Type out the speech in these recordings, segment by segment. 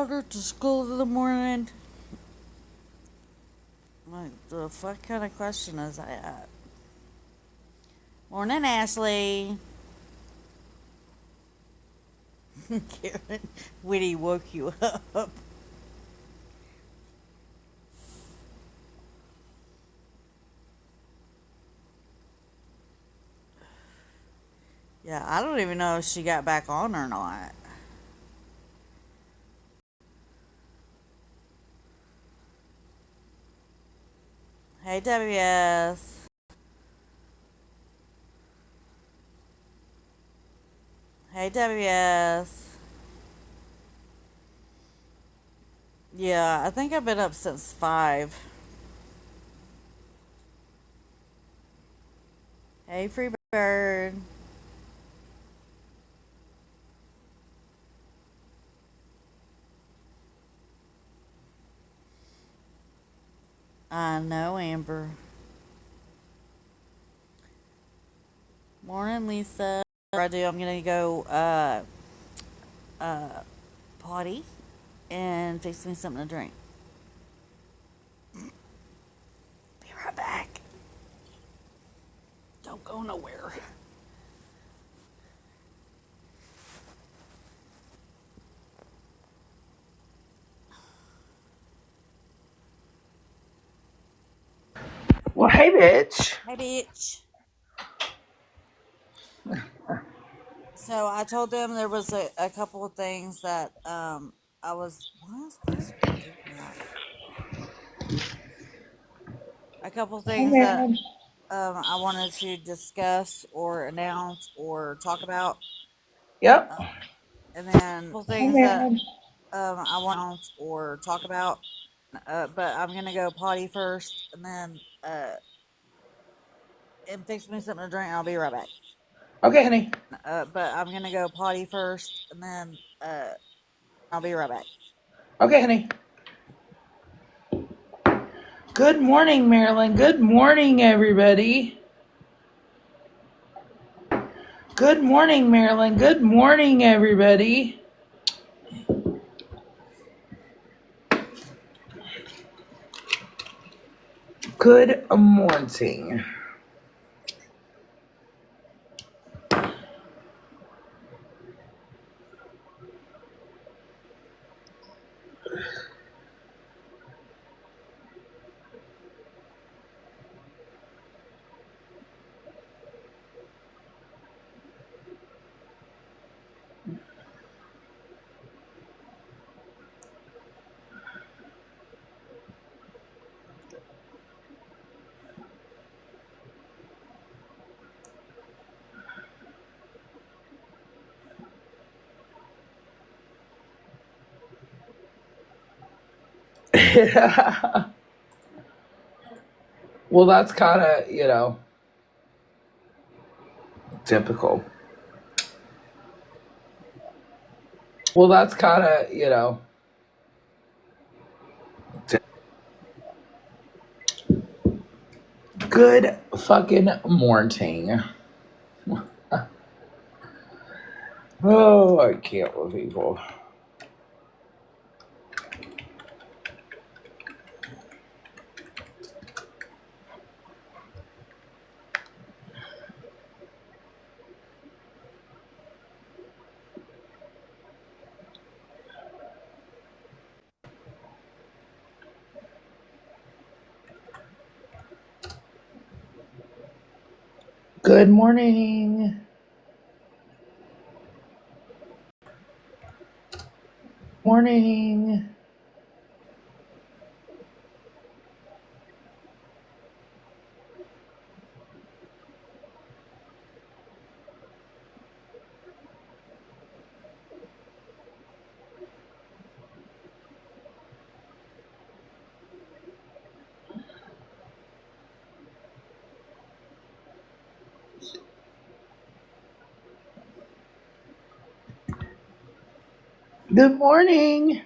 daughter to school in the morning? Like, the fuck kind of question is that? Morning, Ashley. Karen, Whitty woke you up. Yeah, I don't even know if she got back on or not. Hey, WS. Hey, WS. Yeah, I think I've been up since 5. Hey, Freebird. I know, Amber. Morning, Lisa. I do. I'm gonna go uh potty and fix me something to drink. Be right back. Don't go nowhere. Well, hey, bitch. Hey, bitch. So I told them there was a couple of things that I was. Why is this one doing that? A couple of Hey, things that Marilyn. I wanted to discuss or announce or talk about. Yep. Um, and then a couple Hey, things that Marilyn. I want to announce or talk about. But I'm gonna go potty first, and then and fix me something to drink. I'll be right back. Okay, honey. But I'm gonna go potty first, and then I'll be right back. Okay, honey. Good morning, Marilyn. Good morning, everybody. Good morning, Marilyn. Good morning, everybody. Good morning. Well, that's kind of, typical. Well, that's kind of, good fucking morning. Oh, I can't with people. Good morning. Morning. Good morning.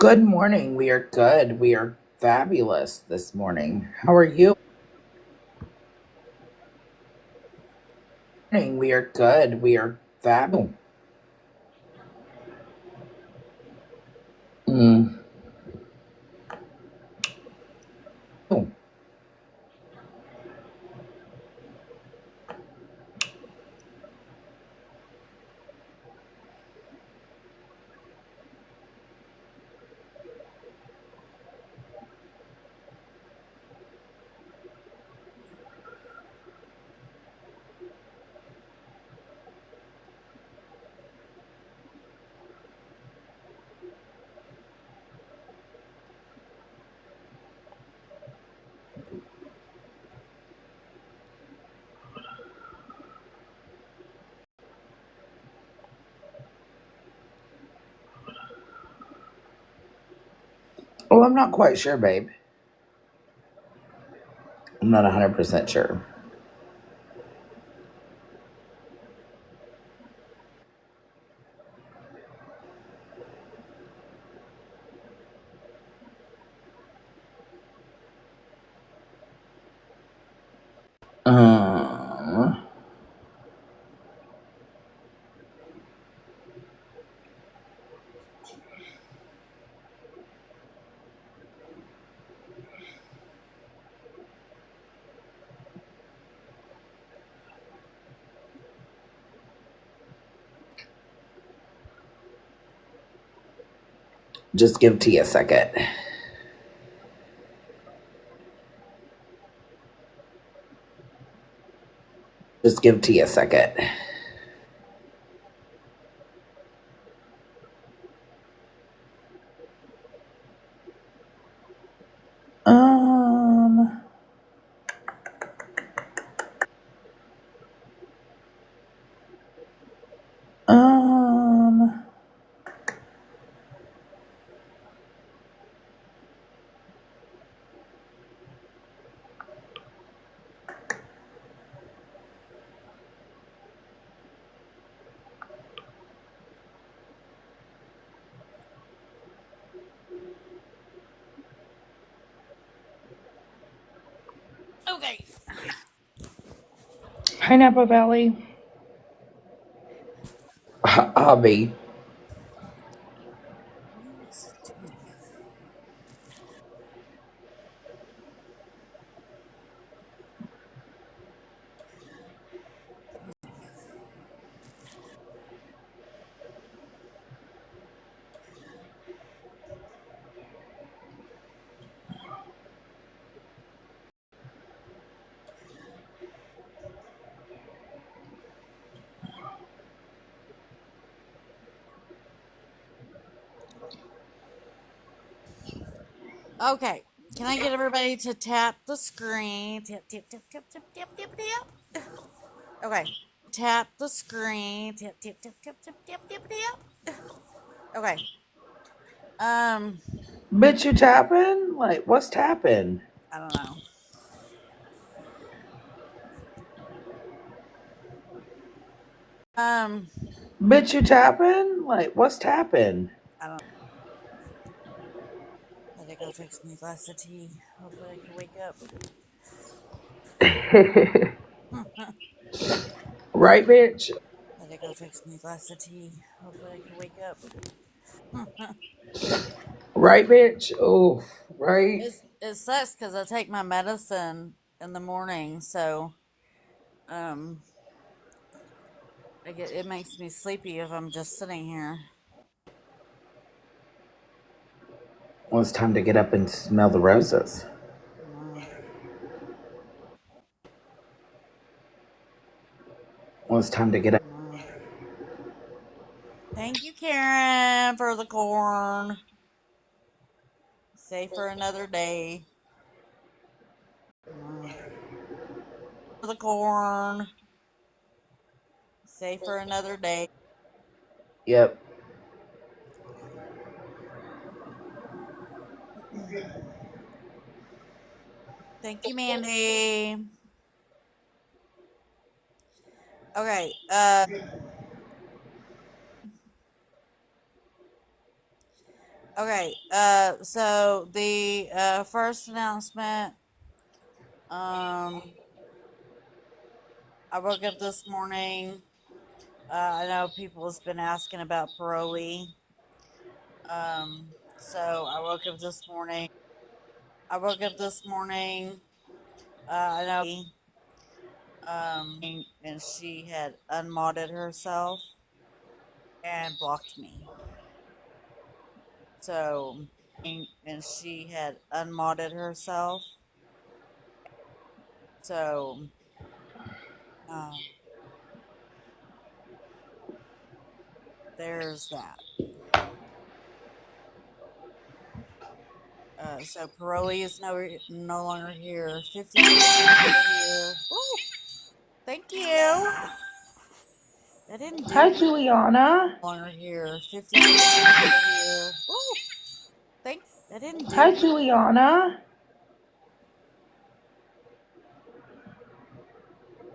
Good morning. We are good. We are fabulous this morning. How are you? We are good. We are fabulous. Mm. Oh. Oh, I'm not quite sure, babe. I'm not 100% sure. Um, just give T a second. Just give T a second. Um, um, Okay. Hi, Napa Valley. Hobby. What is it doing? Okay. Can I get everybody to tap the screen? Tap, tap, tap, tap, tap, tap, tap, tap. Okay. Tap the screen. Tap, tap, tap, tap, tap, tap, tap, tap. Okay. Um, Bitch, you tapping? Like, what's tapping? I don't know. Bitch, you tapping? Like, what's tapping? I don't. Let it go fix me a glass of tea. Hopefully, I can wake up. Right, bitch? Let it go fix me a glass of tea. Hopefully, I can wake up. Right, bitch? Oh, right. It sucks because I take my medicine in the morning, so um, it makes me sleepy if I'm just sitting here. Well, it's time to get up and smell the roses. Mm. Well, it's time to get up. Mm. Thank you, Karen, for the corn. Save for another day. Mm. For the corn. Save for another day. Yep. Thank you, Mandy. Okay. Okay. So the first announcement. Um, I woke up this morning. I know people has been asking about parolee. So I woke up this morning. I woke up this morning. I know. And she had unmodded herself and blocked me. So, and she had unmodded herself. So, um, there's that. So Paroli is no longer here. 50 is here. Woo! Thank you. That didn't do Hi, anything. Juliana. Longer here. 50 is here. Woo! Thank. That didn't do Hi, anything. Juliana.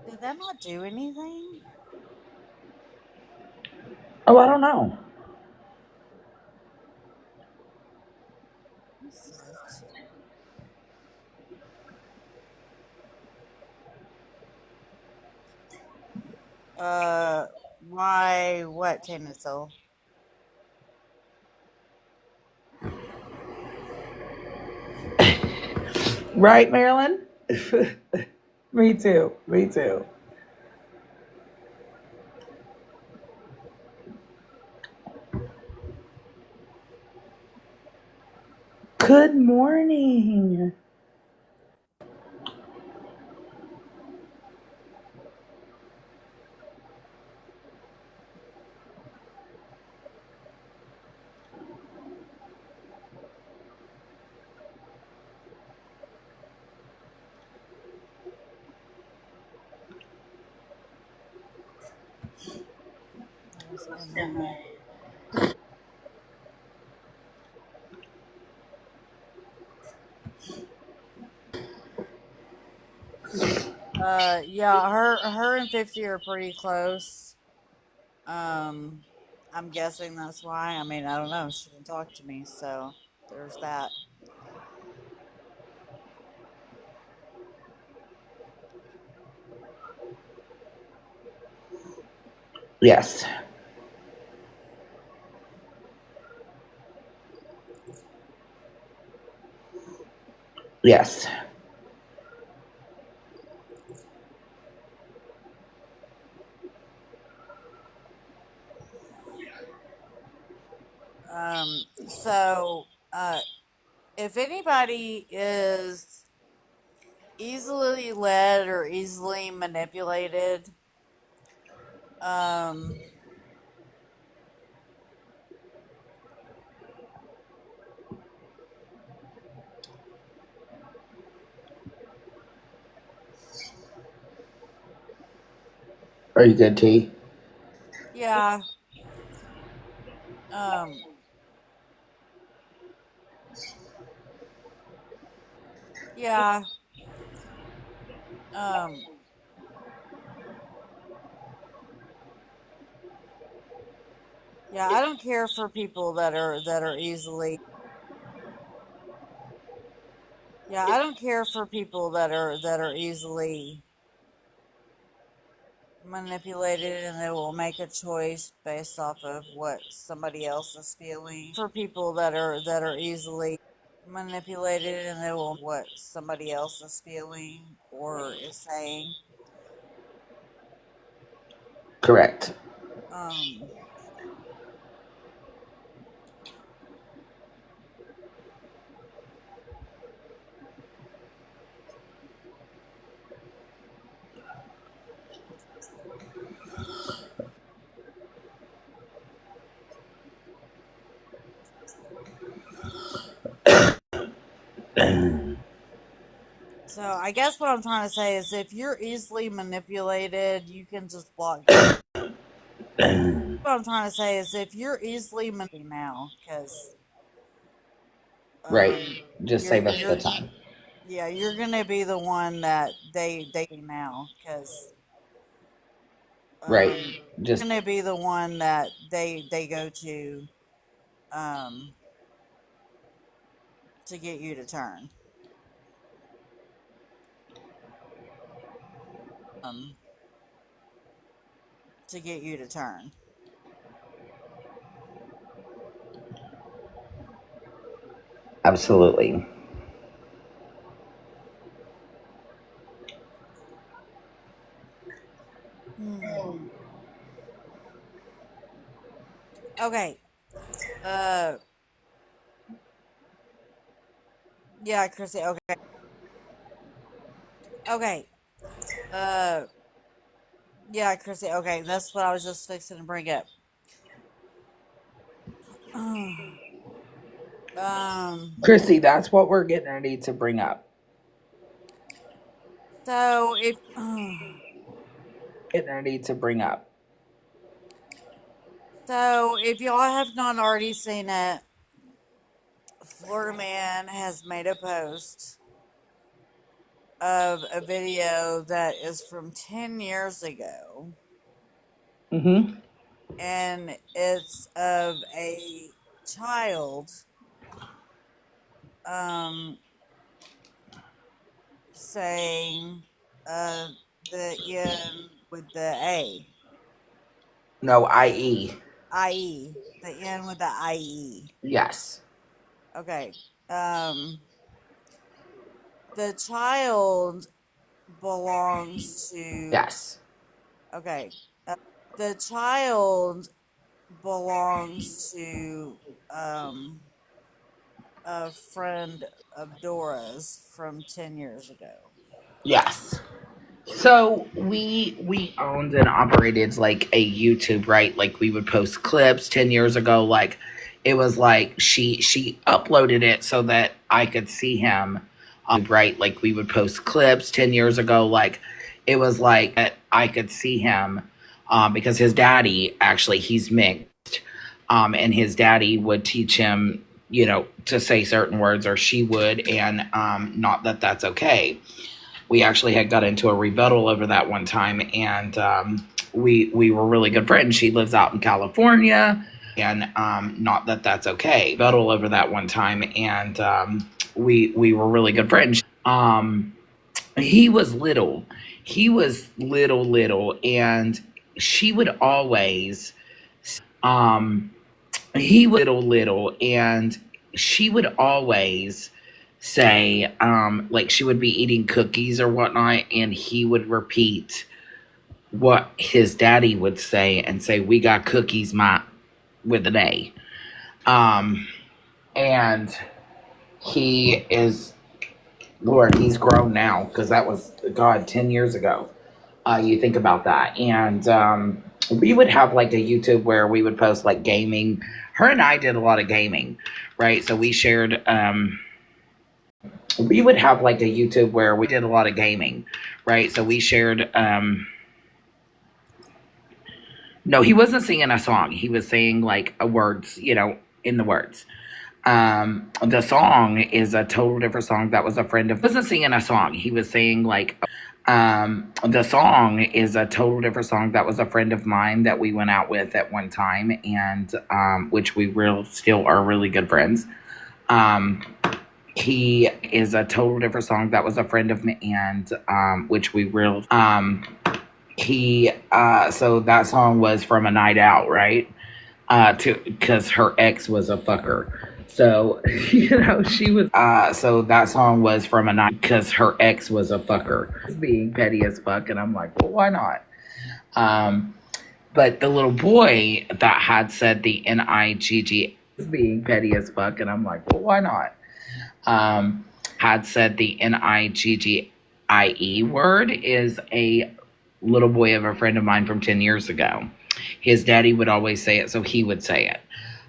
Did that not do anything? Oh, I don't know. That sucks. Why? What, Tanasil? Right, Marilyn? Me too. Me too. Good morning. That was Emma. Yeah, her and 50 are pretty close. Um, I'm guessing that's why. I mean, I don't know. She didn't talk to me, so there's that. Yes. Yes. So, if anybody is easily led or easily manipulated, um, Are you good, T? yeah, um, yeah, um, yeah, I don't care for people that are easily. Yeah, I don't care for people that are easily manipulated and they will make a choice based off of what somebody else is feeling. For people that are easily manipulated and they will what somebody else is feeling or is saying. Correct. Um so I guess what I'm trying to say is if you're easily manipulated, you can just block them. What I'm trying to say is if you're easily manipulated now cuz Right. um Just save us the you're time. yeah, you're going to be the one that they now cuz Right. um Just going to be the one that they go to um to get you to turn. To get you to turn. Absolutely. Okay. Yeah, Chrissy. Okay. Okay. Yeah, Chrissy. Okay, that's what I was just fixing to bring up. um. Chrissy, that's what we're getting ready to bring up. So if Getting ready to bring up. so if y'all have not already seen it, Florida Man has made a post of a video that is from 10 years ago, Mm-hmm. and it's of a child um saying the N with the A. No, I.E. IE. The N with the IE. Yes. Okay. Um the child belongs to Yes. okay. The child belongs to a friend of Dora's from 10 years ago. Yes. So we owned and operated like a YouTube, right? Like we would post clips 10 years ago. Like it was like she uploaded it so that I could see him. Right? Like we would post clips 10 years ago. Like it was like that I could see him because his daddy actually he's mixed. And his daddy would teach him, to say certain words, or she would, and not that that's okay. We actually had got into a rebuttal over that one time, and we were really good friends. She lives out in California, and not that that's okay. Rebuttal over that one time, and we were really good friends. He was little. He was little, and she would always. Um, he was little, and she would always say, like she would be eating cookies or whatnot, and he would repeat what his daddy would say and say, "We got cookies, ma," with an A. Um, and he is, Lord, he's grown now because that was, God, 10 years ago. You think about that. And we would have like a YouTube where we would post like gaming. Her and I did a lot of gaming, right? So we shared, we would have like a YouTube where we did a lot of gaming, right? So we shared, no, he wasn't singing a song. He was saying like a words, in the words. The song is a total different song. That was a friend of, wasn't singing a song. He was saying like, the song is a total different song. That was a friend of mine that we went out with at one time, and which we still are really good friends. He is a total different song. That was a friend of me, and which we real he so that song was from a night out, right? To Because her ex was a fucker. So, she was, so that song was from a night because her ex was a fucker. Being petty as fuck. And I'm like, well, why not? But the little boy that had said the NIGG, being petty as fuck. And I'm like, well, why not? Had said the NIGGIE word is a little boy of a friend of mine from 10 years ago. His daddy would always say it, so he would say it.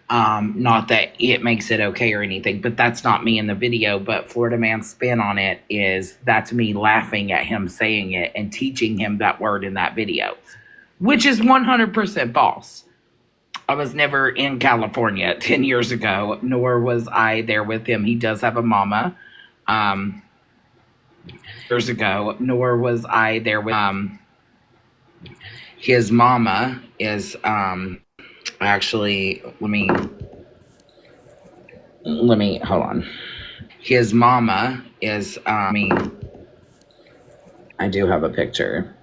Not that it makes it okay or anything, but that's not me in the video. But Florida Man's spin on it is that's me laughing at him saying it and teaching him that word in that video, which is 100% false. I was never in California 10 years ago, nor was I there with him. He does have a mama. Years ago, nor was I there with his mama is actually let me hold on. His mama is, I do have a picture,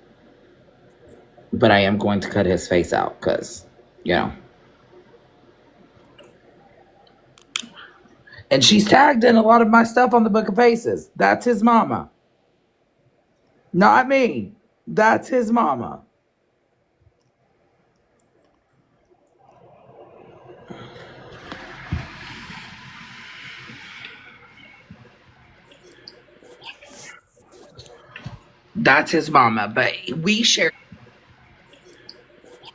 but I am going to cut his face out because, you know. And she's tagged in a lot of my stuff on the Book of Faces. That's his mama. Not me. That's his mama. That's his mama. But we shared.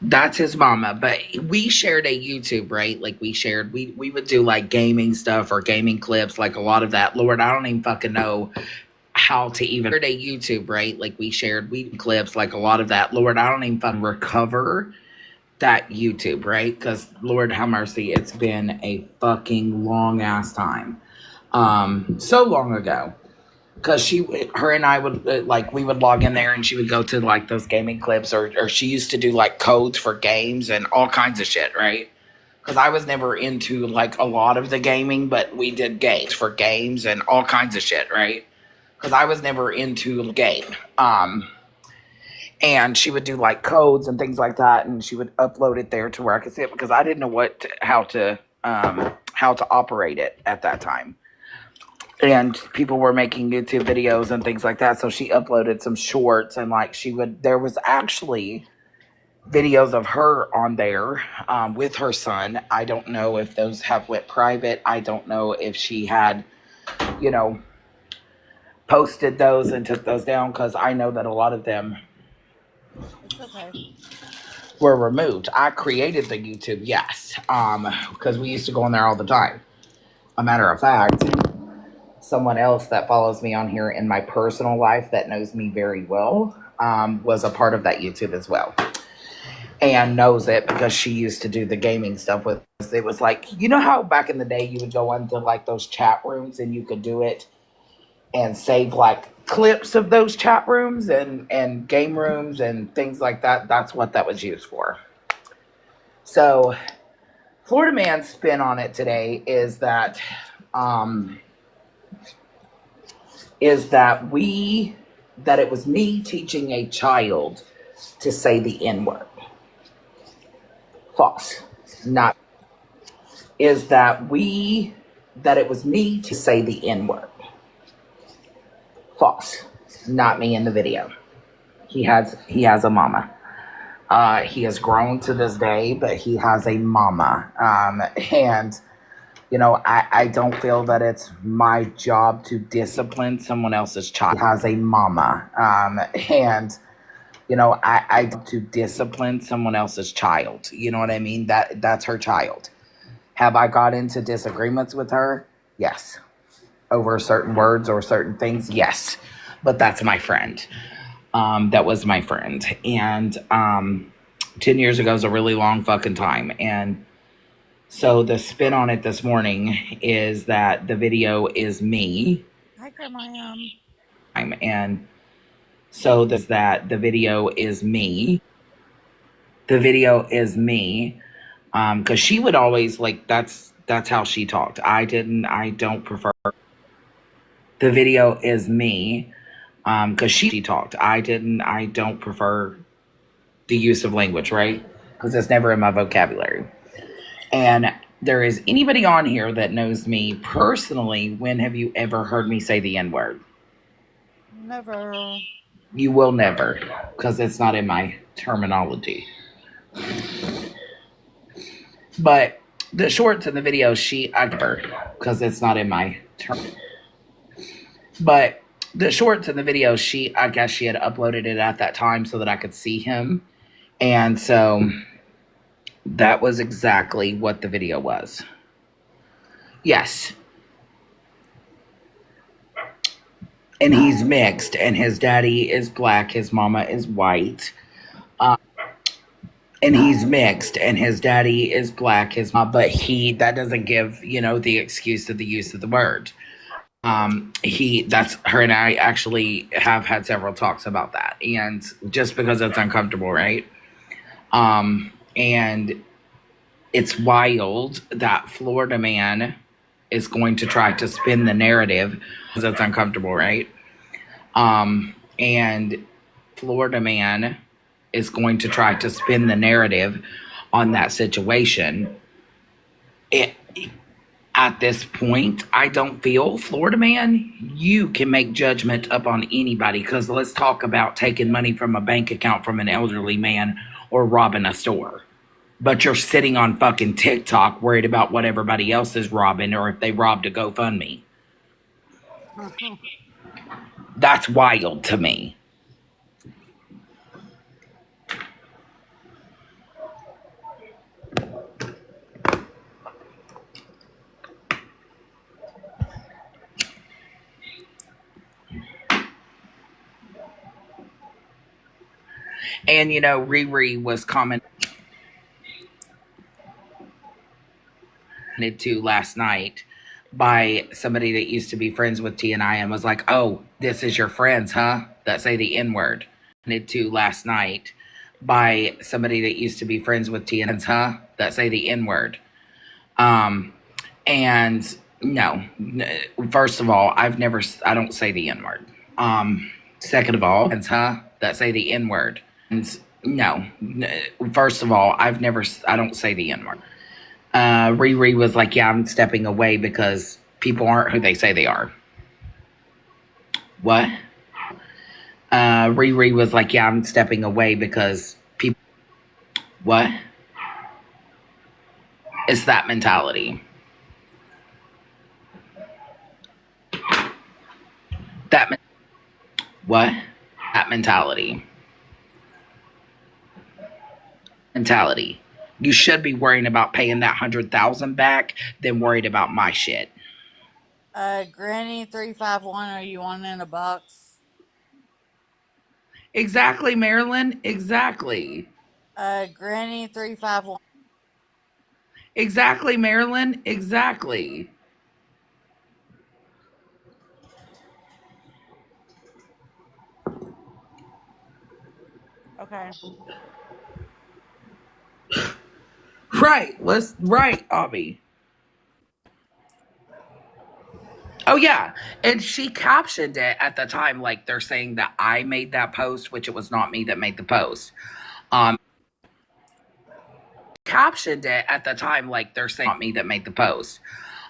That's his mama. But we shared a YouTube, right? Like we would do like gaming stuff or gaming clips, like a lot of that. Lord, I don't even fucking know how to even a YouTube, right? Like we clips, like a lot of that. Lord, I don't even fucking recover that YouTube, right? Because Lord have mercy, it's been a fucking long ass time. So long ago. Because her and I would like we would log in there and she would go to like those gaming clips or she used to do like codes for games and all kinds of shit, right? Because I was never into like a lot of the gaming, but we did games for games and all kinds of shit, right? Because I was never into the game. And she would do like codes and things like that, and she would upload it there to where I could see it because I didn't know how to operate it at that time. And people were making YouTube videos and things like that, so she uploaded some shorts and like there was actually videos of her on there with her son. I don't know if those have went private. I don't know if she had, you know, posted those and took those down because I know that a lot of them were removed. I created the YouTube, yes, because we used to go on there all the time. A matter of fact, someone else that follows me on here in my personal life that knows me very well was a part of that YouTube as well. And knows it because she used to do the gaming stuff with us. It was like, you know how back in the day you would go into like those chat rooms and you could do it and save like clips of those chat rooms and game rooms and things like that. That's what that was used for. So Florida Man's spin on it today is that it was me teaching a child to say the N-word. False. Not. That it was me to say the N-word. False. Not me in the video. He has a mama. He has grown to this day, but he has a mama. And you know, I don't feel that it's my job to discipline someone else's child. He has a mama. And, you know, I to discipline someone else's child. You know what I mean? That's her child. Have I got into disagreements with her? Yes. Over certain words or certain things? Yes. But that's my friend. That was my friend. And 10 years ago is a really long fucking time. And so the spin on it this morning is that the video is me. Hi, Grandma. And so that the video is me. The video is me. Because she would always like that's how she talked. I don't prefer. The video is me. Because she talked. I don't prefer the use of language, right? Because it's never in my vocabulary. And there is anybody on here that knows me personally. When have you ever heard me say the N-word? Never. You will never, because it's not in my terminology. But the shorts in the video, because it's not in my term. But the shorts in the video, I guess she had uploaded it at that time so that I could see him. And so that was exactly what the video was. Yes. And he's mixed, and his daddy is black, his mama is white. And he's mixed, and his daddy is black, his mama, but that doesn't give, you know, the excuse of the use of the word. That's her and I actually have had several talks about that, and just because it's uncomfortable, right? And it's wild that Florida Man is going to try to spin the narrative because that's uncomfortable, right? And Florida man is going to try to spin the narrative on that situation. It, at this point, I don't feel Florida man, you can make judgment up on anybody because let's talk about taking money from a bank account from an elderly man or robbing a store. But you're sitting on fucking TikTok worried about what everybody else is robbing or if they robbed a GoFundMe. That's wild to me. And you know, Riri was commented to last night by somebody that used to be friends with T and I and was like, "Oh, this is your friends, huh? That say the N word." To last night by somebody that used to be friends with T and I, huh? That say the N word. And no, first of all, I don't say the N word. Second of all, huh? That say the N word. And no, first of all, I don't say the N word. Riri was like, yeah, I'm stepping away because people aren't who they say they are. What? Riri was like, yeah, I'm stepping away because people. What? It's that mentality. That. What? That mentality. Mentality. You should be worrying about paying that 100,000 back than worried about my shit. Granny 351, are you on in a box? Exactly, Marilyn. Exactly. Granny 351. Exactly, Marilyn. Exactly. Okay. Right. Right, Abby. Oh yeah. And she captioned it at the time like they're saying that I made that post, which it was not me that made the post. Captioned it at the time like they're saying not me that made the post.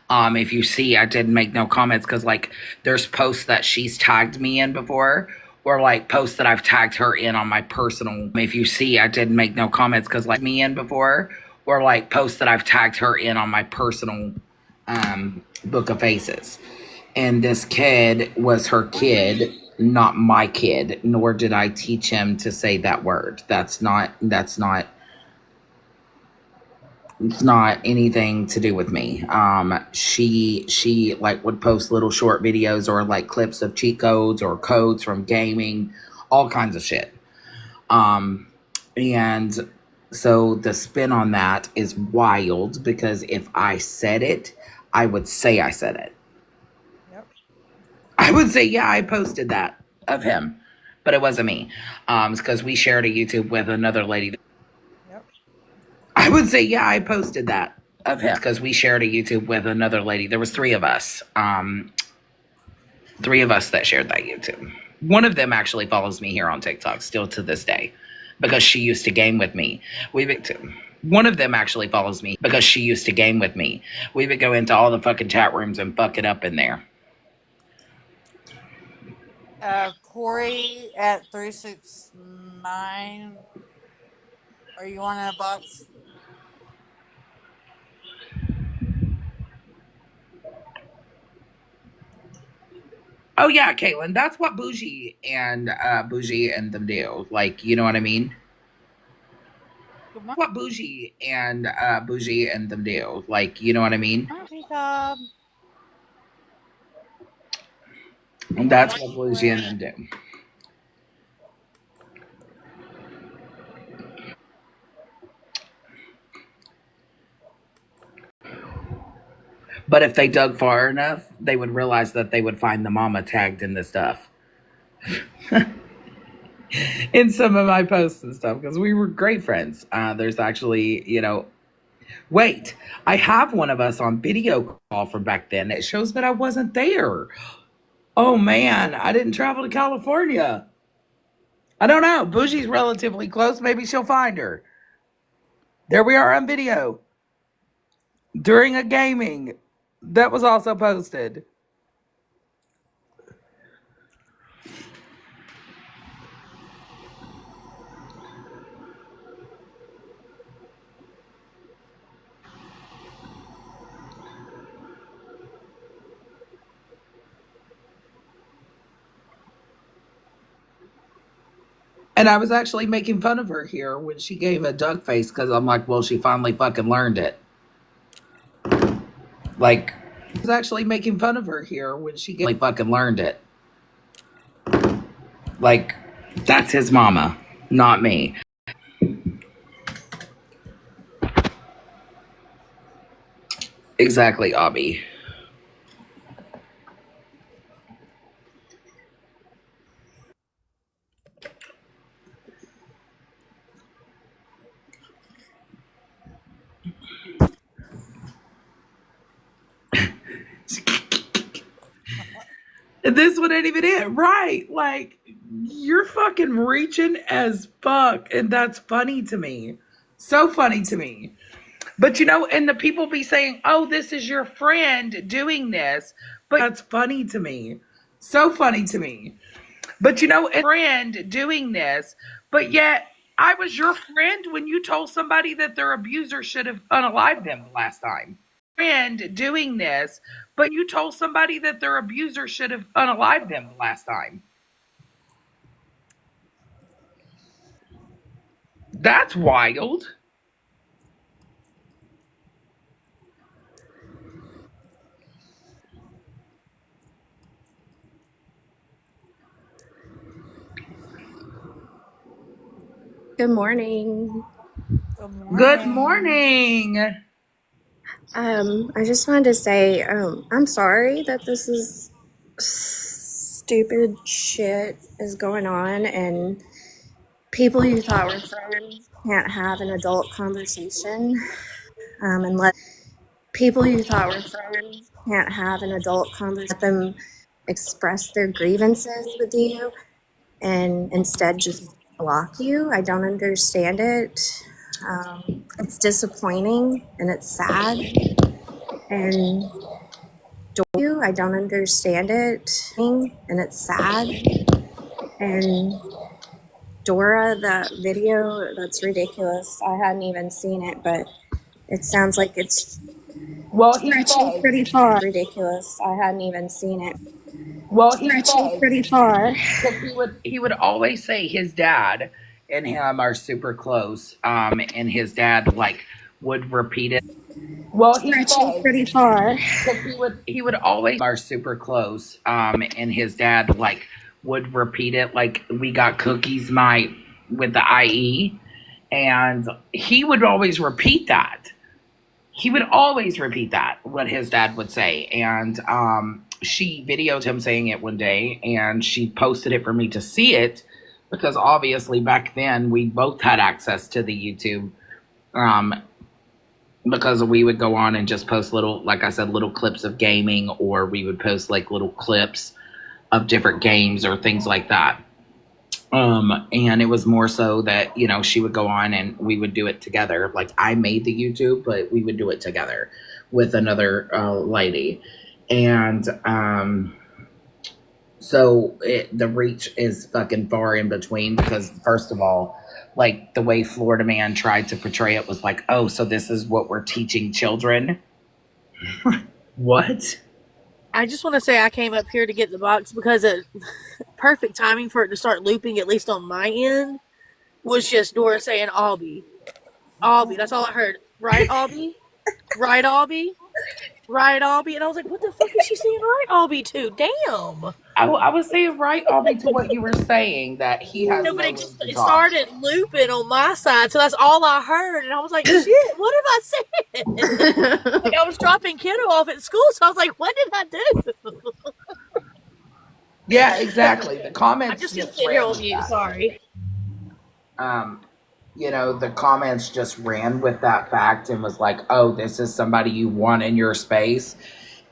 If you see, I didn't make no comments because like there's posts that she's tagged me in before, or like posts that I've tagged her in on my personal. If you see, I didn't make no comments because like me in before, or like posts that I've tagged her in on my personal book of faces. And this kid was her kid, not my kid, nor did I teach him to say that word. It's not anything to do with me. She like would post little short videos or like clips of cheat codes or codes from gaming, all kinds of shit. And so the spin on that is wild because if I said it, I would say I said it. Yep. I would say, yeah, I posted that of him, but it wasn't me. It's because we shared a YouTube with another lady. Yep. I would say, yeah, I posted that of him because we shared a YouTube with another lady. There was three of us. Three of us that shared that YouTube. One of them actually follows me here on TikTok still to this day because she used to game with me. One of them actually follows me because she used to game with me. We would go into all the fucking chat rooms and fuck it up in there. Corey at 369. Are you on in a box? Oh yeah, Caitlin, that's what Bougie and them do. Like, you know what I mean? Good morning. What Bougie and them do. Like, you know what I mean? And that's what Bougie and them do. But if they dug far enough, they would realize that they would find the mama tagged in the stuff. In some of my posts and stuff, because we were great friends. There's actually, you know, Wait, I have one of us on video call from back then. It shows that I wasn't there. Oh man, I didn't travel to California. I don't know. Bougie's relatively close. Maybe she'll find her. There we are on video during a gaming that was also posted. And I was actually making fun of her here when she gave a duck face because I'm like, well, she finally fucking learned it. Like, I was actually making fun of her here when she fucking learned it. Like, that's his mama, not me. Exactly, Abby. This one ain't even it, right? Like, you're fucking reaching as fuck, and that's funny to me. So funny to me. But you know, and the people be saying, oh, this is your friend doing this. But that's funny to me. So funny to me. But you know, and friend doing this, but yet I was your friend when you told somebody that their abuser should have unalived them the last time. Friend doing this, but you told somebody that their abuser should have unalived them the last time. That's wild. Good morning. Good morning. I just wanted to say, I'm sorry that this is stupid shit is going on, and people you thought were friends can't have an adult conversation, unless people you thought were friends can't have an adult conversation. Let them express their grievances with you, and instead just block you. I don't understand it. It's disappointing and it's sad. And I don't understand it. And it's sad. And Dora, that video, that's ridiculous. I hadn't even seen it, but it sounds like it's stretching pretty far. Ridiculous. I hadn't even seen it. Stretching pretty far. He would always say his dad and him are super close. And his dad like would repeat it. Stretching pretty far. He would always are super close. And his dad like would repeat it like we got cookies my with the IE, and he would always repeat that. He would always repeat that what his dad would say, and she videoed him saying it one day, and she posted it for me to see it because obviously back then we both had access to the YouTube. Because we would go on and just post little, like I said, little clips of gaming, or we would post like little clips of different games or things like that. And it was more so that, you know, she would go on and we would do it together. Like I made the YouTube, but we would do it together with another lady. And so the reach is fucking far in between because, first of all, like the way Florida Man tried to portray it was like, oh, so this is what we're teaching children. What? I just want to say I came up here to get the box because it perfect timing for it to start looping, at least on my end, was just Dora saying Albie. Albie, that's all I heard. Right, Albie? Right, Albie? Right, Albie? And I was like, what the fuck is she saying right, Albie to? Damn. I was saying right, Albie, to what you were saying, that he has no, but it started looping on my side, so that's all I heard. And I was like, shit, what have I said? Like, I was dropping kiddo off at school, so I was like, what did I do? Yeah, exactly. The comments I just didn't sit here on mute, sorry. the comments just ran with that fact and was like, oh, this is somebody you want in your space.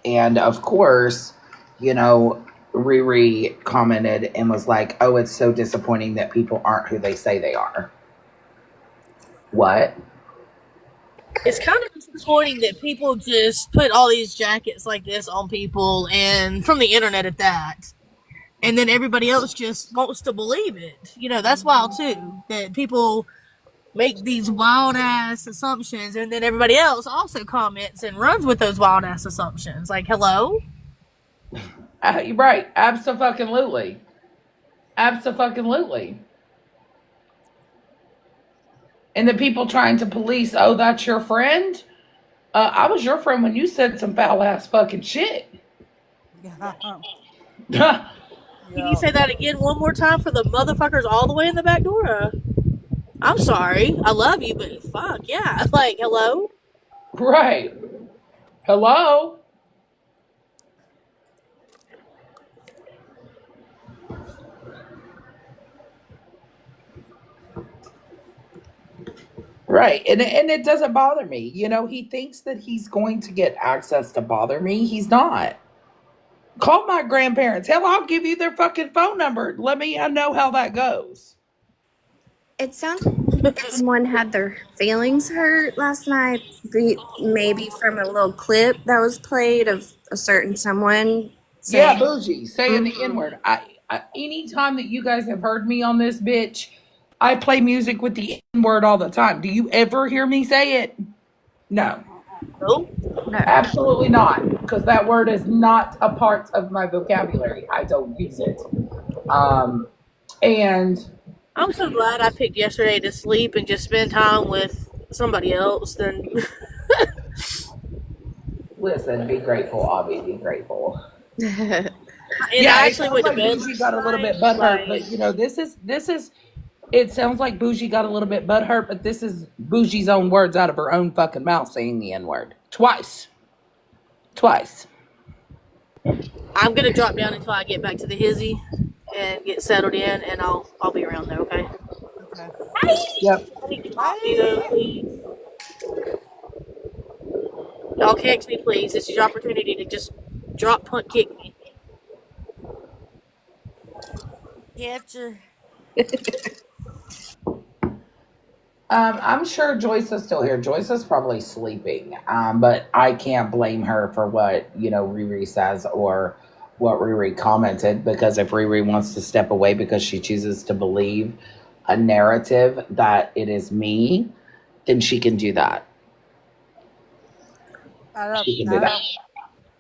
And of course, Riri commented and was like, oh, it's so disappointing that people aren't who they say they are. What? It's kind of disappointing that people just put all these jackets like this on people, and from the internet at that. And then everybody else just wants to believe it. That's wild too. That people make these wild ass assumptions, and then everybody else also comments and runs with those wild ass assumptions. Like, hello? You're right. Absolutely. Absolutely. And the people trying to police, oh, that's your friend? I was your friend when you said some foul ass fucking shit. Can you say that again one more time for the motherfuckers all the way in the back door? I'm sorry. I love you, but fuck, yeah. Like, hello? Right. Hello? Right. And it doesn't bother me. He thinks that he's going to get access to bother me. He's not. Call my grandparents. Hell, I'll give you their fucking phone number. Let me know how that goes. It sounds like someone had their feelings hurt last night, maybe from a little clip that was played of a certain someone Yeah, saying, bougie, saying the N word. Anytime that you guys have heard me on this bitch, I play music with the N word all the time. Do you ever hear me say it? No, Nope. no. absolutely not, because that word is not a part of my vocabulary. I don't use it. And I'm so glad I picked yesterday to sleep and just spend time with somebody else than. listen, be grateful, Avi. Be grateful. And Yeah, I it actually sounds went to like bed Bougie last got a little night. bit butthurt, Like, but this is. It sounds like Bougie got a little bit butthurt, but this is Bougie's own words out of her own fucking mouth saying the N word twice. Twice. I'm gonna drop down until I get back to the hizzy and get settled in, and I'll be around there. Okay. Okay. Yep. I need to talk to you though, Bye. please. Y'all text me, please. This is your opportunity to just drop, punt, kick me. Get your. I'm sure Joyce is still here. Joyce is probably sleeping, but I can't blame her for what Riri says or what Riri commented, because if Riri wants to step away because she chooses to believe a narrative that it is me, then she can do that. I don't. She can do I that. don't.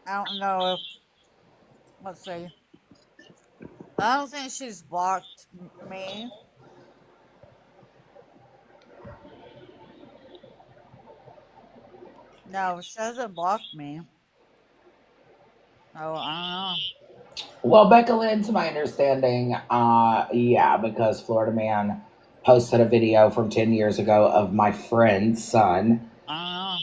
I don't know if. Let's see. I don't think she's blocked me. No, she hasn't blocked me. Oh, I don't know. Well, Becca Lynn, to my understanding, yeah, because Florida Man posted a video from 10 years ago of my friend's son. I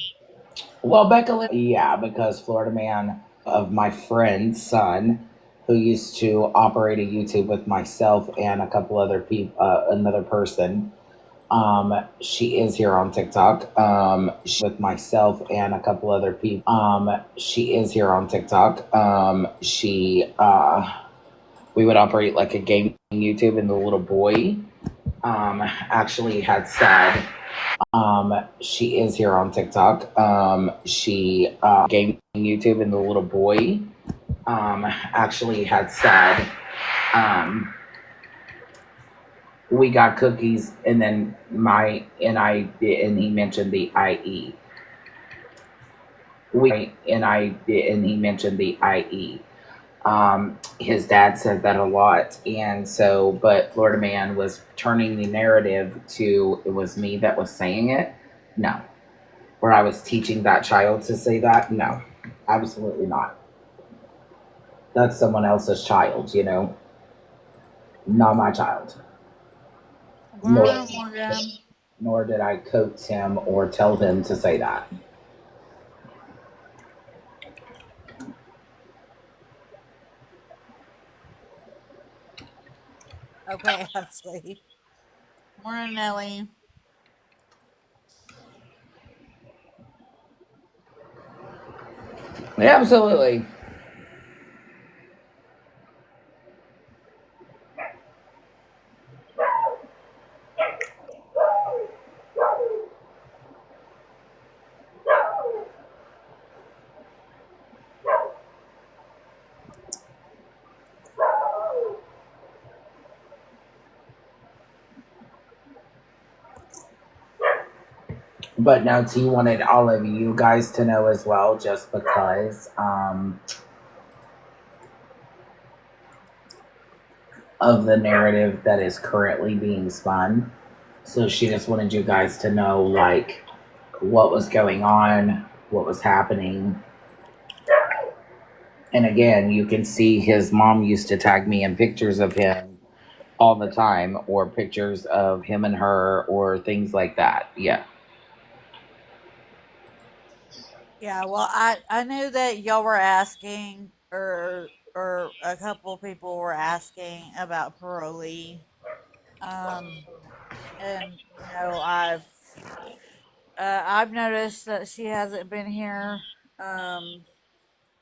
Well, Becca Lynn, yeah, because Florida Man of my friend's son, who used to operate a YouTube with myself and a couple other people, another person. She is here on TikTok. With myself and a couple other people. She is here on TikTok. We would operate like a gaming YouTube, and the little boy, actually had said, she is here on TikTok. She gaming YouTube, and the little boy, actually had said, we got cookies, and then and he mentioned the IE. And he mentioned the IE. His dad said that a lot, and so, but Florida Man was turning the narrative to it was me that was saying it. No, where I was teaching that child to say that. No, absolutely not. That's someone else's child, not my child. Nor, Morgan. nor did I coax him or tell him to say that. Okay, Ashley. Morning, Nelly. Yeah, absolutely. But now T wanted all of you guys to know as well, just because of the narrative that is currently being spun. So she just wanted you guys to know, like, what was going on, what was happening. And again, you can see his mom used to tag me in pictures of him all the time, or pictures of him and her, or things like that. Yeah. Yeah, well, I knew that y'all were asking, or a couple people were asking about parolee. Um, and I've noticed that she hasn't been here.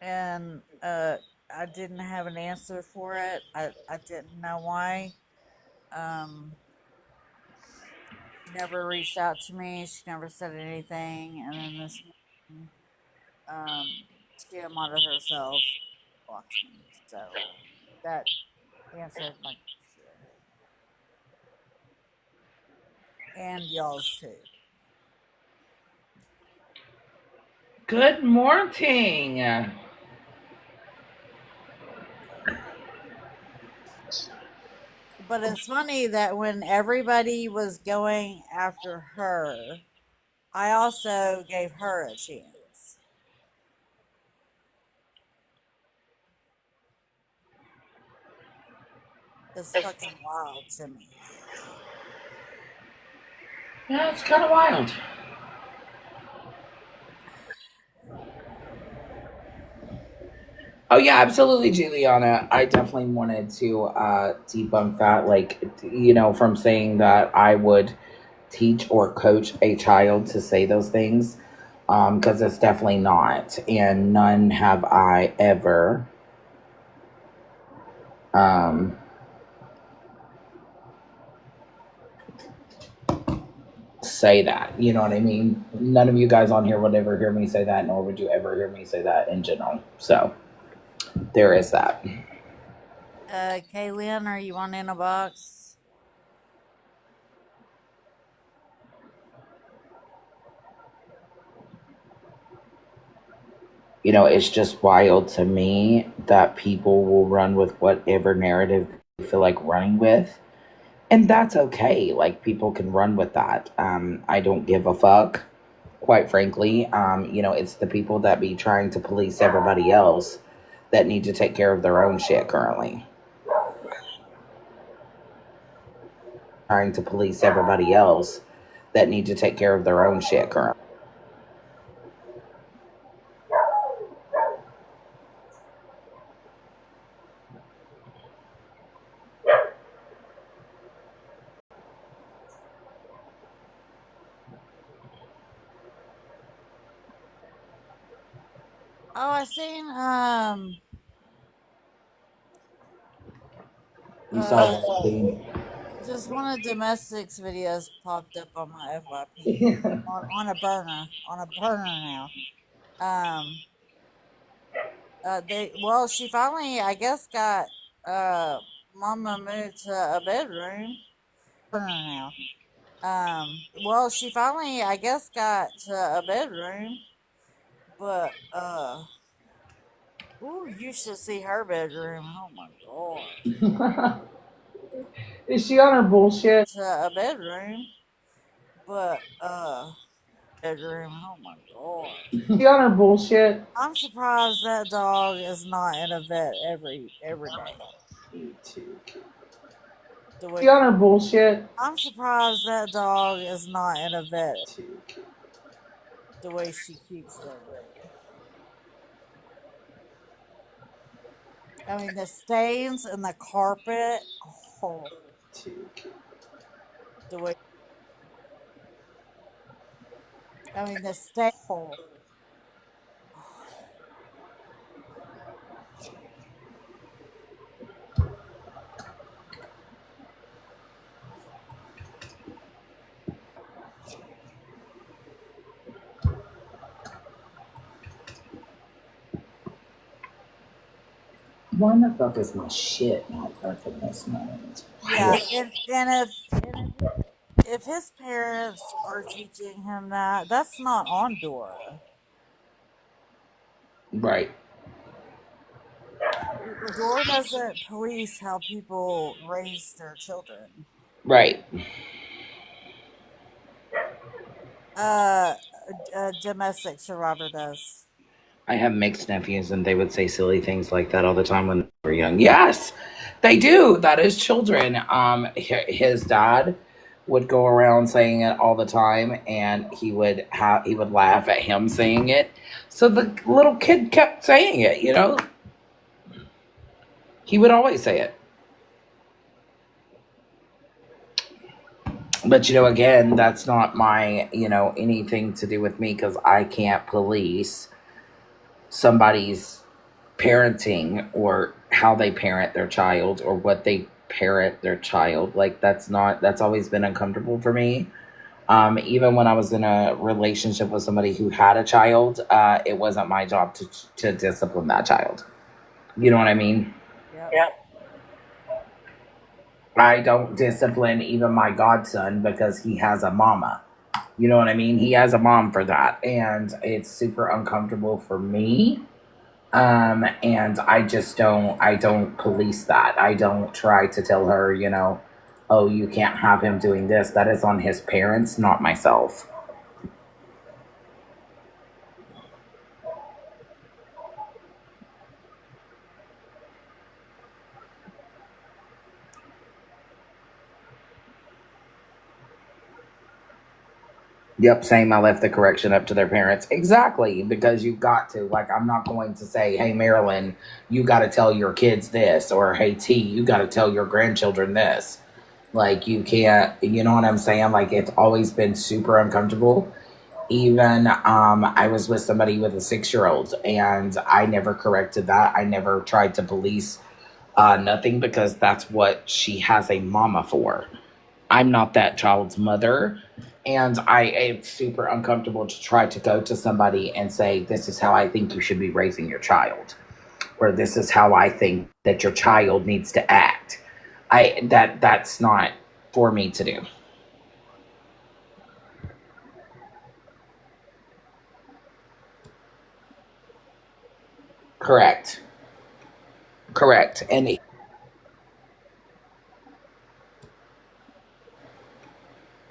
And I didn't have an answer for it. I didn't know why. Um, she never reached out to me. She never said anything. And then this morning, she unmodded herself, blocked me. So that answered my question, and y'all's too. Good morning. But it's funny that when everybody was going after her, I also gave her a chance. It's fucking wild to me. Yeah, it's kind of wild. Oh yeah, absolutely, Juliana. I definitely wanted to debunk that, like, from saying that I would teach or coach a child to say those things, because it's definitely not, and none have I ever um, say that. You know what I mean? None of you guys on here would ever hear me say that, nor would you ever hear me say that in general. So there is that. Kaylin, are you on in a box? It's just wild to me that people will run with whatever narrative they feel like running with. And that's okay. Like, people can run with that. I don't give a fuck, quite frankly. It's the people that be trying to police everybody else that need to take care of their own shit currently. Trying to police everybody else that need to take care of their own shit currently. Oh, I seen You saw uh that thing. just one of domestics videos popped up on my FYP on a burner now. Um, she finally, I guess, got uh mama moved to a bedroom. Burner now. She finally, I guess, got to a bedroom, but ooh, you should see her bedroom. Oh my god. Is she on her bullshit? To a bedroom, but bedroom. Oh my god. She on her bullshit? I'm surprised that dog is not in a vet every day. Me too. The way She on her bullshit? I'm surprised that dog is not in a vet Too. the way she keeps that room. I mean, the stains and the carpet. Oh, Too. the way I mean the stain. Oh, Why the fuck is my shit not working this moment? Yeah, and if his parents are teaching him that, that's not on Dora. Right. Dora doesn't police how people raise their children. Right. A domestic survivor does. I have mixed nephews, and they would say silly things like that all the time when they were young. Yes, they do. That is children. His dad would go around saying it all the time, and he would laugh at him saying it. So the little kid kept saying it. You know, he would always say it. But again, that's not my anything to do with me, because I can't police somebody's parenting or how they parent their child or what they parent their child. Like, that's always been uncomfortable for me. Even when I was in a relationship with somebody who had a child, it wasn't my job to discipline that child. You know what I mean? Yep. I don't discipline even my godson because he has a mama. You know what I mean? He has a mom for that. And it's super uncomfortable for me. And I don't police that. I don't try to tell her, oh, you can't have him doing this. That is on his parents, not myself. Yep, same. I left the correction up to their parents. Exactly, because you've got to. Like, I'm not going to say, hey, Marilyn, you got to tell your kids this, or hey, T, you got to tell your grandchildren this. Like, you can't, you know what I'm saying? Like, it's always been super uncomfortable. Even I was with somebody with a 6-year-old, and I never corrected that. I never tried to police nothing, because that's what she has a mama for. I'm not that child's mother. And it's super uncomfortable to try to go to somebody and say, this is how I think you should be raising your child. Or this is how I think that your child needs to act. That's not for me to do. Correct. And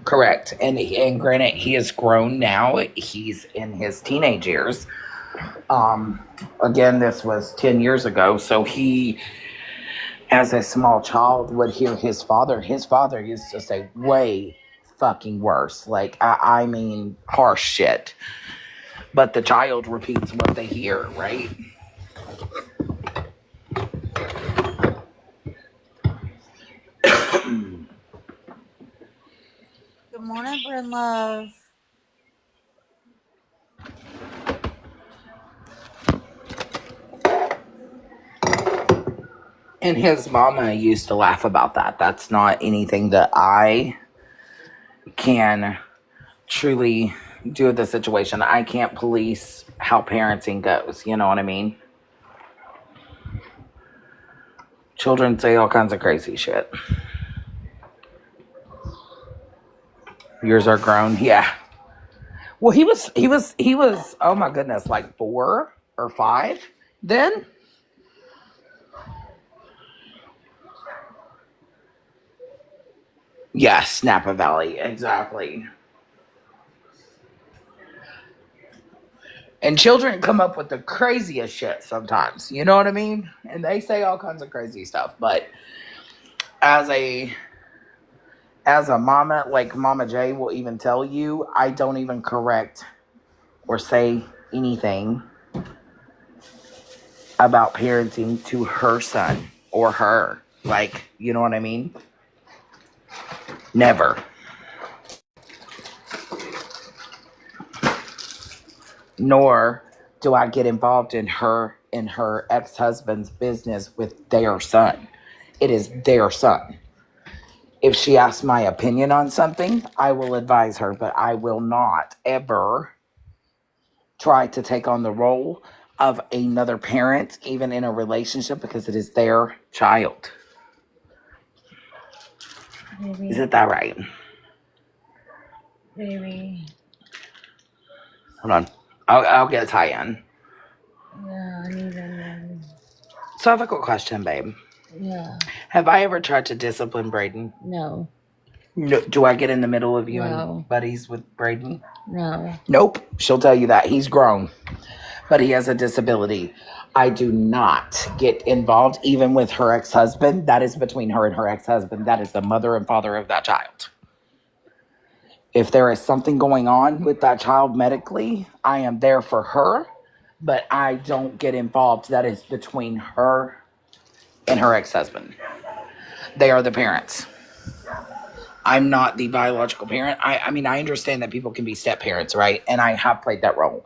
correct. And granted, he is grown now. He's in his teenage years. Again, this was 10 years ago. So he, as a small child, would hear his father. His father used to say way fucking worse. Like, I mean, harsh shit. But the child repeats what they hear, right? Good morning, Bryn Love. And his mama used to laugh about that. That's not anything that I can truly do with the situation. I can't police how parenting goes. You know what I mean? Children say all kinds of crazy shit. Yours are grown. Yeah. Well, he was, oh my goodness, like 4 or 5 then? Yes, Napa Valley, exactly. And children come up with the craziest shit sometimes. You know what I mean? And they say all kinds of crazy stuff. But as a mama, like Mama J will even tell you, I don't even correct or say anything about parenting to her son or her. Like, you know what I mean? Never. Nor do I get involved in her ex-husband's business with their son. It is their son. If she asks my opinion on something, I will advise her, but I will not ever try to take on the role of another parent, even in a relationship, because it is their child. Baby, Isn't that right? baby. Hold on. I'll get Ty-in. Yeah, I need a So I have a quick question, babe. Yeah. Have I ever tried to discipline Braden? No. No. Do I get in the middle of you No. and buddies with Braden? No. Nope. She'll tell you that. He's grown, but he has a disability. I do not get involved even with her ex-husband. That is between her and her ex-husband. That is the mother and father of that child. If there is something going on with that child medically, I am there for her, but I don't get involved. That is between her and her ex-husband. They are the parents. I'm not the biological parent. I mean, I understand that people can be step parents, right? And I have played that role.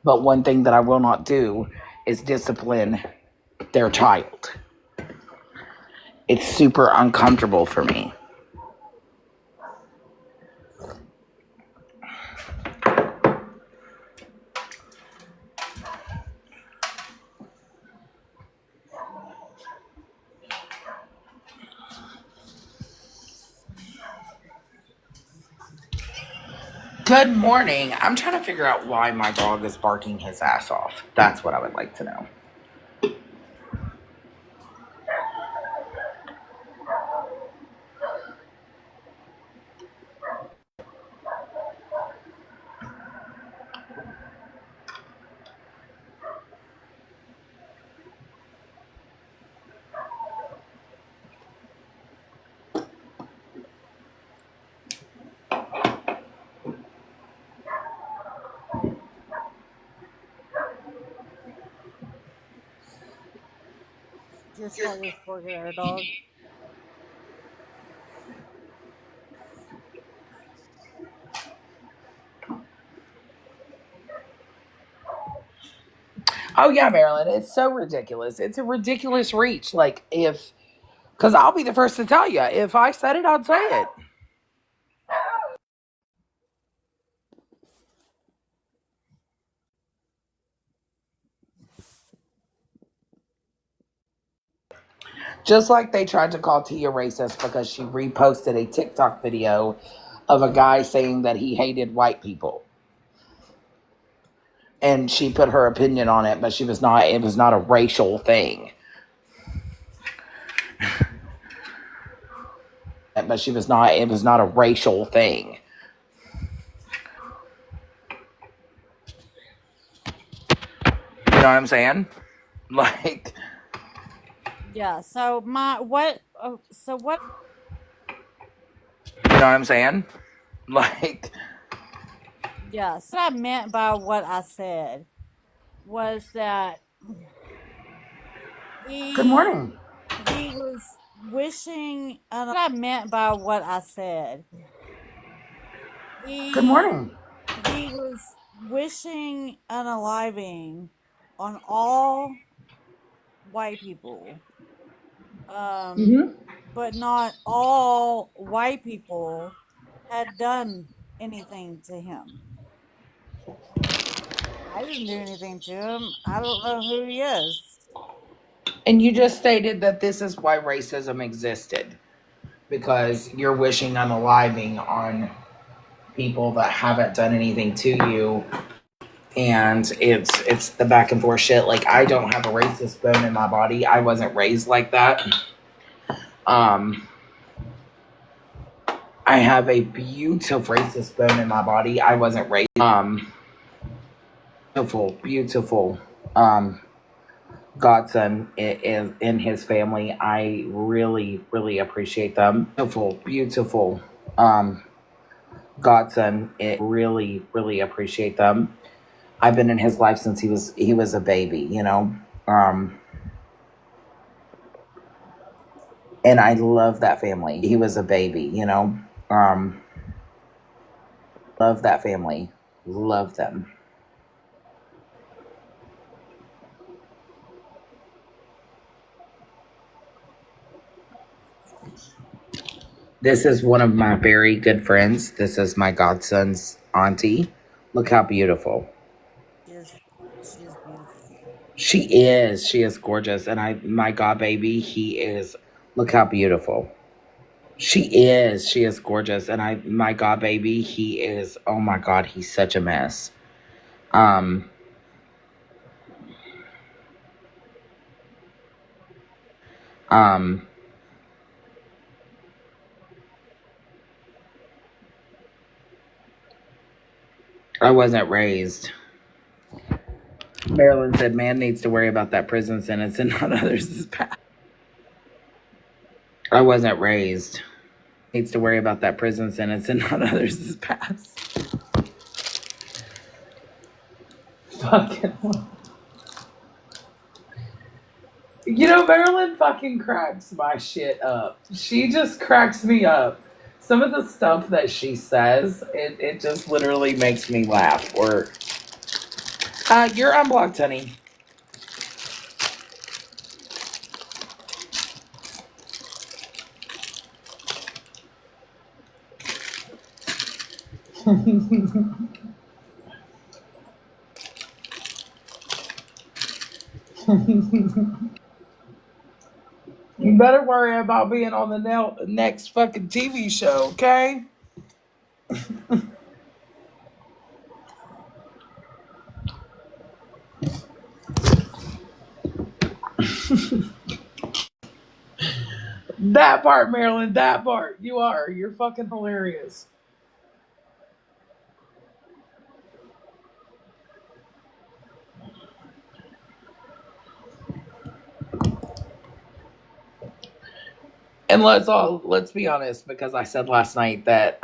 But one thing that I will not do is discipline their child. It's super uncomfortable for me. Good morning. I'm trying to figure out why my dog is barking his ass off. That's what I would like to know. Just like this poor hair dog. Oh, yeah, Marilyn. It's so ridiculous. It's a ridiculous reach. Like, because I'll be the first to tell you, if I said it, I'd say it. Just like they tried to call Tia racist because she reposted a TikTok video of a guy saying that he hated white people. And she put her opinion on it, but it was not a racial thing. But it was not a racial thing. You know what I'm saying? Like, Yeah. So what? So what? you know what I'm saying? Like, Yeah. So what I meant by what I said was that good morning. he was wishing. What I meant by what I said. Good morning. He was wishing unaliving on all white people. But not all white people had done anything to him. I didn't do anything to him. I don't know who he is. And you just stated that this is why racism existed. Because you're wishing unaliving on people that haven't done anything to you. And it's the back and forth shit. Like, I don't have a racist bone in my body. I wasn't raised like that. I have a beautiful racist bone in my body. I wasn't raised. Beautiful. Godson in his family. I really, really appreciate them. Beautiful. Godson. Really, really appreciate them. I've been in his life since he was a baby, you know. And I love that family. He was a baby, you know. Love that family. Love them. This is one of my very good friends. This is my godson's auntie. Look how beautiful. She is beautiful. She is. She is gorgeous. And my God, baby, he is. Look how beautiful. She is. She is gorgeous. And my God, baby, he is. Oh my God, he's such a mess. Um, um, I wasn't raised. Marilyn said, man needs to worry about that prison sentence and not others' past. I wasn't raised. Needs to worry about that prison sentence and not others' past. Fucking. You know, Marilyn fucking cracks my shit up. She just cracks me up. Some of the stuff that she says, it just literally makes me laugh. Or, you're unblocked, honey. You better worry about being on the next fucking TV show, okay? That part, Marilyn, that part. You are. You're fucking hilarious. And let's be honest, because I said last night that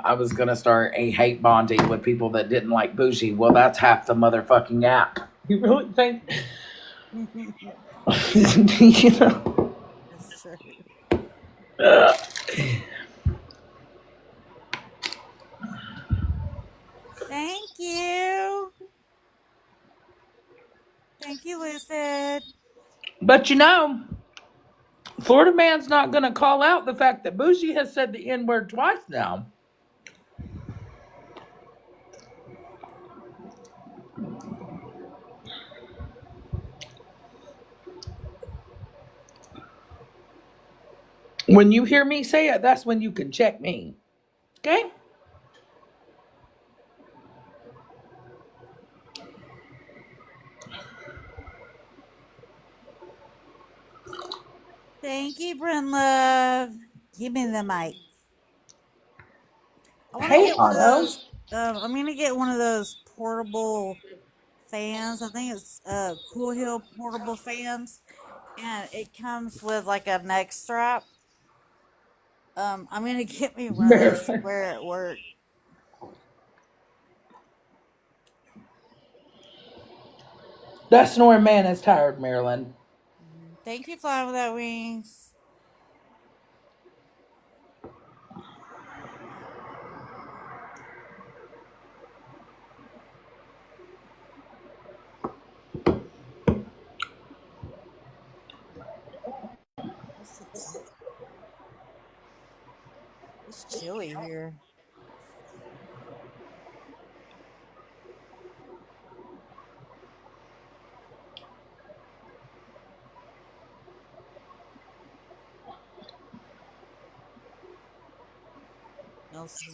I was gonna start a hate bonding with people that didn't like Bougie. Well, that's half the motherfucking app. You really think? You know? That's true. Thank you. Thank you, Lucid. But you know, Florida man's not gonna call out the fact that Bougie has said the N word twice now. When you hear me say it, that's when you can check me. Okay? Thank you, Bryn Love. Give me the mic. I want to Hey, get one of Otto. those. I'm gonna get one of those portable fans. I think it's Cool Hill portable fans, and it comes with like a neck strap. I'm gonna get me one of those to Marilyn. wear at work. That snoring man is tired, Marilyn. Thank you, Flying Without Wings. It's chilly here.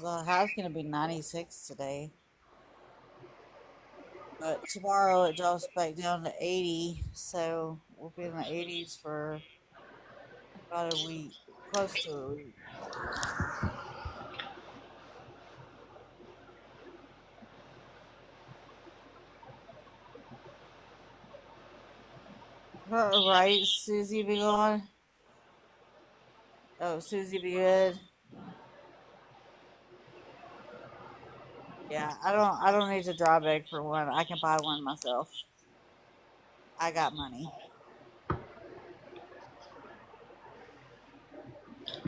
The high's gonna be 96 today, but tomorrow it drops back down to 80. So we'll be in the 80s for about a week, close to a week. Right, Susie be gone. Oh, Susie be good. Yeah, I don't need to draw big for one. I can buy one myself. I got money.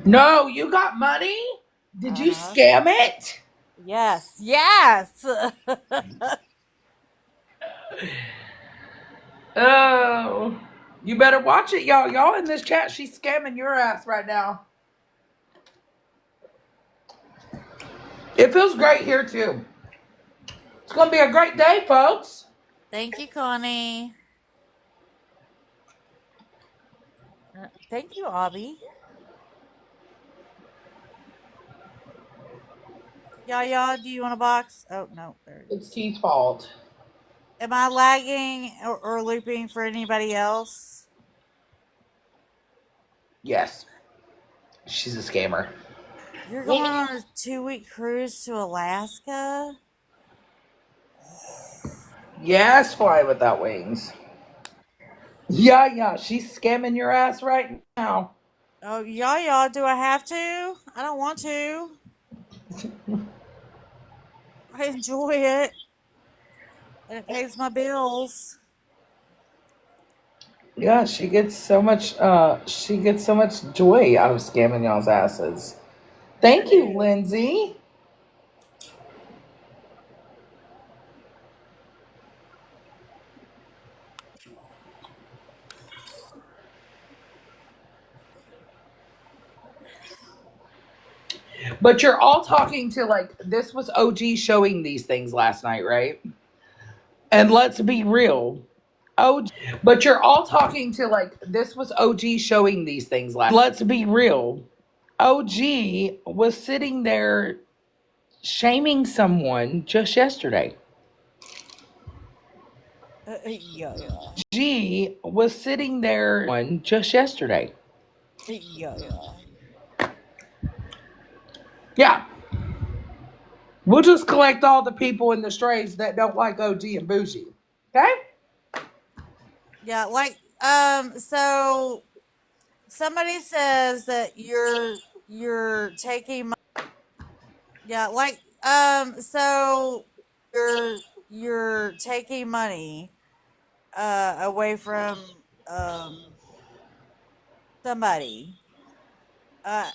No, you got money? Did you Uh-huh. scam it? Yes, yes. Oh, you better watch it, y'all. Y'all in this chat, she's scamming your ass right now. It feels great here, too. It's going to be a great day, folks. Thank you, Connie. Thank you, Abby. Yaya, do you want a box? Oh no, there it It's is. T's fault. Am I lagging or looping for anybody else? Yes, she's a scammer. You're going on a 2-week cruise to Alaska? Yes, fly without wings. Yeah, she's scamming your ass right now. Oh, Yaya, do I have to? I don't want to. I enjoy it, and it pays my bills. Yeah, she gets so much joy out of scamming y'all's asses. Thank you, Lindsay. But you're all talking to like this was OG showing these things last night, right? And let's be real. OG, but you're all talking to like this was OG showing these things last. Let's be real. OG was sitting there shaming someone just yesterday. Yaya. G was sitting there one just yesterday. Yaya. Yeah. We'll just collect all the people in the strays that don't like OG and Bougie. Okay? Yeah, like, so somebody says that you're taking yeah, like, so you're taking money away from somebody. Uh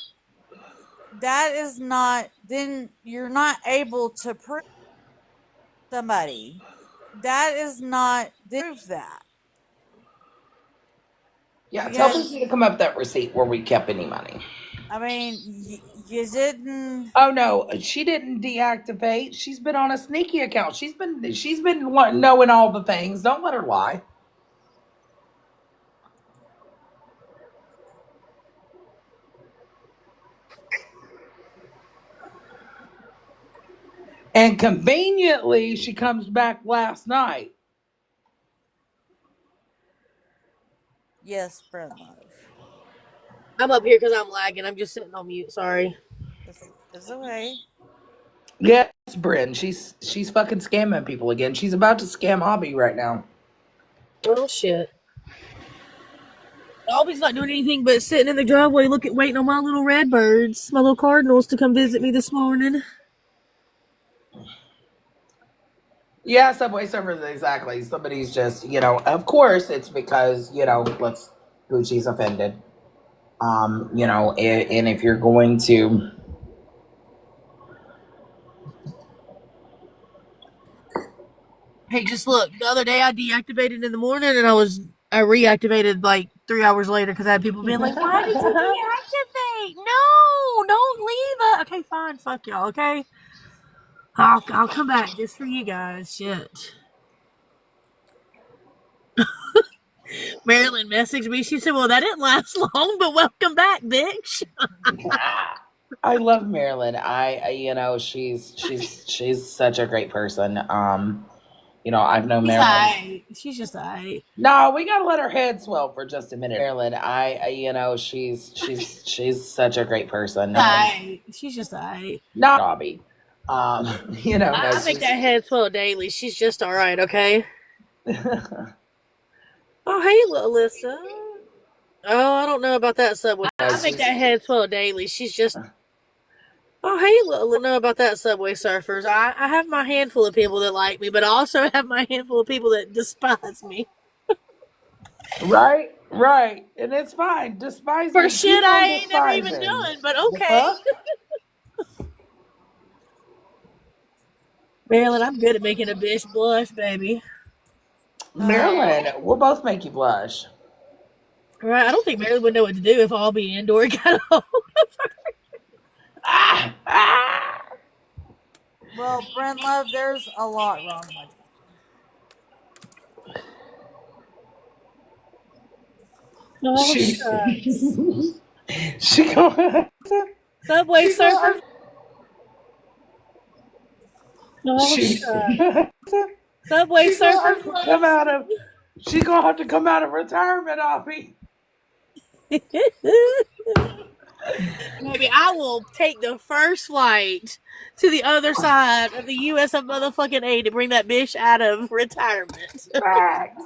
that is not, then you're not able to prove somebody. That is not, prove that. Yeah, tell Because Bougie to come up that receipt where we kept any money. I mean, you didn't. Oh no, she didn't deactivate. She's been on a sneaky account. She's been knowing all the things. Don't let her lie. And conveniently, she comes back last night. Yes, Brent Love. I'm up here because I'm lagging. I'm just sitting on mute. Sorry. It's okay. Yes, Bryn. She's fucking scamming people again. She's about to scam Abby right now. Oh shit. Albie's not doing anything but sitting in the driveway waiting on my little red birds, my little cardinals to come visit me this morning. Yeah, Subway Surfers, exactly. Somebody's just, of course it's because, let's Gucci's offended. And if you're going to Hey, just look. The other day I deactivated in the morning and I reactivated like 3 hours later because I had people being like, "Why did you deactivate? No, don't leave it." Okay, fine, fuck y'all. Okay, I'll come back just for you guys. Shit. Marilyn messaged me. She said, "Well, that didn't last long, but welcome back, bitch." I love Marilyn. She's such a great person. I've known She's Marilyn. aight. She's just aight. No, we gotta let her head swell for just a minute. Marilyn, she's such a great person. She's just aight. Not Robbie. No, I make that head swell daily. She's just all right. Okay. Oh, hey, little Alyssa. Oh, I don't know about that Subway. I make that head swell daily. She's just. Oh, hey, little. I don't know about that Subway Surfers. I have my handful of people that like me, but I also have my handful of people that despise me. Right, and it's fine. Despise For me. shit I ain't never even done, but okay. Marilyn, I'm good at making a bitch blush, baby. Marilyn, we'll both make you blush. Right? I don't think Marilyn would know what to do if Albie and Dory got home. Well, Brent Love, there's a lot wrong with you. Oh, She shucks. she gonna Subway she gonna Surfer. have, Oh, she shucks. Subway she gonna Surfer have to come flies. out of she gonna have to come out of retirement off me. Maybe I will take the first flight to the other side of the U.S. of motherfucking A to bring that bitch out of retirement. Facts.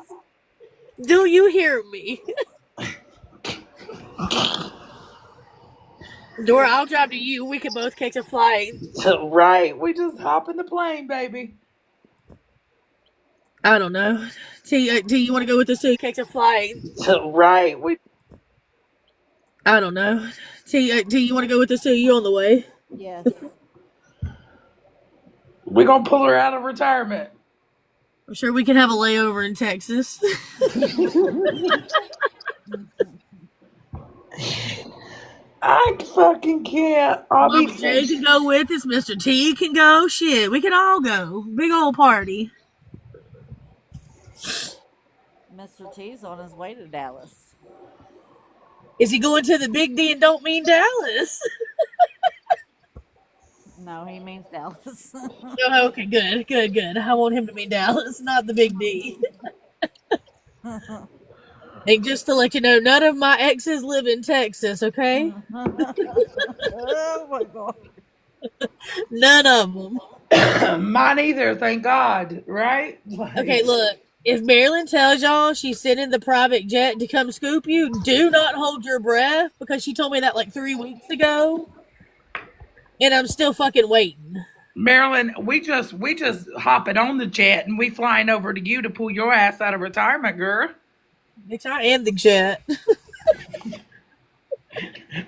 Do you hear me? Dora, I'll drive to you. We can both catch a flight. Right. We just hop in the plane, baby. I don't know. Do you want to go with us so you catch a flight? Right. We I don't know. Do you want to go with us so you're on the way? Yes. gonna pull her out of retirement. I'm sure we can have a layover in Texas. I fucking can't. I'll be Mama J can go with us. Mr. T can go. Shit, we can all go. Big old party. Mr. T's on his way to Dallas. Is he going to the Big D and don't mean Dallas? No, he means Dallas. Oh, okay, good. I want him to mean Dallas, not the Big D. And just to let you know, none of my exes live in Texas, okay? Oh my god. None of them. Mine either, thank God. Right? Okay, look. If Marilyn tells y'all she's sending the private jet to come scoop you, do not hold your breath because she told me that like 3 weeks ago. And I'm still fucking waiting. Marilyn, we just hopping on the jet and we flying over to you to pull your ass out of retirement, girl. Bitch, I am the jet.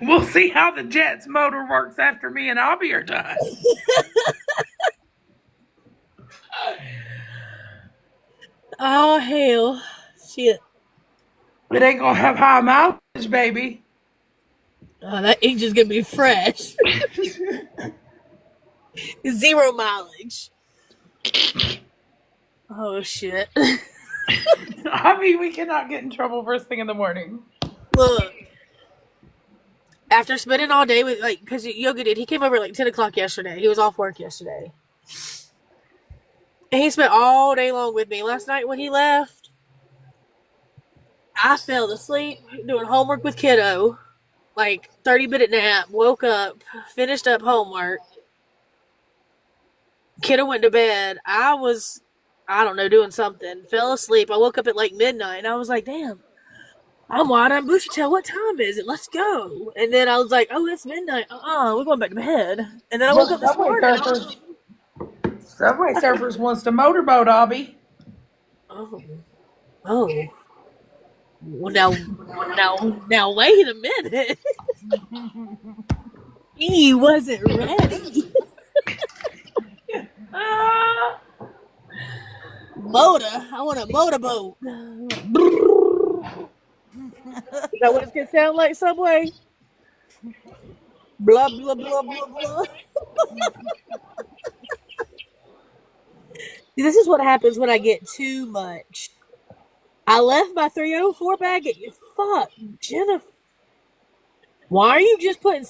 We'll see how the jet's motor works after me and Abby are done. Oh, hell. Shit. It ain't gonna have high mileage, baby. Oh, that engine's gonna be fresh. 0 mileage. Oh, shit. Abby, we cannot get in trouble first thing in the morning. Look. After spending all day with, like, because Yoga did, he came over like 10 o'clock yesterday. He was off work yesterday. And he spent all day long with me. Last night when he left, I fell asleep doing homework with kiddo. Like, 30-minute nap, woke up, finished up homework. Kiddo went to bed. I was, I don't know, doing something. Fell asleep. I woke up at like midnight and I was like, damn. I'm wide on bushy tail. What time is it? Let's go. And then I was like, oh, it's midnight. We're going back to bed. And then I woke up this morning. Subway Surfers wants to motorboat, Abby. Oh. Well, now, wait a minute. He wasn't ready. Motor. I want a motorboat. Is that what it's gonna sound like, Subway? Blah blah blah blah blah. See, this is what happens when I get too much. I left my 304 bag at you. Fuck, Jennifer. Why are you just putting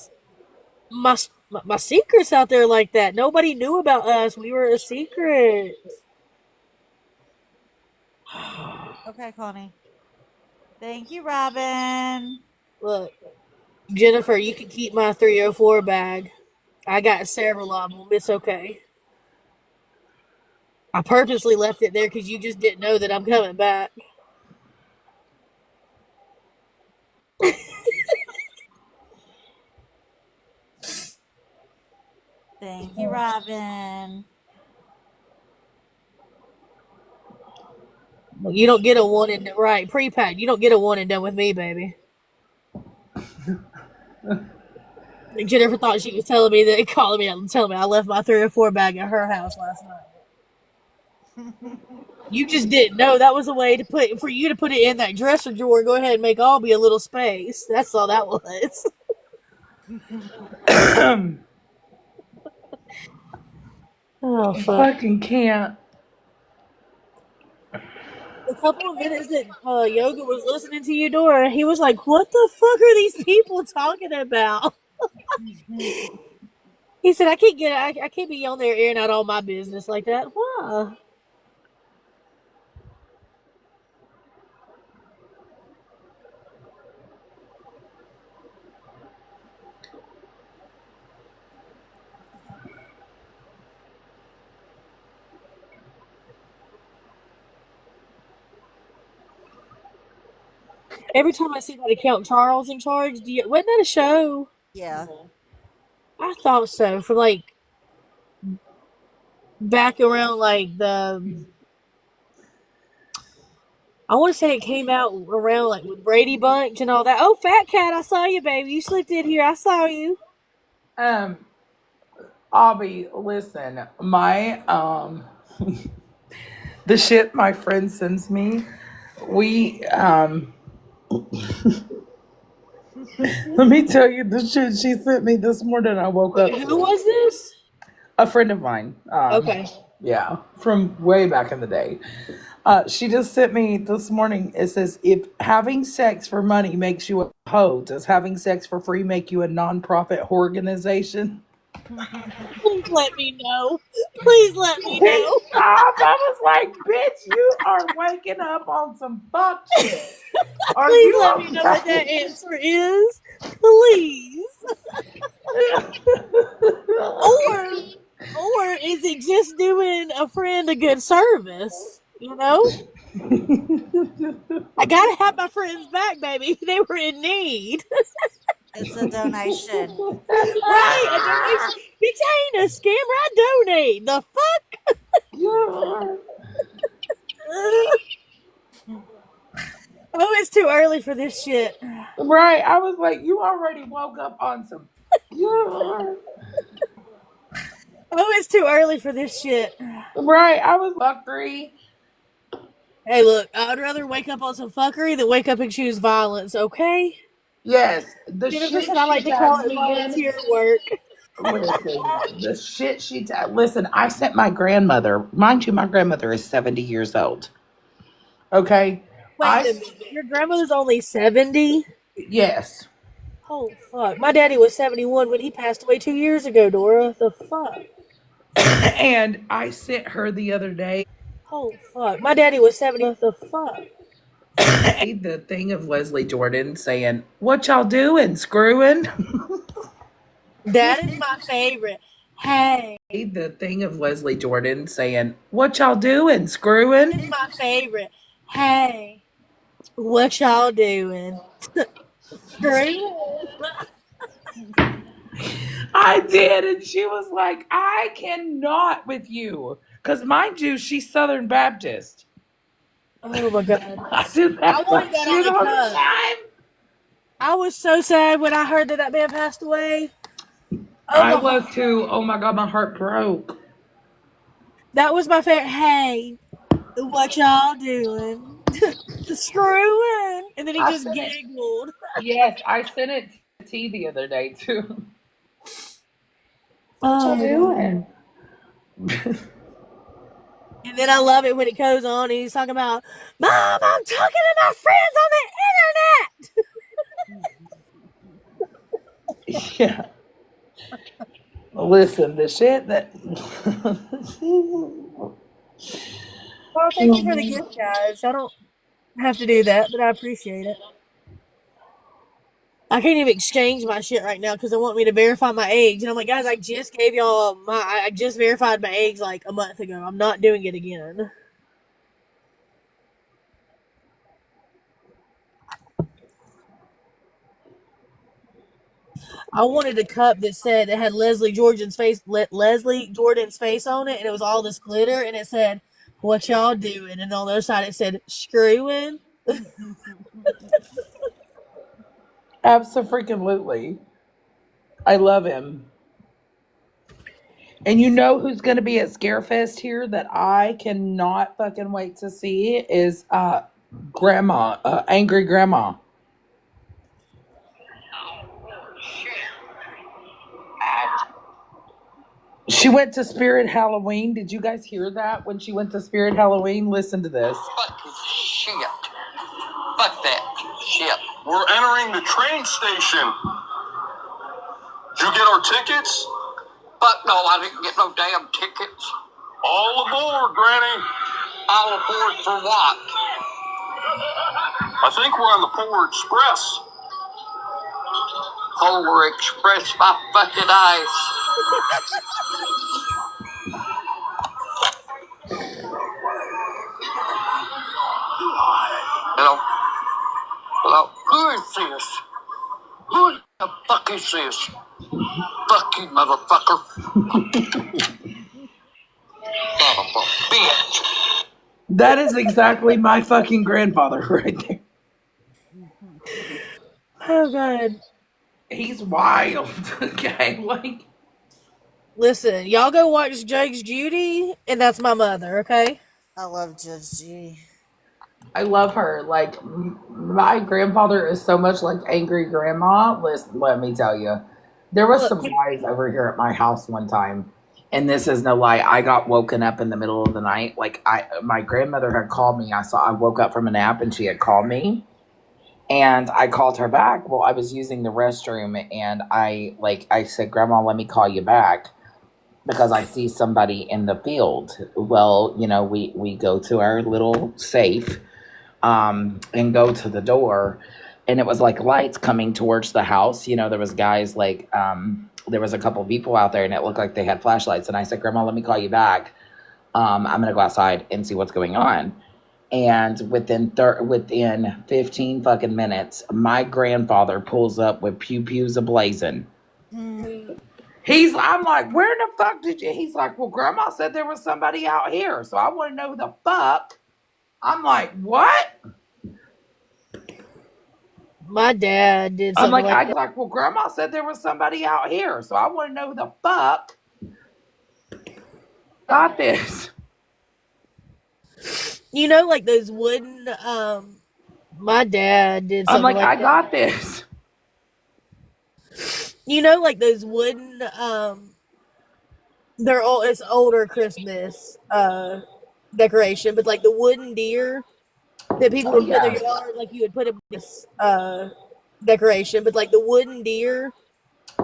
my secrets out there like that? Nobody knew about us. We were a secret. Okay, Connie. Thank you, Robin. Look, Jennifer, you can keep my 304 bag. I got several of them. It's okay. I purposely left it there because you just didn't know that I'm coming back. Thank you, Robin. Well, you don't get a one and right pre-packed. You don't get a one and done with me, baby. Jennifer thought she was telling me that, calling me out and telling me I left my 304 bag at her house last night. You just didn't know that was a way to put for you to put it in that dresser drawer and go ahead and make all be a little space. That's all that was. Oh fuck! Fucking can't. the couple of minutes that Yoga was listening to you, Dora, he was like, "What the fuck are these people talking about?" He said, I can't be on there airing out all my business like that. Why? Every time I see that account Charles in charge, wasn't that a show? Yeah. I thought so. For like back around like I want to say it came out around like with Brady Bunch and all that. Oh, Fat Cat, I saw you, baby. You slipped in here. I saw you. Um, Abby, listen, my the shit my friend sends me, we let me tell you the shit she sent me this morning. I woke up Wait, who to was this? a friend of mine. Okay. Yeah, from way back in the day. She just sent me this morning. It says, if having sex for money makes you a hoe, does having sex for free make you a nonprofit organization? Please let me know. Please let me know. I was like, bitch, you are waking up on some fuck shit. Are Please you let me know what that okay? answer is. Please. Or is it just doing a friend a good service? You know? I gotta have my friends back, baby. They were in need. It's a donation. Right? A donation. Bitch, I ain't a scammer. I donate. The fuck? Oh, it's too early for this shit. Right. I was like, you already woke up on some. Oh, it's too early for this shit. Right. I was fuckery. Hey, look, I'd rather wake up on some fuckery than wake up and choose violence, okay? Yes. The Jennifer shit said I she like to call tagged it me in. volunteer work. Listen, the shit she listen, I sent my grandmother, mind you, my grandmother is 70 years old. Okay. Wait a minute. Your grandmother's only 70? Yes. Oh, fuck. My daddy was 71 when he passed away 2 years ago, Dora. The fuck? And I sent her the other day Oh, fuck. My daddy was 70. The fuck? the thing of Leslie Jordan saying, what y'all doing? Screwing? That is my favorite. Hey. The thing of Leslie Jordan saying, what y'all doing? Screwing? That is my favorite. Hey. What y'all doing? Screw. I did. And she was like, I cannot with you. Because mind you, she's Southern Baptist. Oh my god. I just I have wanted that that on shit the all the cup. time. I was so sad when I heard that that man passed away. Oh I my was heart. too. Oh my God, my heart broke. That was my favorite. Hey, what y'all doing? Screwing. And then he I just sent it. giggled. Yes, I sent it to T the other day too. What Oh y'all my god. doing? And then I love it when it goes on and he's talking about, Mom, I'm talking to my friends on the Yeah. Listen, the shit that. internet. Well, thank you for the gift, guys. I don't have to do that, but I appreciate it. I can't even exchange my shit right now because they want me to verify my eggs. And I'm like, guys, I just gave y'all I just verified my eggs like a month ago. I'm not doing it again. I wanted a cup that said it had Leslie Jordan's face on it, and it was all this glitter, and it said, "What y'all doing?" And on the other side it said, "Screwing." Absolutely. I love him. And you know who's going to be at Scarefest here that I cannot fucking wait to see is Grandma, Angry Grandma. She went to Spirit Halloween. Did you guys hear that when she went to Spirit Halloween? Listen to this. Fuck shit. Fuck that shit. We're entering the train station. Did you get our tickets? Fuck no, I didn't get no damn tickets. All aboard, Granny. All aboard for what? I think we're on the Polar Express. Polar Express, my fucking eyes. Hello? Who is this? Who the fuck is this? Fuck you, motherfucker. Son of a bitch. That is exactly my fucking grandfather right there. Oh god. He's wild. Okay, like. Listen, y'all go watch Judge Judy, and that's my mother, okay? I love Judge G. I love her. Like, my grandfather is so much like angry grandma. Listen, let me tell you. There was some guys over here at my house one time, and this is no lie. I got woken up in the middle of the night. Like, my grandmother had called me. I woke up from a nap, and she had called me, and I called her back. Well, I was using the restroom, and I said, Grandma, let me call you back, because I see somebody in the field. Well, we go to our little safe, and go to the door, and it was like lights coming towards the house. There was guys there was a couple people out there, and it looked like they had flashlights. And I said, Grandma, let me call you back. I'm gonna go outside and see what's going on. And within 15 fucking minutes, my grandfather pulls up with pews ablazing. I'm like, where the fuck did you? He's like, well, Grandma said there was somebody out here, so I want to know who the fuck. I'm like, what? My dad did I'm something like, like I was like, well, Grandma said there was somebody out here, so I want to know who the fuck got this. like those wooden, my dad did something I'm like, I that. got this. Like those wooden, it's older Christmas, decoration, but like the wooden deer that people would put in their yard, like you would put in this, decoration, but like the wooden deer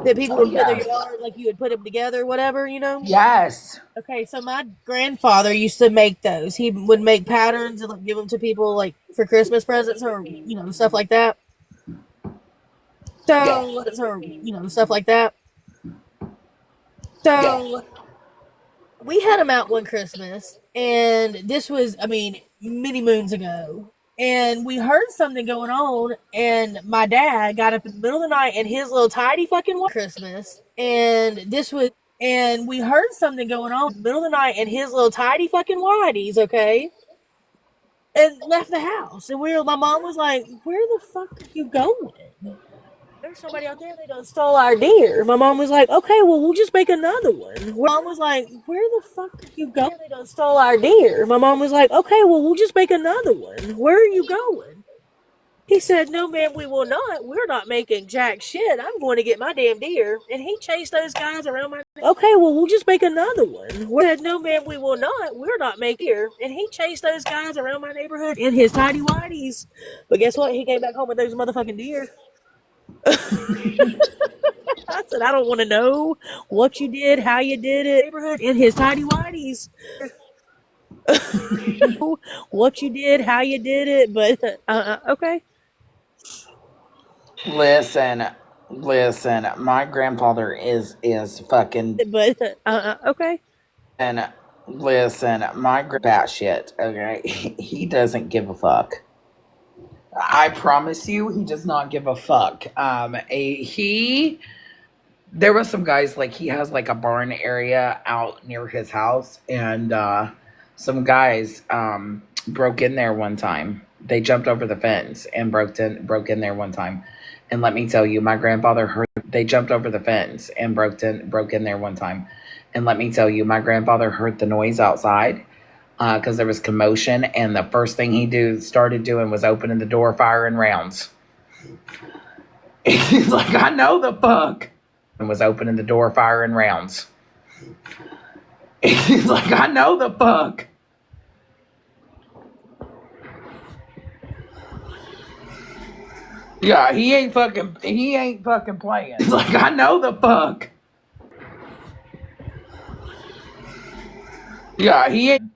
that people would put in their yard, like you would put them together, whatever, Yes. Okay, so my grandfather used to make those. He would make patterns and like give them to people like for Christmas presents or stuff like that. Stuff like that. So we had them out one Christmas, and this was, many moons ago. And we heard something going on, and my dad got up in the middle of the night in his little tidy fucking Christmas, and we heard something going on in the middle of the night in his little tidy fucking whities, okay? And left the house. And my mom was like, where the fuck are you going? There's somebody out there, they done stole our deer. My mom was like, okay, well, we'll just make another one. Mom was like, where the fuck are you going? They done stole our deer. My mom was like, okay, well, we'll just make another one. Where are you going? He said, no, ma'am, we will not. We're not making jack shit. I'm going to get my damn deer. And he chased those guys around my... Okay, well, we'll just make another one. He said, no, ma'am, we will not. We're not making deer. And he chased those guys around my neighborhood in his tidy whities. But guess what? He came back home with those motherfucking deer. I said, I don't want to know what you did, how you did it. Neighborhood in his tidy whities. What you did, how you did it, but okay. Listen, my grandfather is fucking. But okay. And listen, my batshit. Okay, he doesn't give a fuck. I promise you, he does not give a fuck. There was some guys, like, he has like a barn area out near his house, and some guys broke in there one time. They jumped over the fence and broke in there one time. And let me tell you, my grandfather heard. They jumped over the fence and broke in there one time. And let me tell you, my grandfather heard the noise outside because there was commotion, and the first thing he started doing was opening the door, firing rounds. He's like, I know the fuck. And was opening the door, firing rounds. He's like, I know the fuck. Yeah, he ain't fucking playing. He's like, I know the fuck. Yeah, he ain't.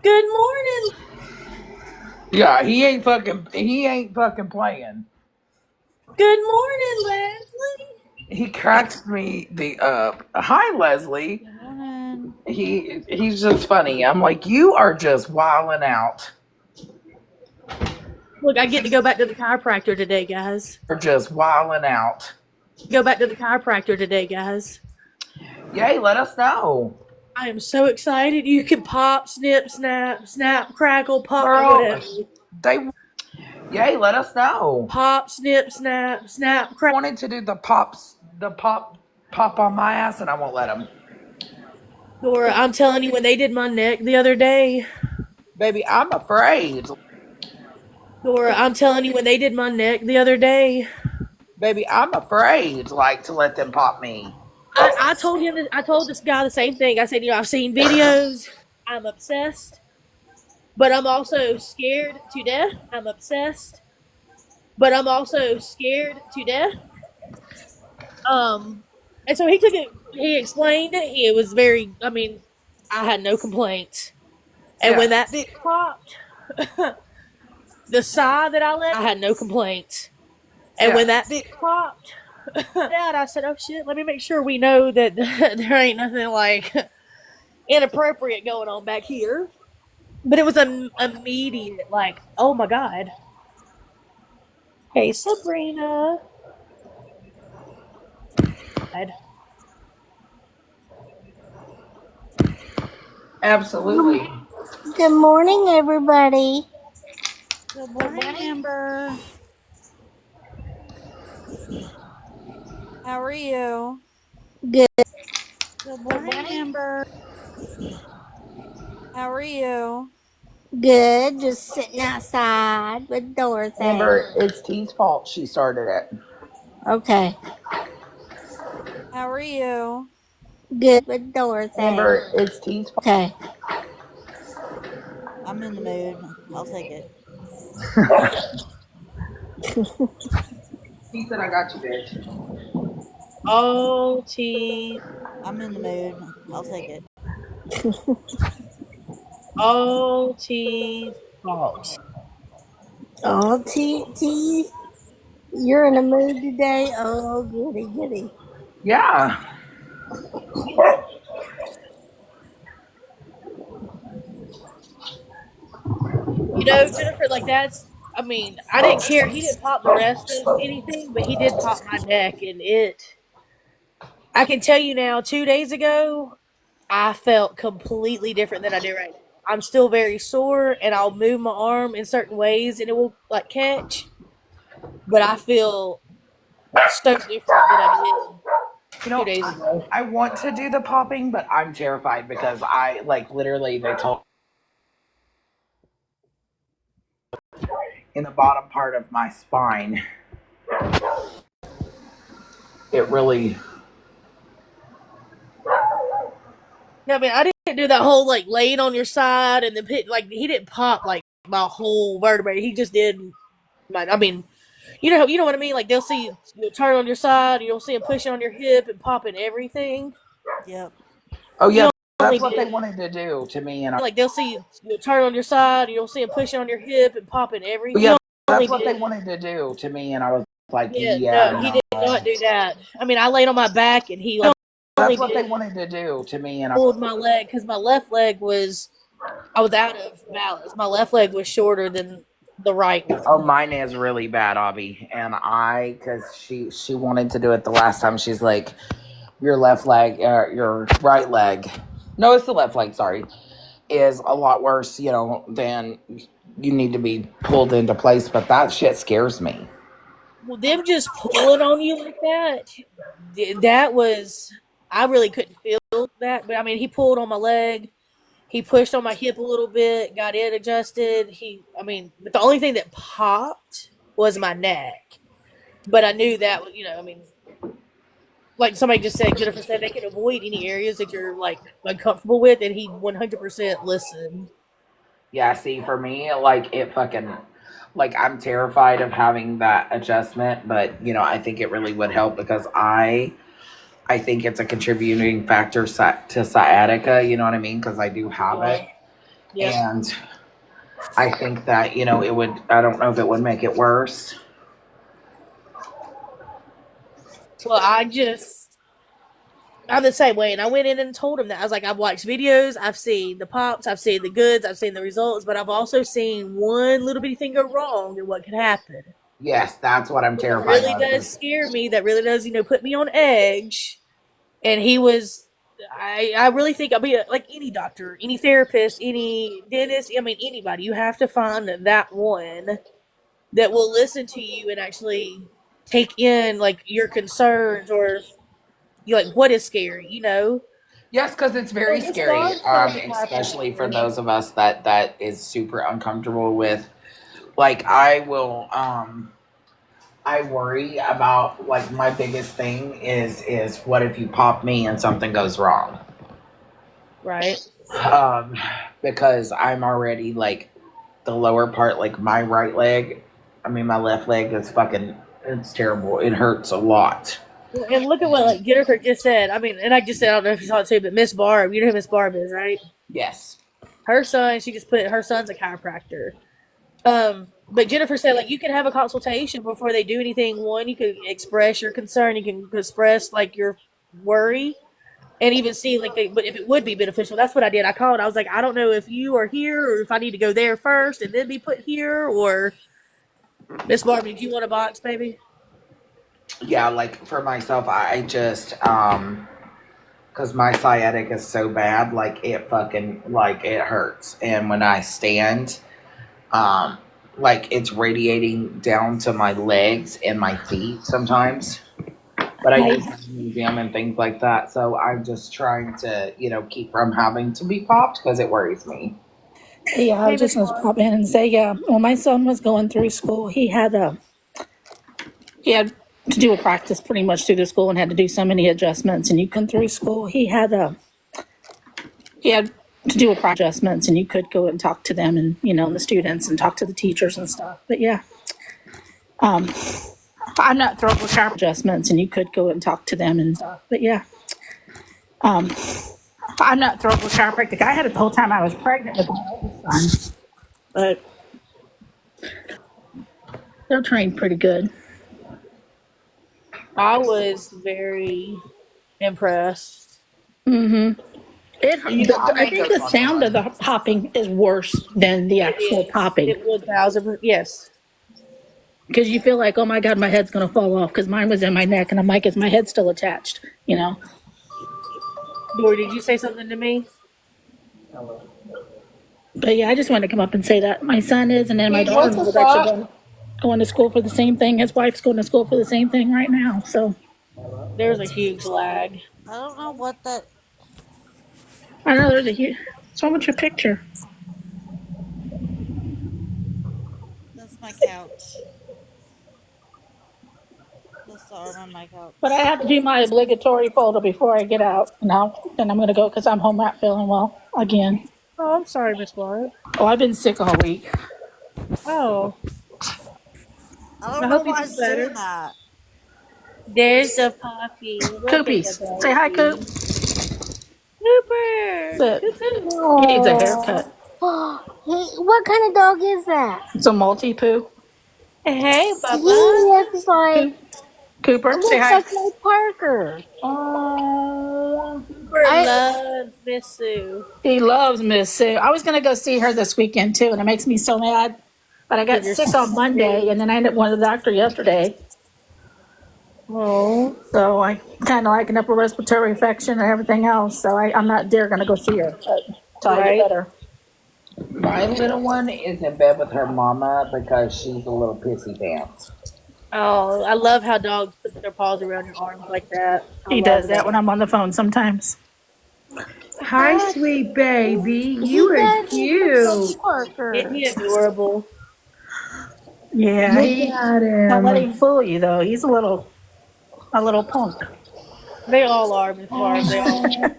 Good morning. Yeah, he ain't fucking playing. Good morning, Leslie. He cracks me the up. Hi, Leslie. Good morning. He's just funny. I'm like, you are just wilding out. Look, I get to go back to the chiropractor today, guys. You're just wilding out. Go back to the chiropractor today, guys. Yay, let us know. I am so excited. You can pop, snip, snap, crackle, pop, Girl, or whatever. Yay, let us know. Pop, snip, snap, I crackle. wanted to do the pop on my ass, and I won't let him. Dora, I'm telling you, when they did my neck the other day. Baby, I'm afraid. Dora, I'm telling you, when they did my neck the other day. Baby, I'm afraid, like, to let them pop me. I told him, I told this guy the same thing. I said, I've seen videos. I'm obsessed. But I'm also scared to death. I'm obsessed. But I'm also scared to death. And so he took it, he explained it. It was very, I had no complaints. And when that bitch popped, the sigh that I let, I had no complaints. And when that bitch popped, Dad, I said, oh shit, let me make sure we know that there ain't nothing like inappropriate going on back here. But it was an immediate, like, oh my God. Hey, Sabrina. Absolutely. Good morning, everybody. Good morning, Amber. How are you? Good. Good morning, Amber. How are you? Good. Just sitting outside with Dorothy. Amber, it's T's fault she started it. Okay. How are you? Good with Dorothy. Amber, it's T's fault. Okay. I'm in the mood. I'll take it. He said, I got you, bitch. Oh, T. I'm in the mood. I'll take it. Oh, T. Fault. Oh, T, you're in a mood today. Oh, goody. Yeah. Jennifer, like that's, I didn't care. He didn't pop the rest of anything, but he did pop my neck, and I can tell you now, 2 days ago, I felt completely different than I do right now. I'm still very sore, and I'll move my arm in certain ways, and it will like catch. But I feel so different than I did 2 days ago. I want to do the popping, but I'm terrified because I, like, literally, they told in the bottom part of my spine. It really. I didn't do that whole like laying on your side and then like he didn't pop like my whole vertebrae. He just did. You know what I mean. Like they'll see you turn on your side, and you'll see him pushing on your hip and popping everything. Yep. Oh yeah, that's what they wanted to do to me, and like they'll see you turn on your side, and you'll see him pushing on your hip and popping everything. Yeah, that's what they wanted to do to me, and I was like, no, he did not do that. I laid on my back, and he that's what they wanted to do to me, and I pulled my leg because my left leg I was out of balance. My left leg was shorter than the right one. Oh, mine is really bad, Abby, and because she wanted to do it the last time. She's like, your left leg, your right leg. No, it's the left leg. Sorry, is a lot worse, than you need to be pulled into place. But that shit scares me. Well, them just pulling on you like that was, I really couldn't feel that. But he pulled on my leg. He pushed on my hip a little bit, got it adjusted. But the only thing that popped was my neck. But I knew that, like somebody just said, Jennifer said they can avoid any areas that you're like uncomfortable with, and he 100% listened. Yeah, see, for me, like it fucking, like I'm terrified of having that adjustment, but you know, I think it really would help because I think it's a contributing factor to sciatica. You know what I mean? Because I do have it, Yeah. and I think that you know it would. I don't know if it would make it worse. Well, I'm the same way, and I went in and told him that. I was like, I've watched videos, I've seen the pops, I've seen the goods, I've seen the results, but I've also seen one little bitty thing go wrong and what could happen. Yes, that's what I'm It terrified really of. does scare me. That really does, put me on edge. And he was, I really think, I mean, like any doctor, any therapist, any dentist, I mean, anybody, you have to find that one that will listen to you and actually take in like your concerns or you like what is scary, Yes, because it's very Well, this scary, dog started especially for happening. those of us that is super uncomfortable with. Like, I will, I worry about like my biggest thing is what if you pop me and something goes wrong? Right. Um, because I'm already like the lower part, like my right leg. I mean, my left leg is fucking. It's terrible. It hurts a lot. And look at what like Jennifer just said. I mean, and I just said, I don't know if you saw it too, but Miss Barb, you know who Miss Barb is, right? Yes. Her son, she just put her son's a chiropractor. But Jennifer said, like, you can have a consultation before they do anything. One, you can express your concern, you can express like your worry, and even see like, but if it would be beneficial, that's what I did. I called. I was like, I don't know if you are here or if I need to go there first and then be put here. Or Miss Barbie, do you want a box, baby? Yeah, like for myself, I just because my sciatic is so bad, like it fucking like it hurts, and when I stand, um, like it's radiating down to my legs and my feet sometimes. But I use magnesium and things like that, so I'm just trying to, you know, keep from having to be popped because it worries me. Yeah, I was just going to pop in and say, yeah, when my son was going through school, he had to do a practice pretty much through the school and had to do so many adjustments. And you come through school, he had to do a adjustments, and you could go and talk to them and the students and talk to the teachers and stuff. But yeah, I'm not thrilled with adjustments, and you could go and talk to them and stuff. But yeah, I'm not thrilled with chiropractic. I had it the whole time I was pregnant with my oldest son, but they're trained pretty good. I was very impressed. Mm-hmm. I think the sound of the popping is worse than the actual popping. It 1,000%, yes. Because you feel like, oh my God, my head's going to fall off. Because mine was in my neck, and I'm like, is my head still attached? Dory, did you say something to me? But yeah, I just wanted to come up and say that my son is, and then my daughter was actually going to school for the same thing. His wife's going to school for the same thing right now. So there's a huge lag. I don't know what that. I know there's a huge. What's wrong with your picture? That's my couch. That's the arm on my couch. But I have to do my obligatory folder before I get out. Now, then I'm going to go because I'm home not feeling well again. Oh, I'm sorry, Miss Barb. Oh, I've been sick all week. Oh. I don't know why I'm doing that. There's the puppy. Coopies. Say hi, Coop. Cooper. He needs a haircut. What kind of dog is that? It's a Maltipoo. Hey, Bubba. He looks like Cooper. It Say looks hi. like my Parker. Cooper loves Miss Sue. He loves Miss Sue. I was going to go see her this weekend too, and it makes me so mad. But I got sick on Monday, and then I ended up going to the doctor yesterday. Oh. So I kind of like an upper respiratory infection and everything else. So I'm not dare going to go see her until I get better. My little one is in bed with her mama because she's a little pissy pants. Oh, I love how dogs put their paws around your arms like that. He does that when I'm on the phone sometimes. Hi, sweet baby. You are cute. Isn't he adorable? Yeah. Look at him. Don't let him fool you, though. He's a little punk. They all are, Miss Barb. They all are.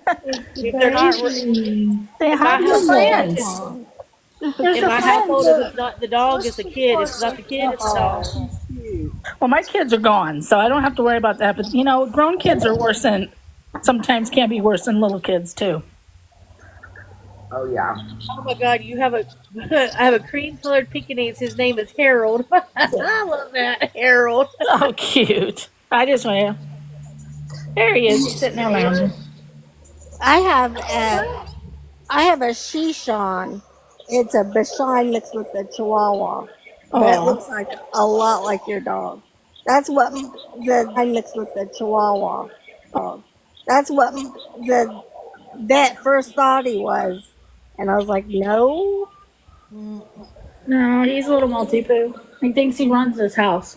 If they're not, They in my have your household, friends. in my household, if it's not the dog, it's the kid. If it's not the kid, it's the dog. Well, my kids are gone, so I don't have to worry about that. But grown kids are worse than sometimes can be worse than little kids too. Oh yeah. Oh my God, you have a I have a cream-colored Pekingese. His name is Harold. I love that, Harold. Oh, cute. I just went. There he is. He's sitting there lounging. I have a Shishan. It's a Bashan mixed with a Chihuahua, but it looks like a lot like your dog. That's what the I mixed with the Chihuahua. That's what the vet first thought he was, and I was like, no. No, he's a little multi-poo. He thinks he runs this house.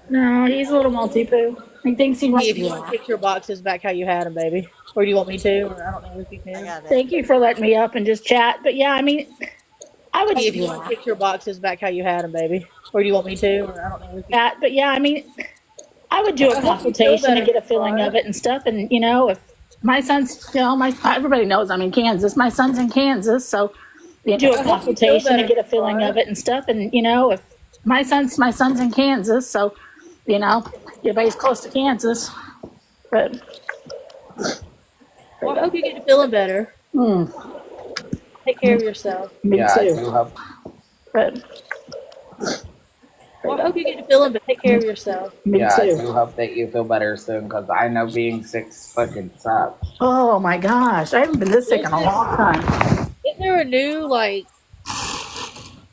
No, he's a little multi-poo. He thinks he runs. If you want to fix your boxes back how you had them, baby, or do you want me to? Or I don't know if you can. Thank you for letting me up and just chat. But yeah, I mean, I would. If you want to fix your boxes back how you had them, baby, or do you want me to? Or I don't know if you Chat. But yeah, I mean, I would do a consultation to get a feeling of it and stuff. And if my son's, everybody knows I'm in Kansas. My son's in Kansas, so do a consultation to get a feeling of it and stuff. And if my son's in Kansas, so everybody's close to Kansas. But Well, I hope you get to feeling better. Take care of yourself. me Yeah, I too. do hope. But Well, I hope you get to feeling better. Take care of yourself. me Yeah, I too. do hope that you feel better soon, because I know being sick fucking sucks. Oh my gosh, I haven't been this sick in a long time. Isn't there a new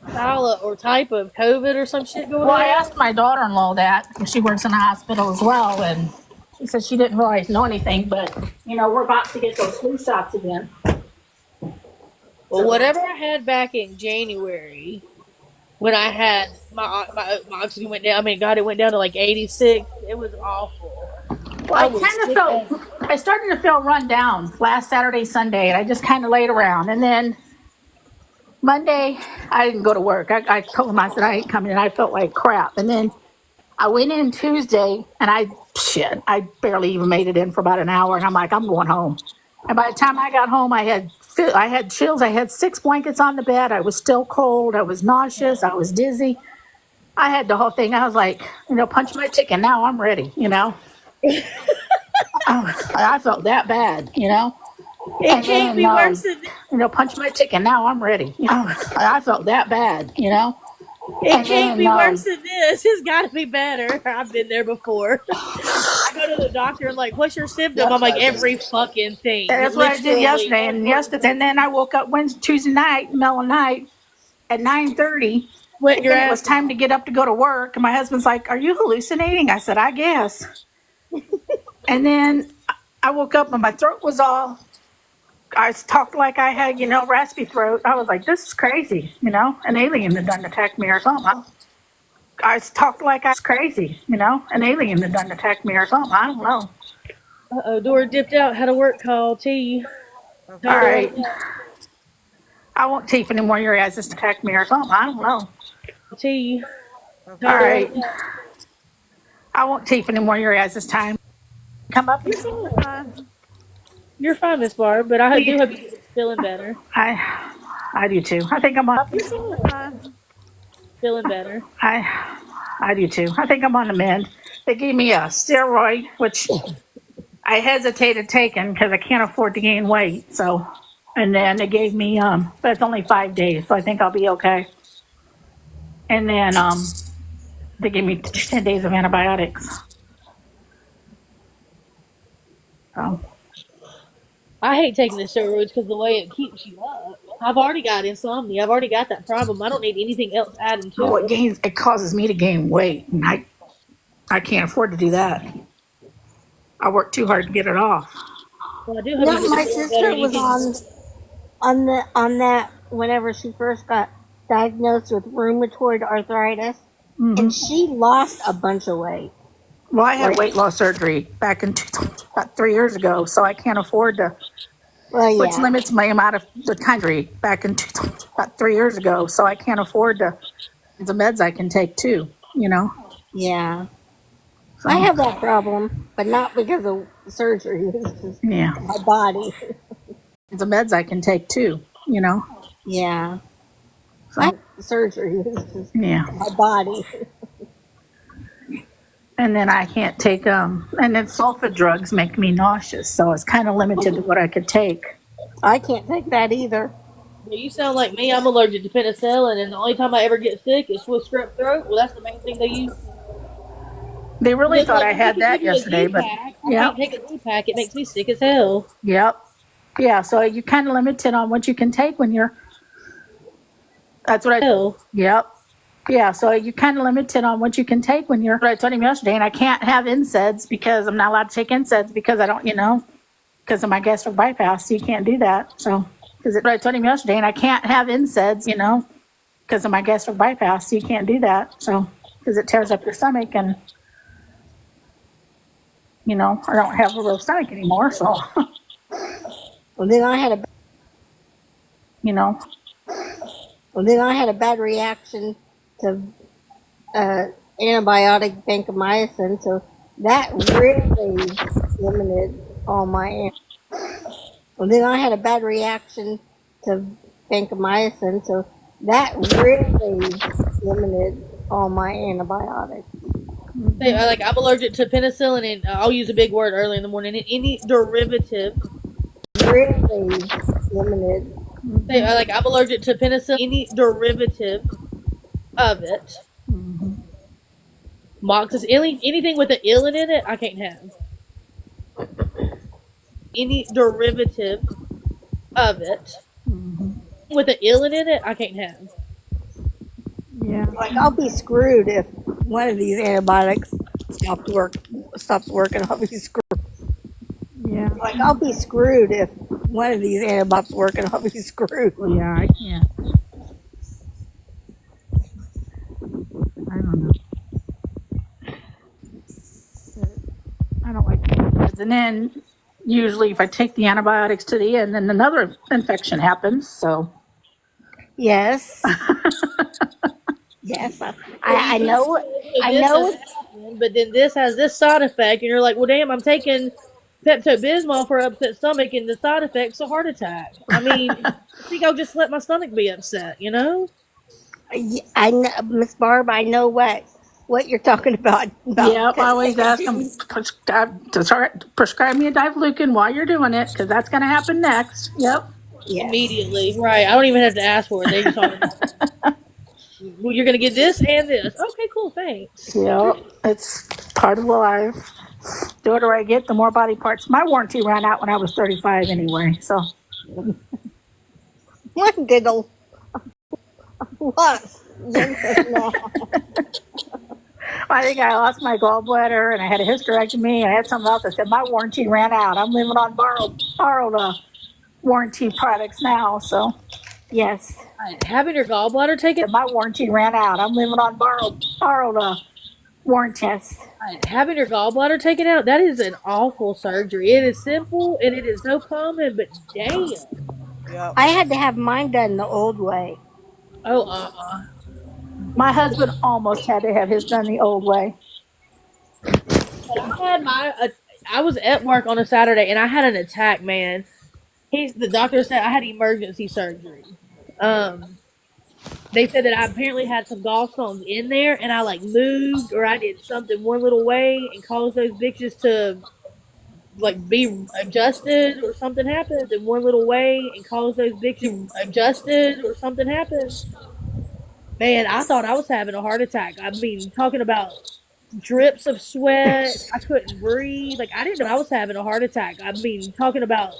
style or type of COVID or some shit going Well, I on? asked my daughter-in-law that because she works in a hospital as well, and she said she didn't really know anything. But we're about to get those flu shots again. Well, whatever I had back in January, when I had my oxygen went down. I mean, God, it went down to like 86. It was awful. Well, I started to feel run down last Saturday, Sunday, and I just kind of laid around. And then Monday, I didn't go to work. I told him, I said, I ain't coming, and I felt like crap. And then I went in Tuesday, and I barely even made it in for about an hour, and I'm like, I'm going home. And by the time I got home, I had chills. I had 6 blankets on the bed. I was still cold. I was nauseous. I was dizzy. I had the whole thing. I was like, punch my ticket. Now I'm ready, I felt that bad, It can't be worse than this. punch my ticket. Now I'm ready. I felt that bad, It can't be worse than this. It's got to be better. I've been there before. I go to the doctor and like, what's your symptom? I'm like, every fucking thing. That's what I did yesterday. And then I woke up Tuesday night, middle of the night, at 9:30. Wet your It was ass. time to get up to go to work. And my husband's like, are you hallucinating? I said, I guess. And then I woke up and my throat was all, I talked like I had, raspy throat. I was like, this is crazy, an alien had done attacked me or something. I talked like I was crazy, an alien had done attacked me or something. I don't know. Uh-oh, Dora dipped out. Had a work call. T. All right. I won't teeth anymore. Your ass just attacked me or something. I don't know. T. All right. I won't teeth anymore. Your ass this time. Come up. You're fine, Miss Barb, but I do hope you get feeling better. I do too. I think I'm on. Feeling better. I do too. I think I'm on the mend. They gave me a steroid, which I hesitated taking because I can't afford to gain weight. So, and then they gave me but it's only 5 days, so I think I'll be okay. And then they gave me 10 days of antibiotics. So. I hate taking the steroids because the way it keeps you up. I've already got insomnia. I've already got that problem. I don't need anything else added to it. It causes me to gain weight, and I can't afford to do that. I work too hard to get it off. Well, I do hope you get My feeling sister better. was on that whenever she first got diagnosed with rheumatoid arthritis, and she lost a bunch of weight. Well, I had weight loss surgery back in about 3 years ago, so I can't afford to, which limits my amount of the country back in about 3 years ago, so I can't afford the meds I can take too, Yeah. So I have that problem, but not because of surgery. It's just yeah, my body. the meds I can take too. You know. Yeah. So I have surgery. It's just yeah, my body. and then I can't take and then sulfa drugs make me nauseous, so it's kind of limited to what I could take. I can't take that either. Well, you sound like me. I'm allergic to penicillin, and the only time I ever get sick is with strep throat. Well, that's the main thing they use. They really Then, thought like, I if they had can that give you a yesterday, but Z-Pack, I yeah, can't take a Z-Pack. It makes me sick as hell. yep, yeah. So you kind of limited on what you can take when you're. That's what I. Hell. Yep. Yeah, so you kind of limited on what you can take when you're. I told him yesterday, and I can't have NSAIDs because I'm not allowed to take NSAIDs because I don't, because of my gastric bypass. So you can't do that. So, I told him yesterday, and I can't have NSAIDs, because of my gastric bypass. So you can't do that. So, because it tears up your stomach, and I don't have a real stomach anymore. So, Well, then I had a you know, bad reaction to antibiotic vancomycin, so that really limited all my. Well, then I had a bad reaction to vancomycin, so that really limited all my antibiotics. Like, I'm allergic to penicillin, and I'll use a big word early in the morning. Any derivative. Really limited. Like, I'm allergic to penicillin. Any derivative of it. Moxicillin, anything with an illin in it, I can't have. Any derivative of it with an illin in it, I can't have. Yeah. Like, I'll be screwed if one of these antibiotics stops working. I'll be screwed. Yeah. Like, I'll be screwed if one of these antibiotics working. I'll be screwed. Yeah, I can't. I don't know. I don't like meds. And then usually if I take the antibiotics to the end, then another infection happens. So Yes. Yes. I know. I know. But then this has this side effect, and you're like, well, damn, I'm taking Pepto-Bismol for upset stomach, and the side effect's a heart attack. I mean, I think I'll just let my stomach be upset, I know, Miss Barb. I know what you're talking about. yeah, I always ask them to prescribe me a Divlucan while you're doing it, because that's going to happen next. Yep. Yes. Immediately, right? I don't even have to ask for it. They just already. Well, you're gonna get this and this. Okay, cool, thanks. Yep. It's part of life. The older I get, the more body parts. My warranty ran out when I was 35 anyway. So One did a lot. I think I lost my gallbladder and I had a hysterectomy and I had something else. I said my warranty ran out. I'm living on borrowed warranty products now. So yes, Having your gallbladder taken. my warranty ran out. I'm living on borrowed warranty. Yes. Having your gallbladder taken out, that is an awful surgery. It is simple and it is so common, but damn. I had to have mine done the old way. Oh, My husband almost had to have his done the old way. I was at work on a Saturday and I had an attack, man. The doctor said I had emergency surgery. They said that I apparently had some gallstones in there, and I moved or I did something one little way and caused those bitches to be adjusted, or something happened in one little way and caused those bitches adjusted, or something happened. Man, I thought I was having a heart attack. I mean, talking about drips of sweat. I couldn't breathe. I didn't know I was having a heart attack. I mean, talking about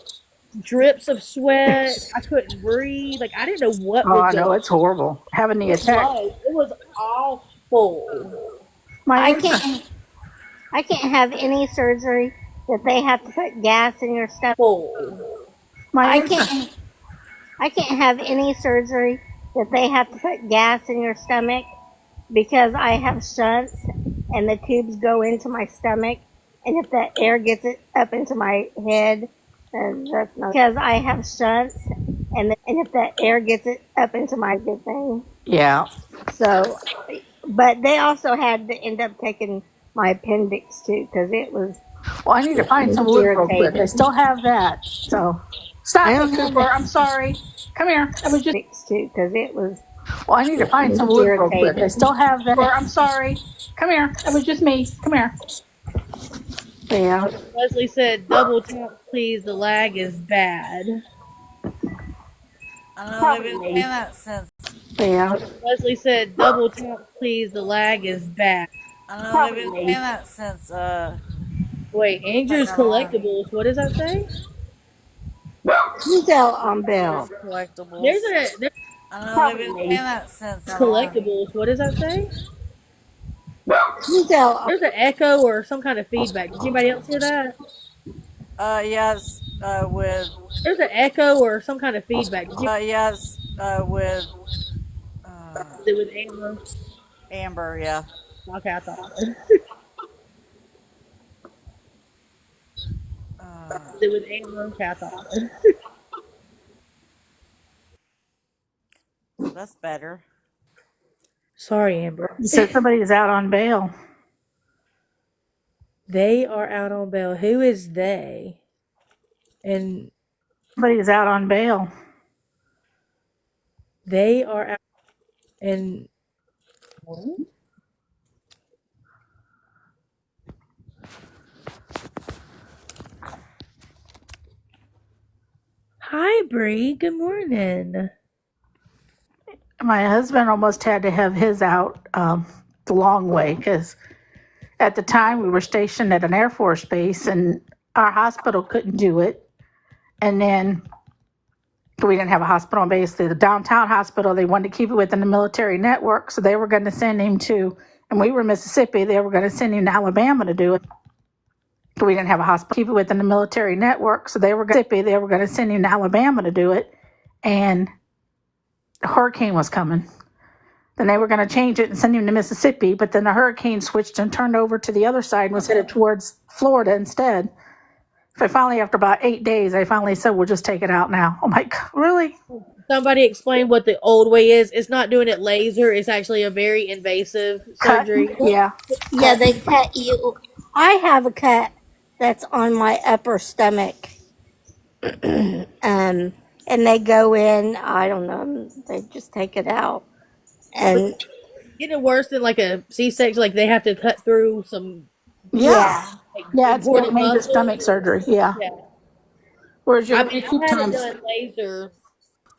drips of sweat. I couldn't breathe. I didn't know what was going on. It's horrible. Having the attack. It was awful. I can't have any surgery that they have to put gas in your stomach. I can't have any surgery that they have to put gas in your stomach because I have shunts and the tubes go into my stomach, and if that air gets it up into my head, then that's not because I have shunts and if that air gets it up into my good thing. Yeah. So, but they also had to end up taking my appendix too, because it was Well, I need to find some wood real quick. I irritated. still have that. So stop it, Cooper. I'm sorry. Come here. I was just. Appendix too, because it was Well, I need to find some wood real quick. I irritated. still have that. I'm sorry. Come here. It was just me. Come here. Yeah. Leslie said, "Double tap, please. The lag is bad." I know they've been saying that since. Yeah. Leslie said, "Double tap, please. The lag is bad." I know they've been saying that since. Wait, Andrew's Collectibles. What does that say? Detail on Bill. Collectibles. There's I know they've been saying that since. Collectibles. What does that say? Detail. There's an echo or some kind of feedback. Did anybody else hear that? Yes. With. There's an echo or some kind of feedback. Yes. With. Is it with Amber? Amber. Yeah. Okay, I thought. Is it with Amber? Okay, I thought. That's better. Sorry, Amber. You said somebody is out on bail. They are out on bail. Who is they? And Somebody is out on bail. they are out. And hi, Bree. Good morning. My husband almost had to have his out the long way because at the time we were stationed at an Air Force base and our hospital couldn't do it. And then we didn't have a hospital on base. The downtown hospital, they wanted to keep it within the military network. So they were going to send him to, and we were in Mississippi, they were going to send him to Alabama to do it. We didn't have a hospital, keep it within the military network. So they were going to send him to Alabama to do it. And a hurricane was coming. Then they were going to change it and send him to Mississippi, but then the hurricane switched and turned over to the other side and was headed towards Florida instead. So finally, after about 8 days, I finally said, we'll just take it out now. I'm like, really? Somebody explain what the old way is. It's not doing it laser. It's actually a very invasive surgery. Yeah. Yeah, they cut you. I have a cut that's on my upper stomach. And they go in, I don't know, they just take it out. And Isn't it worse than like a C-section? Like they have to cut through some. Yeah. Like, Yeah, it's important major muscle. stomach surgery. Yeah. Yeah. Whereas your I mean, I had it times. done laser.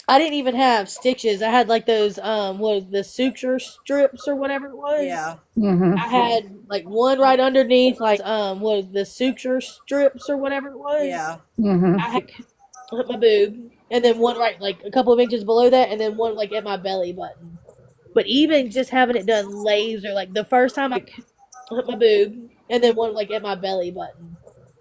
I didn't even have stitches. I had like those what the suture strips or whatever it was. Yeah. Mm-hmm. I had like one right underneath, like what the suture strips or whatever it was. Yeah. Mm-hmm. I had my boob, and then one right like a couple of inches below that, and then one like at my belly button. But even just having it done laser, like the first time I hit my boob, and then one like at my belly button.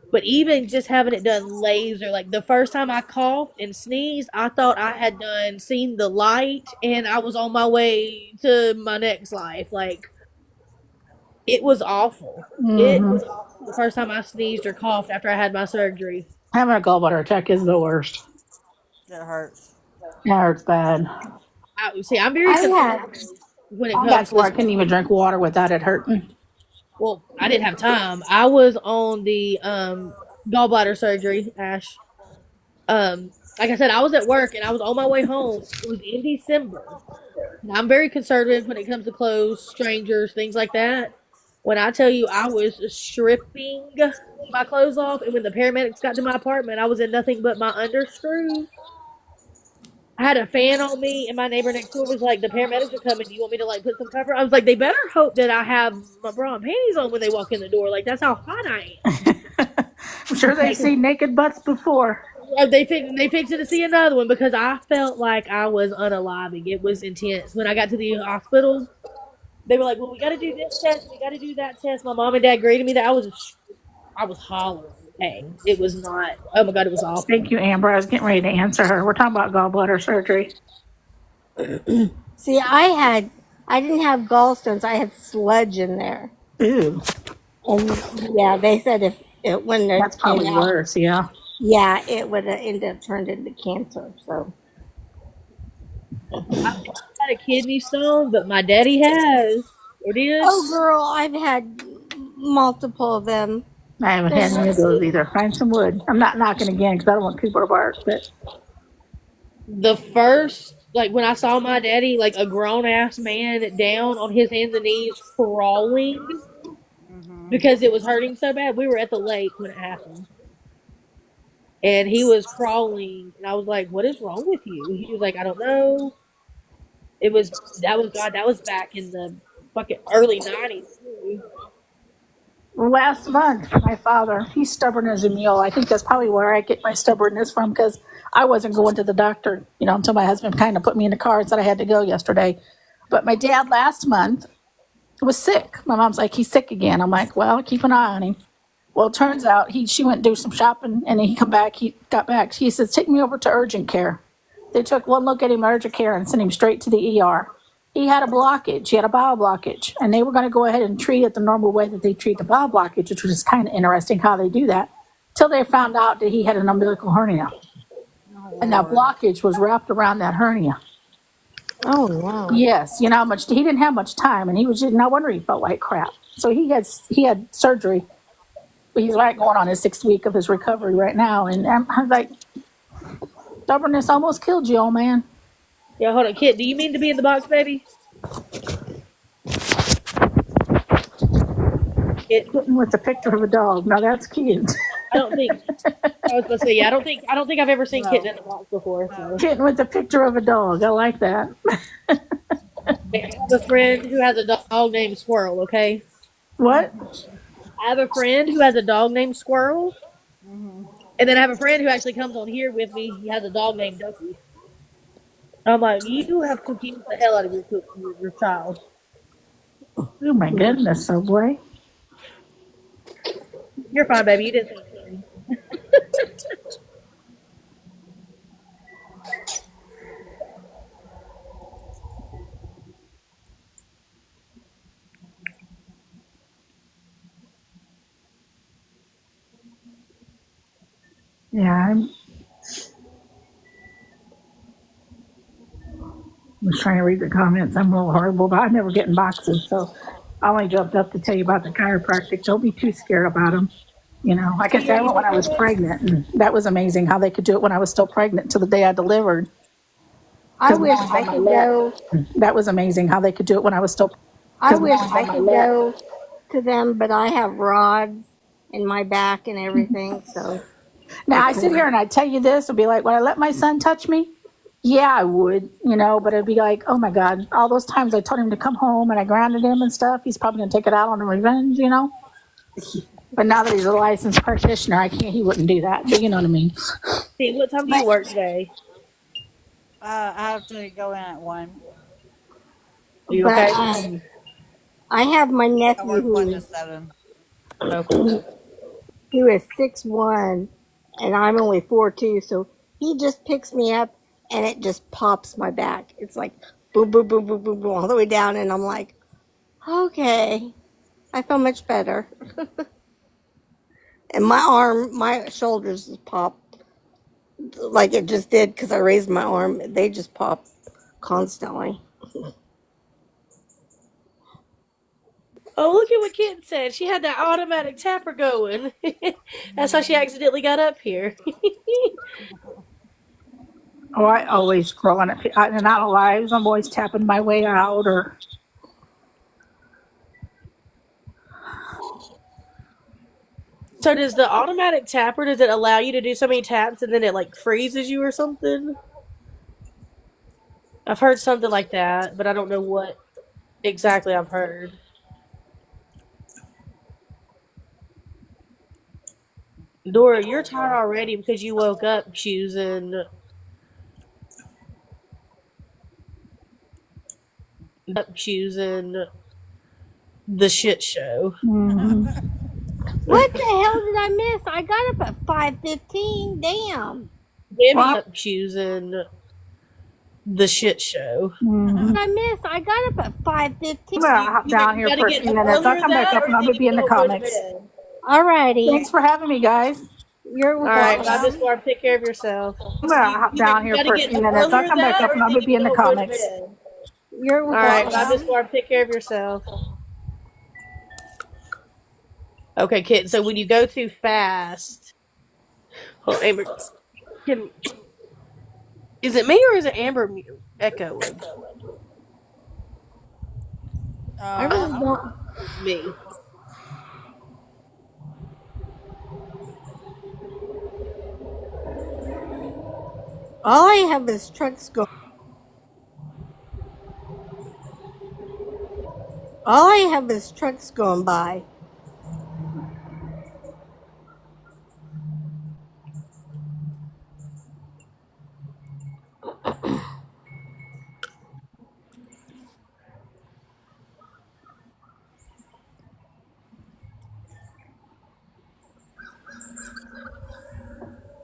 But even just having it done laser, like the first time I coughed and sneezed, I thought I had seen the light, and I was on my way to my next life. Like, it was awful. It was awful the first time I sneezed or coughed after I had my surgery. Having a gallbladder attack is the worst. It hurts. It hurts bad. I'm very conservative when it comes That's to where I couldn't even drink water without it hurting. Well, I didn't have time. I was on the gallbladder surgery, Ash. Like I said, I was at work and I was on my way home. It was in December. And I'm very conservative when it comes to clothes, strangers, things like that. When I tell you I was stripping my clothes off, and when the paramedics got to my apartment, I was in nothing but my underscrews. I had a fan on me, and my neighbor next door was like, the paramedics are coming. Do you want me to, like, put some cover? I was like, they better hope that I have my bra and panties on when they walk in the door. Like, that's how hot I am. I'm sure they've seen naked butts before. They fixed it to see another one because I felt like I was unaliving. It was intense. When I got to the hospital, they were like, well, we got to do this test. We got to do that test. My mom and dad greeted me that I was hollering. Hey, it was not. Oh my God, it was awful. Thank you, Amber. I was getting ready to answer her. We're talking about gallbladder surgery. see, I didn't have gallstones. I had sludge in there. Ooh, And yeah, they said if it wouldn't have that's probably came out, worse. Yeah. yeah, it would have ended up turned into cancer. So I had a kidney stone, but my daddy has. Or did. oh girl, I've had multiple of them. I haven't had any of those either. Find some wood. I'm not knocking again because I don't want people to bark, but The first, like when I saw my daddy, like a grown ass man down on his hands and knees crawling because it was hurting so bad. We were at the lake when it happened. And he was crawling, and I was like, "What is wrong with you?" He was like, "I don't know." That was God. That was back in the fucking early '90s. last month, my father, he's stubborn as a mule. I think that's probably where I get my stubbornness from because I wasn't going to the doctor, until my husband kind of put me in the car and said I had to go yesterday. But my dad last month was sick. My mom's like, he's sick again. I'm like, well, keep an eye on him. Well, it turns out she went and do some shopping, and then he got back. He says, take me over to urgent care. They took one look at him in urgent care and sent him straight to the ER. He had a blockage. He had a bowel blockage, and they were going to go ahead and treat it the normal way that they treat the bowel blockage, which was kind of interesting how they do that, till they found out that he had an umbilical hernia. And that blockage was wrapped around that hernia. Oh no. Yes, how much he didn't have much time, and he was just no wonder he felt like crap. So he had surgery. He's right going on his 6th week of his recovery right now, and I'm like, stubbornness almost killed you, old man. Yeah, hold on, kid. Do you mean to be in the box, baby? Sitting with a picture of a dog. Now that's cute. I don't think. I was supposed to say, yeah. I don't think I've ever seen Kitten in the box before. So. Sitting with a picture of a dog. I like that. I have a friend who has a dog named Squirrel. Okay. What? I have a friend who has a dog named Squirrel, and then I have a friend who actually comes on here with me. He has a dog named Ducky. I'm like, you have confused the hell out of your child. Oh my goodness, Subway. You're fine, baby. You didn't think anything. Yeah, I'm just trying to read the comments. I'm a little horrible, but I never get in boxes, so I only jumped up to tell you about the chiropractic. Don't be too scared about them. Like I said, I went when I was pregnant, and that was amazing how they could do it when I was still pregnant till the day I delivered. I wish I could go. That was amazing how they could do it when I was still. I wish I could go to them, but I have rods in my back and everything. So now I sit here and I tell you this, I'll be like, would I let my son touch me? Yeah, I would, but it'd be like, oh my God, all those times I told him to come home and I grounded him and stuff, he's probably going to take it out on the revenge, But now that he's a licensed practitioner, he wouldn't do that. But you know what I mean? See, what time do you work today? I have to go in at 1. Are you okay? I have my I nephew work 1 who to 7. is 6'1", and I'm only 4'2", so he just picks me up and it just pops my back. It's like boom, boom, boom, boom, boom, boom, all the way down, and I'm like, okay, I feel much better. And my shoulders just pop like it just did because I raised my arm. They just pop constantly. Oh, look at what Kitten said. She had that automatic tapper going. That's how she accidentally got up here. Oh, I always scroll on it. And out of lives, I'm always tapping my way out or. So does the automatic tapper, does it allow you to do so many taps and then it like freezes you or something? I've heard something like that, but I don't know what exactly I've heard. Dora, you're tired already because you woke up choosing the shit show. Mm-hmm. What the hell did I miss? I got up at 5:15. Damn. Well, choosing the shit show. Mm-hmm. I missed. I got up at 5:15. Well, I'll hop down here for a few minutes. I'll come back up and I'll be in the comics. Alrighty. Thanks for having me, guys. You're welcome. All right, bye, Miss Barb. Take care of yourself. Well, I'll hop down here for a few minutes. I'll come back up and I'll be in the comics. You're welcome. All right, bye, Miss Barb. Take care of yourself. Okay, kid. So when you go too fast, hold on, Amber, is it me or is it Amber echoing? I really don't. It's me. All I have is trucks going. All I have is trucks going by.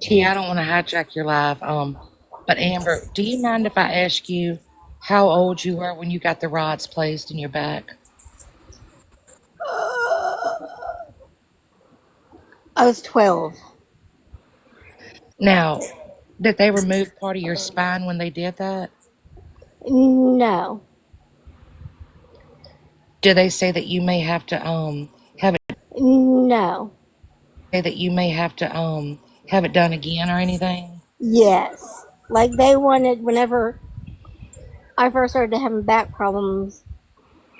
Tia, I don't want to hijack your live. But Amber, do you mind if I ask you how old you were when you got the rods placed in your back? I was 12. Now, did they remove part of your spine when they did that? No. Do they say that you may have to have it No. have it done again or anything? Yes. Like they wanted whenever I first started having back problems.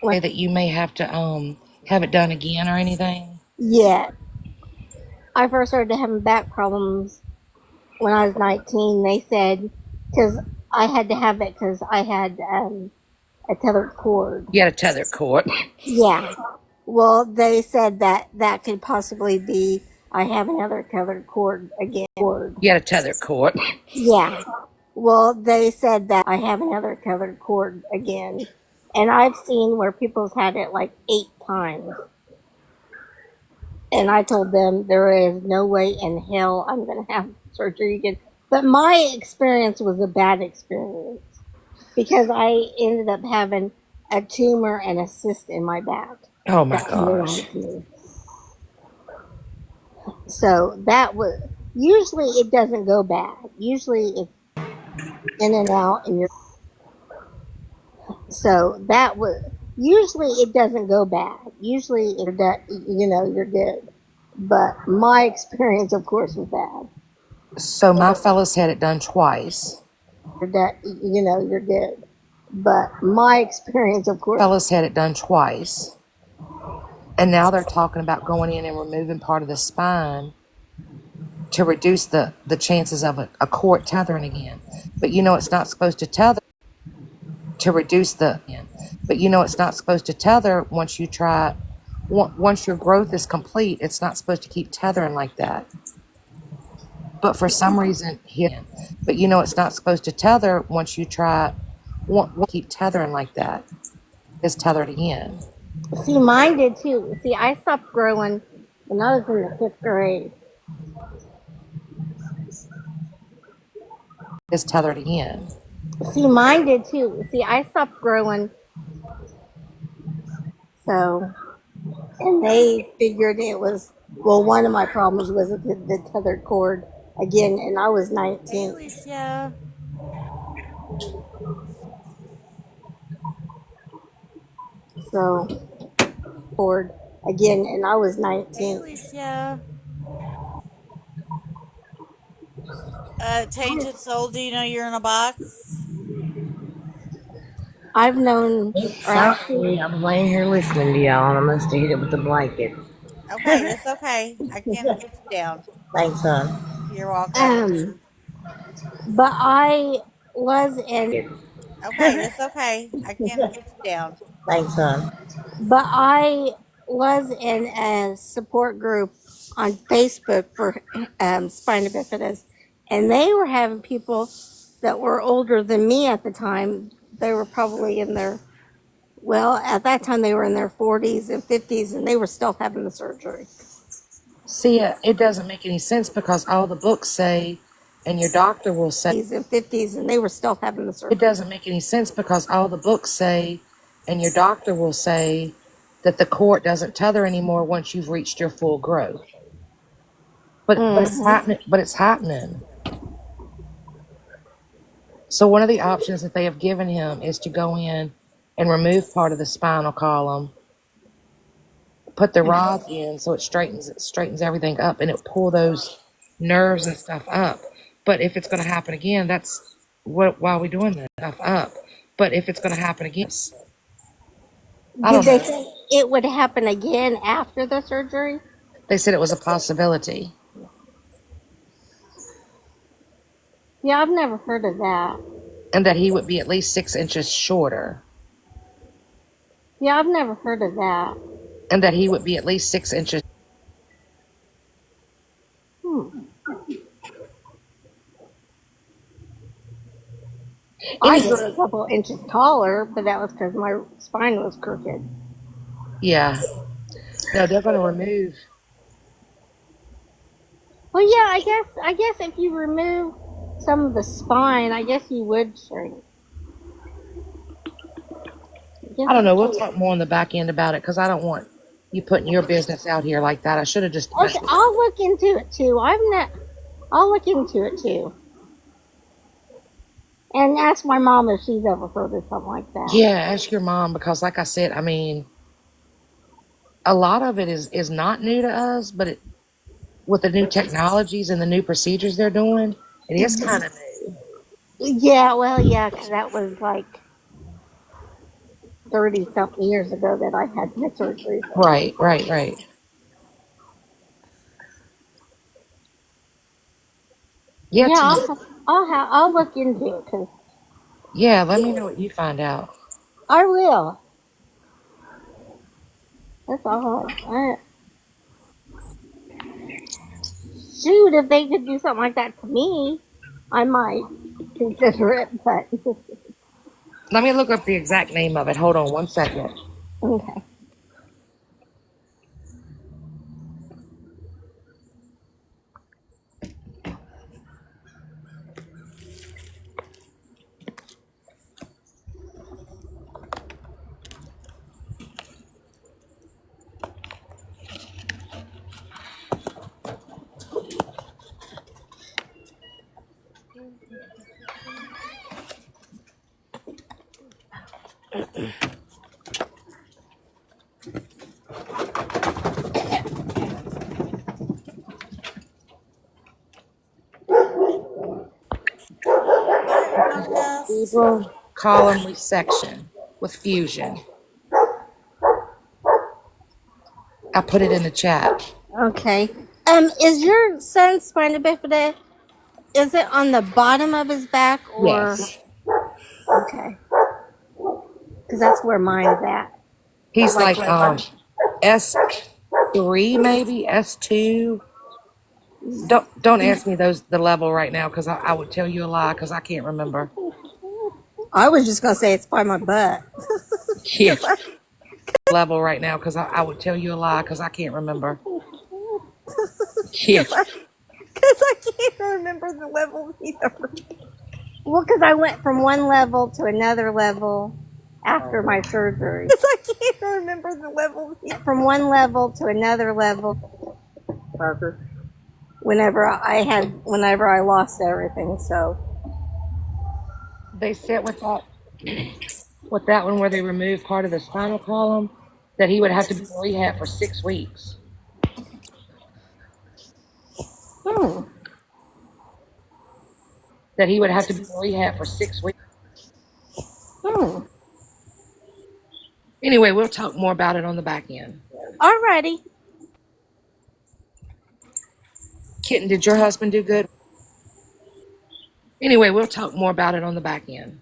Say that you may have to have it done again or anything? Yeah. I first started having back problems when I was 19. They said, because I had to have it because I had a tethered cord. You had a tether cord. Yeah. Well, they said that that could possibly be I have another tethered cord again. You had a tether cord. Yeah. Well, they said that I have another tethered cord again. And I've seen where people's had it like 8 times. And I told them there is no way in hell I'm going to have surgery again. But my experience was a bad experience because I ended up having a tumor and a cyst in my back. Oh my That gosh. neuralized me. So that was usually it doesn't go bad. Usually it's in and out, and you're. So that was usually it doesn't go bad. Usually you're you're good. But my experience, of course, was bad. So my fellas had it done twice. You're good. But my experience, of course, Fellas had it done twice. And now they're talking about going in and removing part of the spine to reduce the chances of a cord tethering again. But you know it's not supposed to tether it's not supposed to tether once you try once your growth is complete, it's not supposed to keep tethering like that. But for some reason it's not supposed to tether once you try keep tethering like that. It's tethered again. see, mine did too. See, I stopped growing when I was in the 5th grade. It's tethered again. See, mine did too. See, I stopped growing. So, and they figured it was, well, one of my problems was the tethered cord again, and I was Hey, 19. Alicia. So, cord again, and I was Hey, 19. Alicia. Tainted Soul, do you know you're in a box? I've known, or actually, Sorry, I'm laying here listening to y'all, and I must have hit it with a blanket. Okay, it's okay. I can't get you down. Thanks, hon. You're welcome. but I was in, Okay, it's okay. I can't get you down. Thanks, hon. but I was in a support group on Facebook for spina bifida, and they were having people that were older than me at the time. They were probably in their, well, at that time they were in their 40s and 50s, and they were still having the surgery. See, it doesn't make any sense because all the books say, and your doctor will say, And 50s, and they were still having the surgery. it doesn't make any sense because all the books say, and your doctor will say, that the cord doesn't tether anymore once you've reached your full growth. But it's happening. But it's happening. So one of the options that they have given him is to go in and remove part of the spinal column put the rods in so it straightens everything up, and it pull those nerves and stuff up. But if it's going to happen again, that's what why are we doing that stuff up. But if it's going to happen again, I Did don't they know. say it would happen again after the surgery? They said it was a possibility, Yeah, I've never heard of that. and that he would be at least 6 inches shorter, Yeah, I've never heard of that. and that he would be at least 6 inches. I Anyway, was a couple inches taller, but that was because my spine was crooked. yeah, no, they're going to remove. Well, yeah, I guess if you remove some of the spine, I guess you would shrink. I don't know. We'll talk more on the back end about it because I don't want you putting your business out here like that. I should have just. Okay, I'll look into it too. I'll look into it too. And ask my mom if she's ever heard of something like that. Yeah, ask your mom because, like I said, I mean, a lot of it is not new to us, but with the new technologies and the new procedures they're doing, it is kind of new. Yeah, well, yeah, because that was like 30-something years ago that I had my surgery. Right. Yeah, Yeah, I'll look into it because yeah. Let me know what you find out. I will. That's all. Shoot, if they could do something like that to me, I might consider it. But Let me look up the exact name of it. Hold on 1 second. okay. Cerebral column resection with fusion. I put it in the chat. Okay. Is your son's spina bifida? Is it on the bottom of his back or? Yes. Okay. Because that's where mine's at. He's like S3 maybe S2. Don't ask me the level right now because I would tell you a lie because I can't remember. I was just gonna say it's by my butt. Yeah. Level right now because I would tell you a lie because I can't remember. Yeah. Because I can't remember the levels either. Well, because I went from one level to another level after my surgery. Because I can't remember the levels either. From one level to another level. Parker. Whenever I lost everything, so. They said with that one where they removed part of the spinal column that he would have to be in rehab for 6 weeks. That he would have to be in rehab for 6 weeks. Anyway, we'll talk more about it on the back end. Alrighty. Kitten, did your husband do good? Anyway, we'll talk more about it on the back end.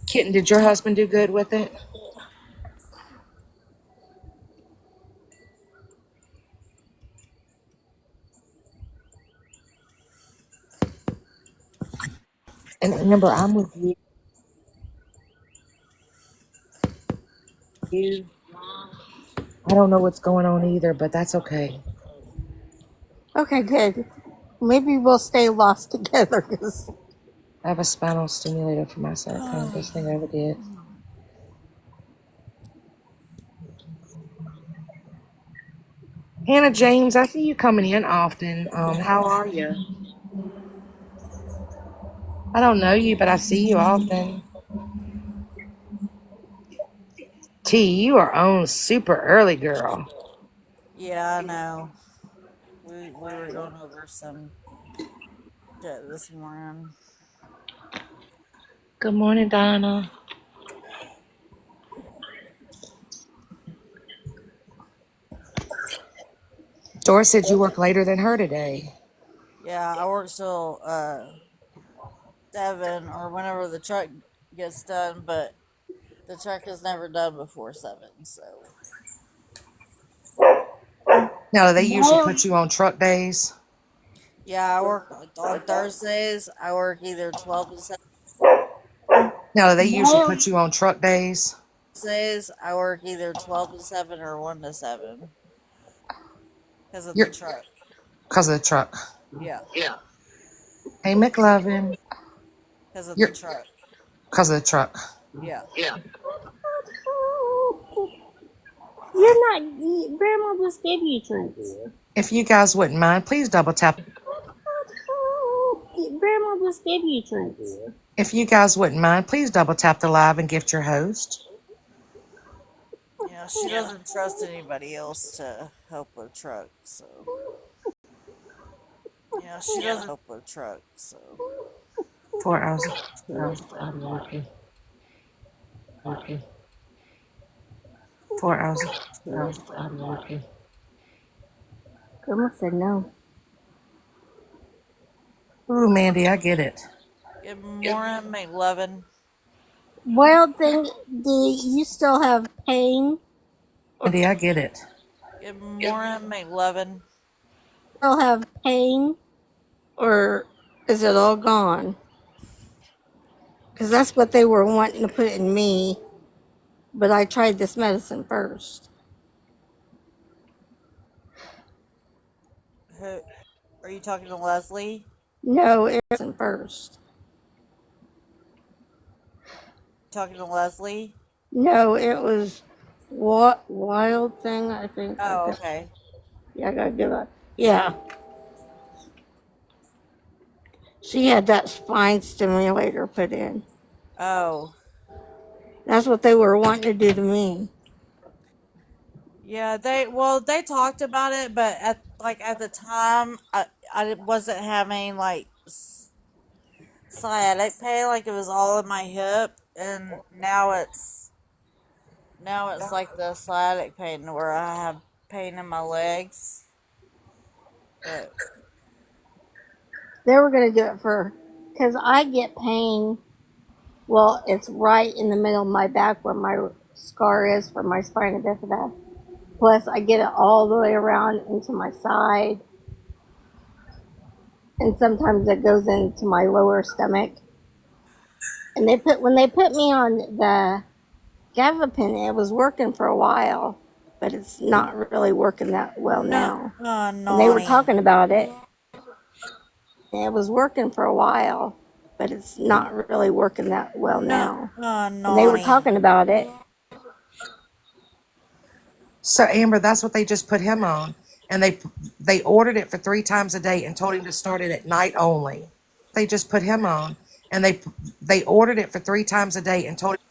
Kitten, did your husband do good with it? And remember, I'm with you. I don't know what's going on either, but that's okay. Okay, good. Maybe we'll stay lost together. Cause... I have a spinal stimulator for my pain. Best thing I ever did. Hannah James, I see you coming in often. How are you? I don't know you, but I see you often. T, you are on super early, girl. Yeah, I know. We were going over some shit this morning. Good morning, Donna. Doris said you work later than her today. Yeah, I work till 7 or whenever the truck gets done, but the truck is never done before 7, so. Now, do they usually put you on truck days? Yeah, I work on Thursdays. I work either 12 to 7. Now, do they usually put you on truck days? Thursdays, I work either 12 to 7 or 1 to 7 because of the You're truck. because of the truck. Yeah, Hey, McLovin. because of the You're truck. because of the truck. Yeah. You're not. Grandma just gave you treats. If you guys wouldn't mind, please double tap. Grandma just gave you treats. If you guys wouldn't mind, please double tap the live and gift your host. Yeah, she doesn't trust anybody else to help with truck, so. Yeah, she doesn't help with truck, so. 4 hours. Okay. 4 hours. Okay. Grandma said no. Ooh, Mandy, I get it. Good morning, McLovin. Wild thing, do you still have pain? Mandy, I get it. Good morning, McLovin. Still have pain? Or is it all gone? Because that's what they were wanting to put in me. But I tried this medicine first. Who, are you talking to Leslie? No, it wasn't first. Talking to Leslie? No, it was what wild thing, I think. Oh, okay. Yeah, I gotta give up. Yeah. She had that spine stimulator put in. Oh. That's what they were wanting to do to me. Yeah, they talked about it, but at the time, I wasn't having like sciatic pain, like it was all in my hip, and now it's like the sciatic pain where I have pain in my legs. But They were going to do it because I get pain. Well, it's right in the middle of my back where my scar is for my spina bifida. Plus, I get it all the way around into my side. And sometimes it goes into my lower stomach. And when they put me on the Gabapentin, it was working for a while, but it's not really working that well now. And they were talking about it. It was working for a while, but it's not really working that well now. And they were talking about it. So, Amber, that's what they just put him on. And they ordered it for 3 times a day and told him to start it at night only. They just put him on. And they ordered it for 3 times a day and told him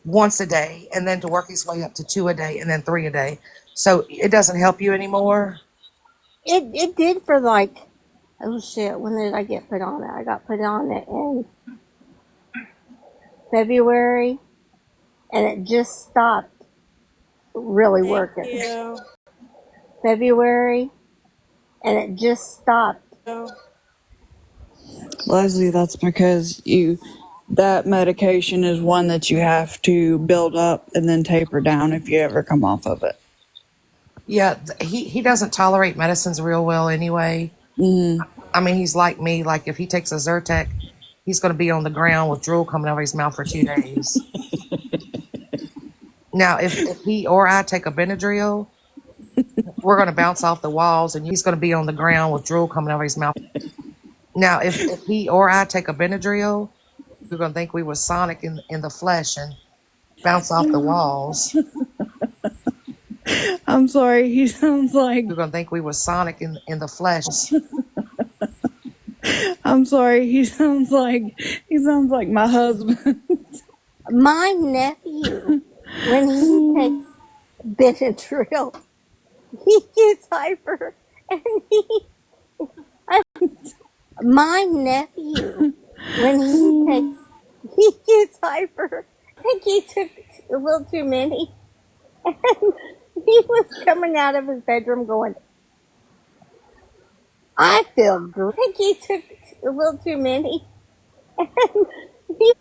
once a day, and then to work his way up to 2 a day and then 3 a day. So it doesn't help you anymore? It did for like, oh shit, when did I get put on it? I got put on it in February, and it just stopped really working. February, and it just stopped. Leslie, that's because that medication is one that you have to build up and then taper down if you ever come off of it. Yeah, he doesn't tolerate medicines real well anyway. Mm-hmm. I mean, he's like me. Like, if he takes a Zyrtec, he's going to be on the ground with drool coming out of his mouth for 2 days. Now, if he or I take a Benadryl, we're going to bounce off the walls, and he's going to be on the ground with drool coming out of his mouth. Now, if he or I take a Benadryl, you're going to think we were Sonic in the flesh and bounce off the walls. I'm sorry, he sounds like... You're going to think we were Sonic in the flesh. I'm sorry, he sounds like my husband. My nephew when he takes Benadryl, he gets hyper, and my nephew, when he gets hyper. I think he took a little too many, and he was coming out of his bedroom going, "I feel great." I think he took a little too many, and he,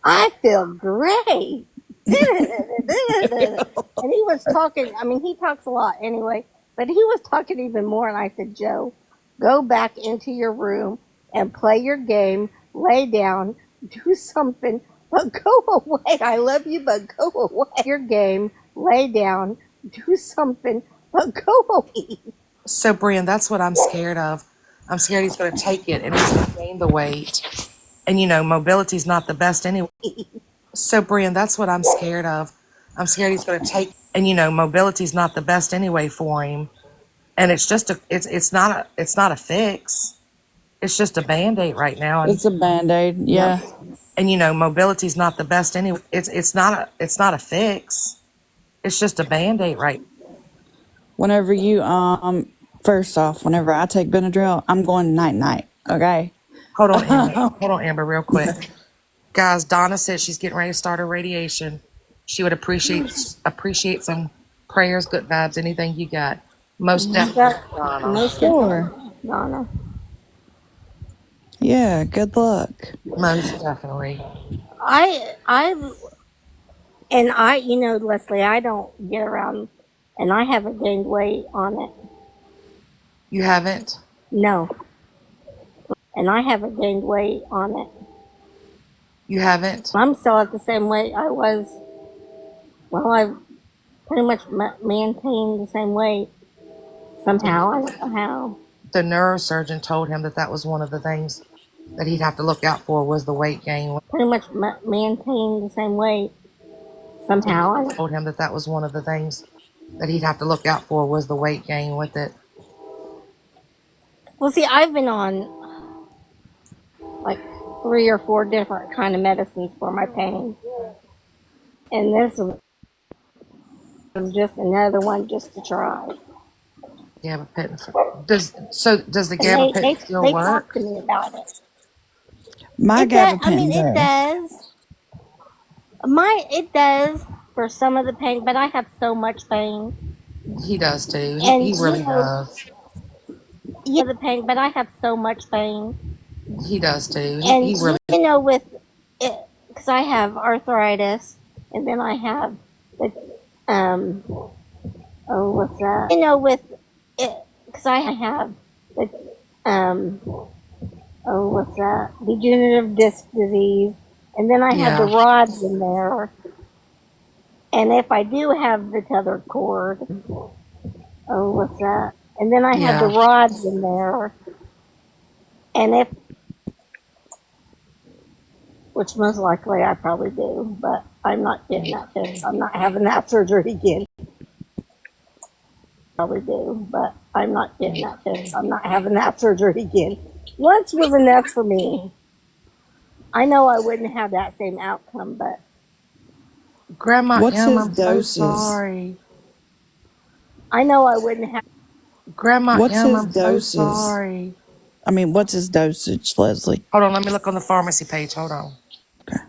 "I feel great." And he was talking, I mean, he talks a lot anyway, but he was talking even more. And I said, "Joe, go back into your room and play your game, lay down, do something, but go away. I love you, but go away. Your game, lay down, do something, but go away." So, Brian, that's what I'm scared of. I'm scared he's going to take it and he's going to gain the weight. And, mobility's not the best anyway. So, Brian, that's what I'm scared of. I'm scared he's going to take, and, mobility's not the best anyway for him. And it's just it's not a fix. It's just a Band-Aid right now. And, It's a Band-Aid, yeah. and mobility's not the best anyway. It's not a fix. It's just a Band-Aid right. Whenever you first off, whenever I take Benadryl, I'm going night-night, okay? Hold on, Amber, real quick. Guys, Donna said she's getting ready to start her radiation. She would appreciate some prayers, good vibes, anything you got. Most definitely, Donna. Most Sure. definitely, Donna. Yeah, good luck. Most definitely. Leslie, I don't get around, and I haven't gained weight on it. You haven't? No. And I haven't gained weight on it. You haven't? I'm still at the same weight I was. Well, I've pretty much maintained the same weight somehow. I don't know how. The neurosurgeon told him that was one of the things that he'd have to look out for was the weight gain. Pretty much maintained the same weight somehow. I told him that was one of the things that he'd have to look out for was the weight gain with it. Well, see, I've been on like 3 or 4 different kind of medicines for my pain, and this was just another one just to try. Gabapentin. Does the gabapentin still they work? talked to me about it. My gabapentin it does. It does for some of the pain, but I have so much pain. He does too. And he really does. Yeah, the pain, but I have so much pain. He does too. And he really. with it, because I have arthritis, and then I have the what's that? With it, because I have the what's that? Degenerative disc disease, and then I have the rods in there. And if I do have the tethered cord, what's that? And then I have the rods in there. And which most likely I probably do, but I'm not getting that fixed. I'm not having that surgery again. Probably do, but I'm not getting that fixed. I'm not having that surgery again. Once was enough for me. I know I wouldn't have that same outcome, but Grandma, what's his I'm doses? so sorry. I know I wouldn't have. Grandma, what's his I'm doses? so sorry. I mean, what's his dosage, Leslie? Hold on, let me look on the pharmacy page. Hold on. Okay.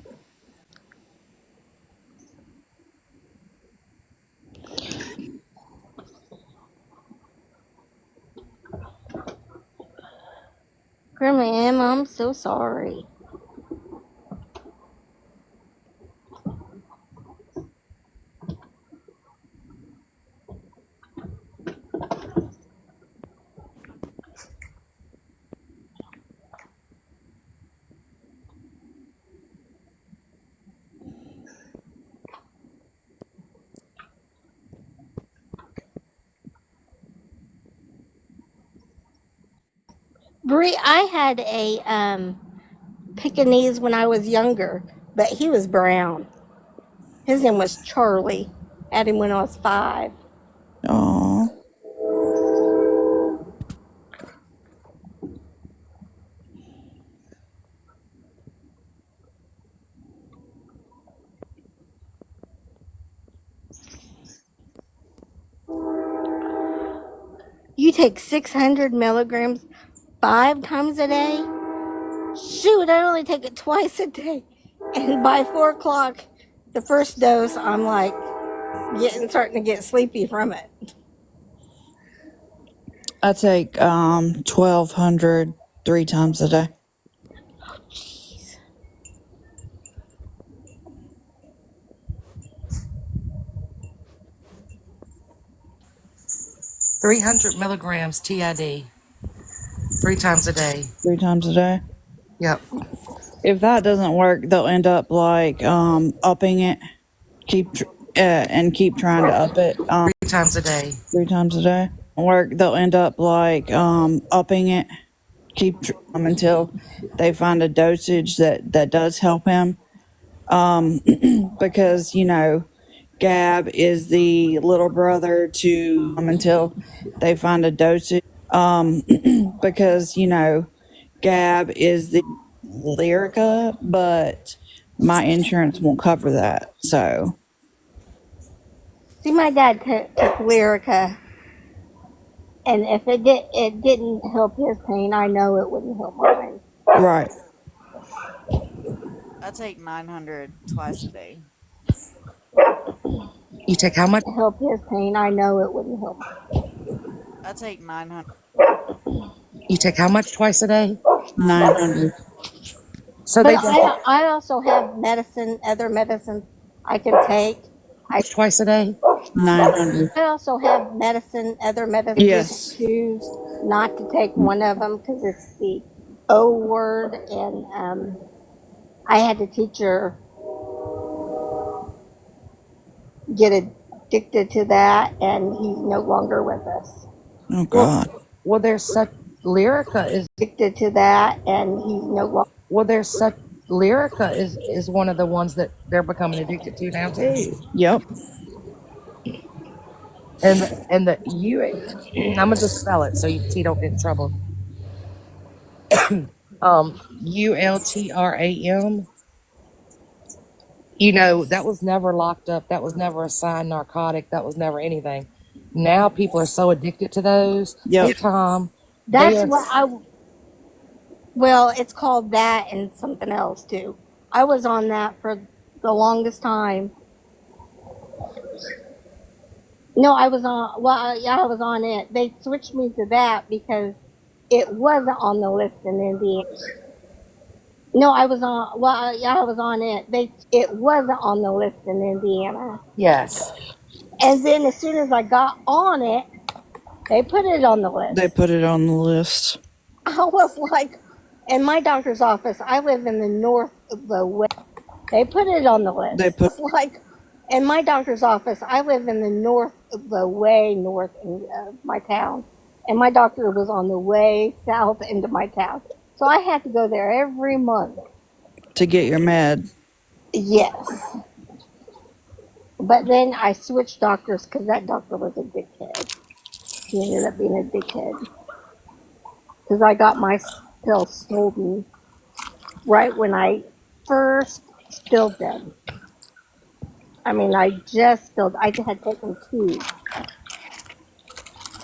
Grandma Emma, I'm so sorry. Bree, I had a Pekingese when I was younger, but he was brown. His name was Charlie. Had him when I was 5. Aww. You take 600 milligrams 5 times a day? Shoot, I only take it twice a day. And by 4 o'clock, the first dose, I'm like starting to get sleepy from it. I take 1,200 3 times a day. Jeez. 300 milligrams TID 3 times a day. 3 times a day. Yep. If that doesn't work, they'll end up like upping it. Keep trying to up it. 3 times a day. 3 times a day. Work. They'll end up like upping it. Until they find a dosage that does help him. Because Gab is the little brother to until they find a dosage. Because Gab is the Lyrica, but my insurance won't cover that. So See, my dad took Lyrica, and if it didn't help his pain, I know it wouldn't help mine. right. I take 900 twice a day. You take how much? Help his pain, I know it wouldn't help. I take 900. You take how much twice a day? 900. So But they just I also have other medicines I can take. twice a day? 900. I also have other medicines. Yes. I choose not to take one of them because it's the O word, and I had a teacher get addicted to that, and he's no longer with us. Oh God. Well, there's such Lyrica is Addicted to that, and he's no longer. well, there's such Lyrica is one of the ones that they're becoming addicted to now too. Yep. And the I'm gonna just spell it so you don't get in trouble. ULTRAM. That was never locked up. That was never a signed narcotic. That was never anything. Now people are so addicted to those. Yep. Hey, Tom. That's what well, it's called that and something else too. I was on that for the longest time. No, I was on. Well, yeah, I was on it. They switched me to that because it wasn't on the list in Indiana. No, I was on. Well, yeah, I was on it. It wasn't on the list in Indiana. Yes. And then as soon as I got on it, they put it on the list. They put it on the list. I was like, in my doctor's office, I live in the north of the west. They put it on the list. They put It's like, in my doctor's office, I live in the north of the way north of my town. And my doctor was on the way south end of my town. So I had to go there every month. to get your med. Yes. But then I switched doctors because that doctor was a dickhead. He ended up being a dickhead. Because I got my pills stolen right when I first spilled them. I mean, I had taken 2.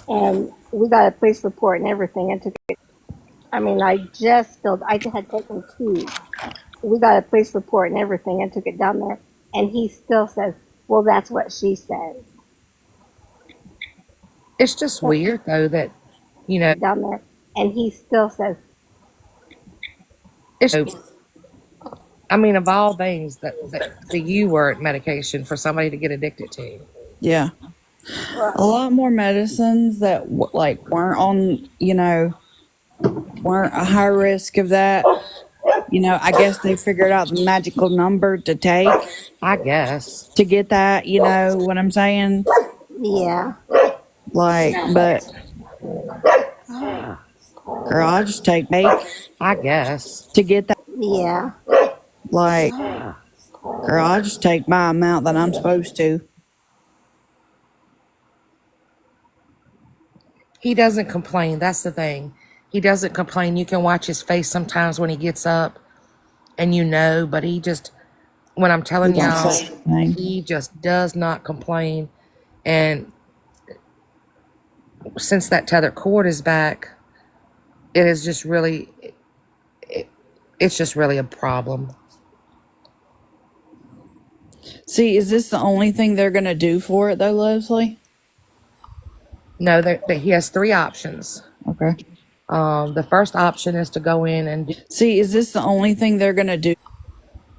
And we got a police report and everything and took it. I mean, I had taken 2. We got a police report and everything and took it down there. And he still says, well, that's what she says. It's just weird though that Down there. And he still says, it's. I mean, of all things, the U word medication for somebody to get addicted to. Yeah. A lot more medicines that weren't on, weren't a high risk of that. I guess they figured out the magical number to take. I guess. To get that, what I'm saying? yeah. But girl, I'll just take 8 I guess. to get that. Yeah. Girl, I'll just take my amount that I'm supposed to. He doesn't complain. That's the thing. He doesn't complain. You can watch his face sometimes when he gets up and but he just, when I'm telling y'all, he just does not complain. And since that tethered cord is back, it is just really, it's just really a problem. See, is this the only thing they're gonna do for it though, Leslie? No, he has three options. Okay. The first option is to go in and do, See, is this the only thing they're gonna do?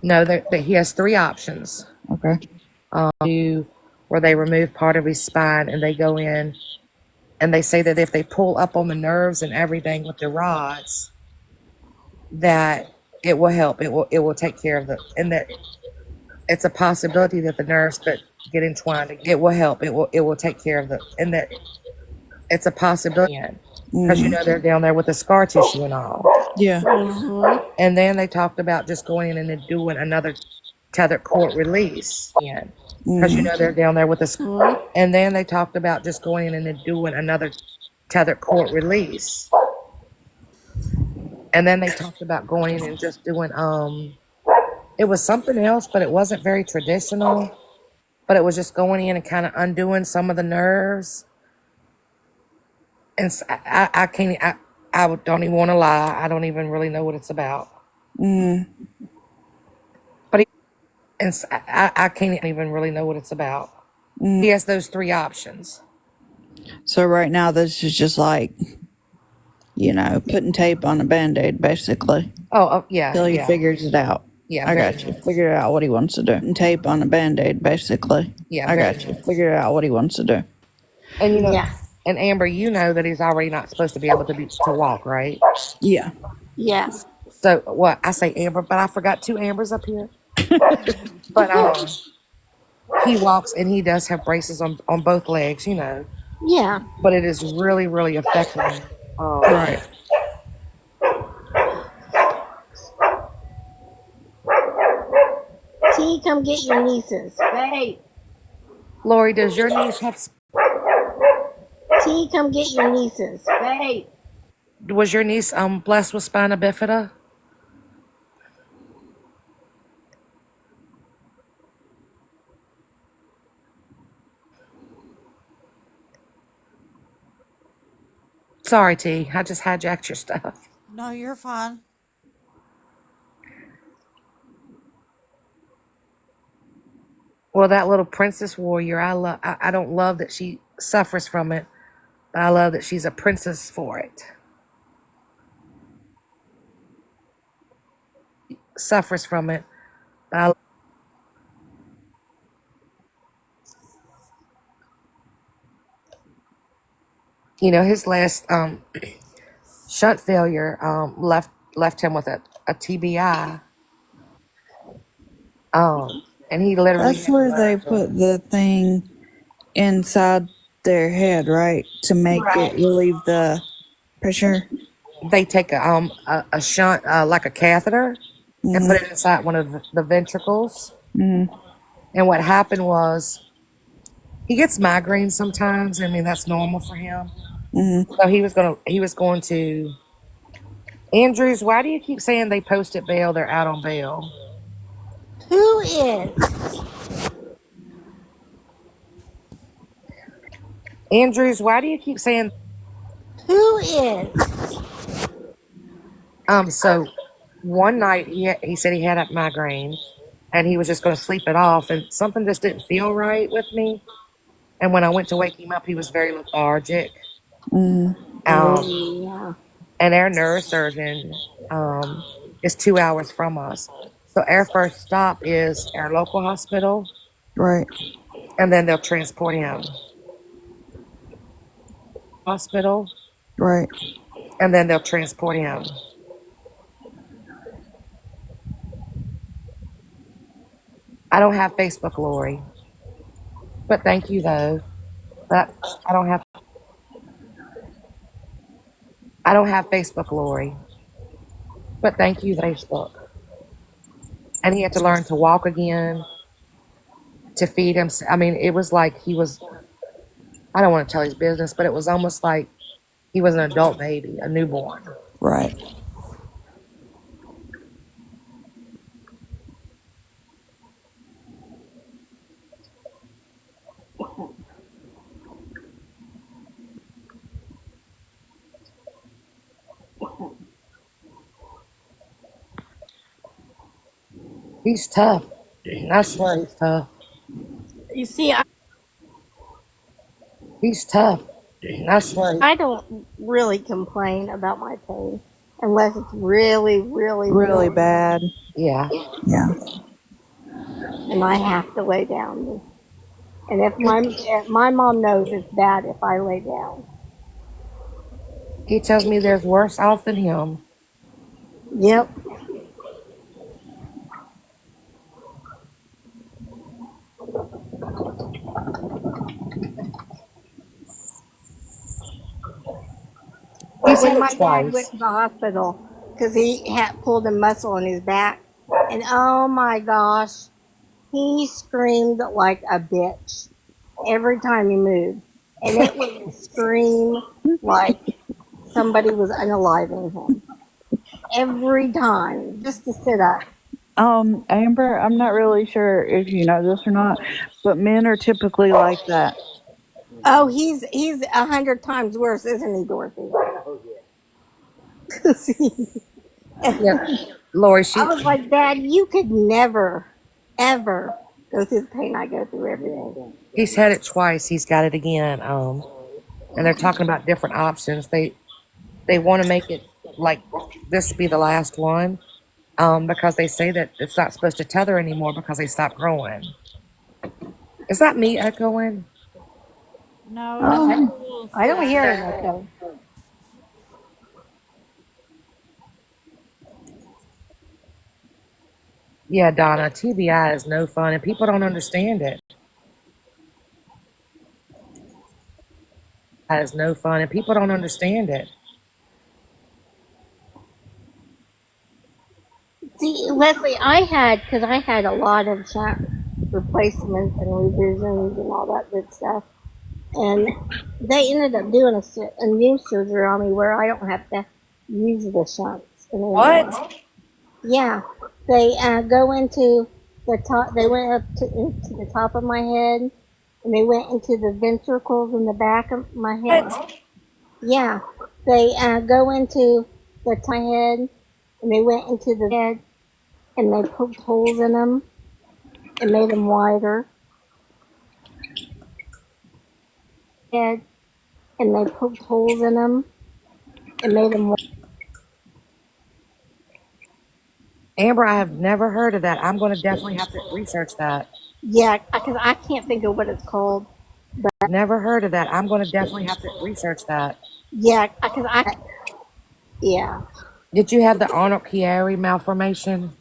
no, he has three options. Okay. Where they remove part of his spine and they go in and they say that if they pull up on the nerves and everything with the rods, that it will help. It will take care of and that it's a possibility that the nerves could get entwined. It will help. It will take care of and that it's a possibility because they're down there with the scar tissue and all. Yeah. Mm-hmm. And then they talked about just going in and then doing another tethered cord release. Because they're down there with the and then they talked about just going in and then doing another tethered cord release. And then they talked about going in and just doing it was something else, but it wasn't very traditional. But it was just going in and kind of undoing some of the nerves. And I can't, I don't even want to lie. I don't even really know what it's about. But I can't even really know what it's about. He has those three options. So right now, this is just like, putting tape on a Band-Aid, basically, Oh, yeah. till he Yeah. figures it out. Yeah. I very got you. much. Figure out what he wants to do. Putting tape on a Band-Aid, basically. Yeah. I very got you. much. Figure out what he wants to do. And Yeah. and Amber, that he's already not supposed to be able to walk, right? Yeah. Yes. So what I say Amber, but I forgot two Ambers up here. But he walks and he does have braces on both legs, Yeah. but it is really, really affecting him. Right. T, come get your nieces. Hey. Lori, does your niece have? T, come get your nieces. Hey. Was your niece blessed with spina bifida? Sorry, T. I just hijacked your stuff. No, you're fine. Well, that little princess warrior, I don't love that she suffers from it, but I love that she's a princess for it. Suffers from it, but his last shunt failure left him with a TBI. And he literally That's where they put the thing inside their head, right? To make it relieve the pressure. they take a shunt like a catheter and put it inside one of the ventricles. And what happened was he gets migraines sometimes. I mean, that's normal for him. So he was going to Andrews. Why do you keep saying they posted bail? They're out on bail. Who is? Andrews, why do you keep saying? Who is? So one night he said he had a migraine and he was just going to sleep it off, and something just didn't feel right with me. And when I went to wake him up, he was very lethargic. Yeah. And our neurosurgeon is 2 hours from us. So our first stop is our local hospital, Right. and then they'll transport him. Hospital, Right. and then they'll transport him. I don't have Facebook, Lori. But thank you, though. But I don't have Facebook, Lori. But thank you, Facebook. And he had to learn to walk again, to feed him. I mean, it was like he was, I don't want to tell his business, but it was almost like he was an adult baby, a newborn. Right. He's tough. I swear he's tough. You see, He's tough. I swear. I don't really complain about my pain unless it's really, really, Really bad. Yeah. Yeah. and I have to lay down. And if my mom knows it's bad if I lay down. He tells me there's worse off than him. Yep. He's When had my it dad went twice. to the hospital because he had pulled a muscle in his back, and oh my gosh, he screamed like a bitch every time he moved, and it was a scream like somebody was unaliving him every time just to sit up. Amber, I'm not really sure if you know this or not, but men are typically like that. Oh, he's 100 times worse, isn't he, Dorothy? Yeah. Lori, I was like, Dad, you could never, ever go through the pain I go through every day. he's had it twice. He's got it again. And they're talking about different options. They want to make it like this be the last one. Because they say that it's not supposed to tether anymore because they stopped growing. Is that me echoing? No, Oh, I don't hear an echo. Yeah, Donna, TBI is no fun and people don't understand it. That is no fun and people don't understand it. See, Leslie, I had a lot of shunt replacements and revisions and all that good stuff. And they ended up doing a new surgery on me where I don't have to use the shunts anymore. What? Yeah, they go into the top. They went up into the top of my head, and they went into the ventricles in the back of my head. What? Yeah, they go into the top of my head, and they went into the head, and they poked holes in them and made them wider. Head, and they poked holes in them and made them wider. Amber, I have never heard of that. I'm going to definitely have to research that. Yeah, because I can't think of what it's called. But Never heard of that. I'm going to definitely have to research that. yeah, because yeah. Did you have the Arnold Chiari malformation?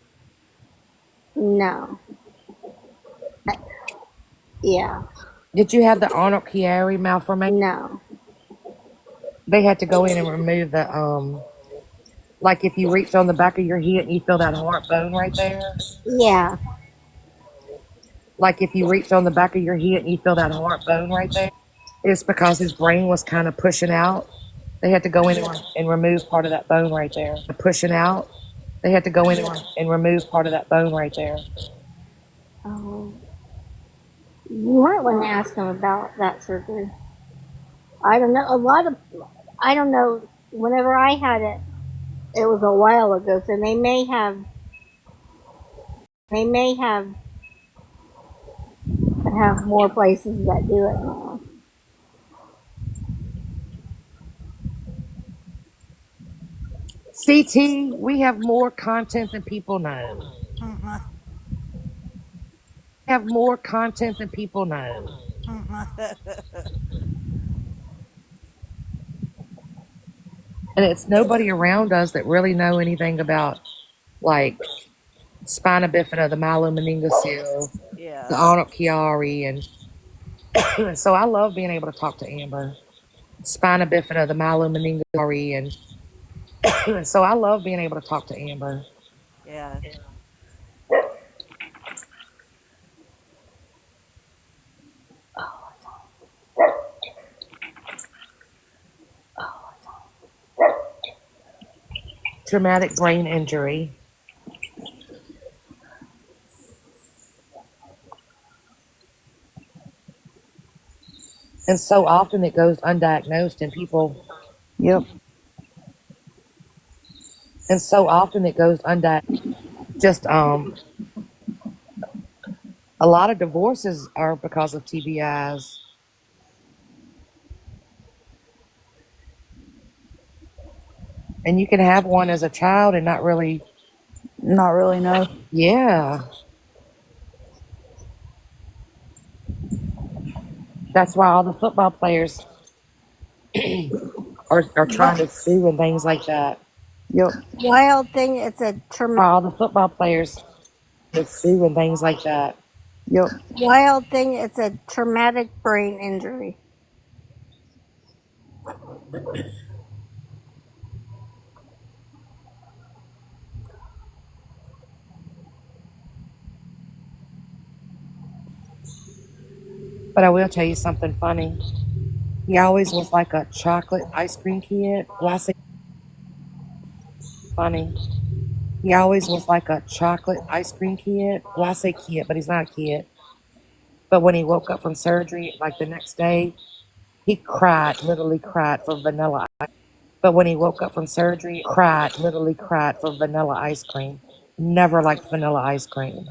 No. Yeah. Did you have the Arnold Chiari malformation? No. They had to go in and remove the like if you reached on the back of your head and you feel that hard bone right there. Yeah. Like if you reached on the back of your head and you feel that hard bone right there. It's because his brain was kind of pushing out. They had to go in and remove part of that bone right there. Pushing out. They had to go in and remove part of that bone right there. Oh. You might want to ask him about that surgery. I don't know. I don't know. Whenever I had it, it was a while ago, so they may have more places that do it now. CT, we have more content than people know. Have more content than people know. And it's nobody around us that really know anything about like spina bifida, the myelomeniingocele, the Arnold Chiari, and so I love being able to talk to Amber. Spina bifida, the myelomeniingocele, and so I love being able to talk to Amber. Yeah. Traumatic brain injury. And so often it goes undiagnosed and people. Yep. And so often it goes undiagnosed. Just A lot of divorces are because of TBIs. And you can have one as a child and not really know. Yeah. That's why all the football players are trying to sue and things like that. Yep. Wild thing, it's a All the football players sue and things like that. Yep. wild thing, it's a traumatic brain injury. But I will tell you something funny. He always was like a chocolate ice cream kid. Well, I say funny. He always was like a chocolate ice cream kid. Well, I say kid, but he's not a kid. But when he woke up from surgery, like the next day, he cried, literally cried for vanilla. But when he woke up from surgery, literally cried for vanilla ice cream. Never liked vanilla ice cream.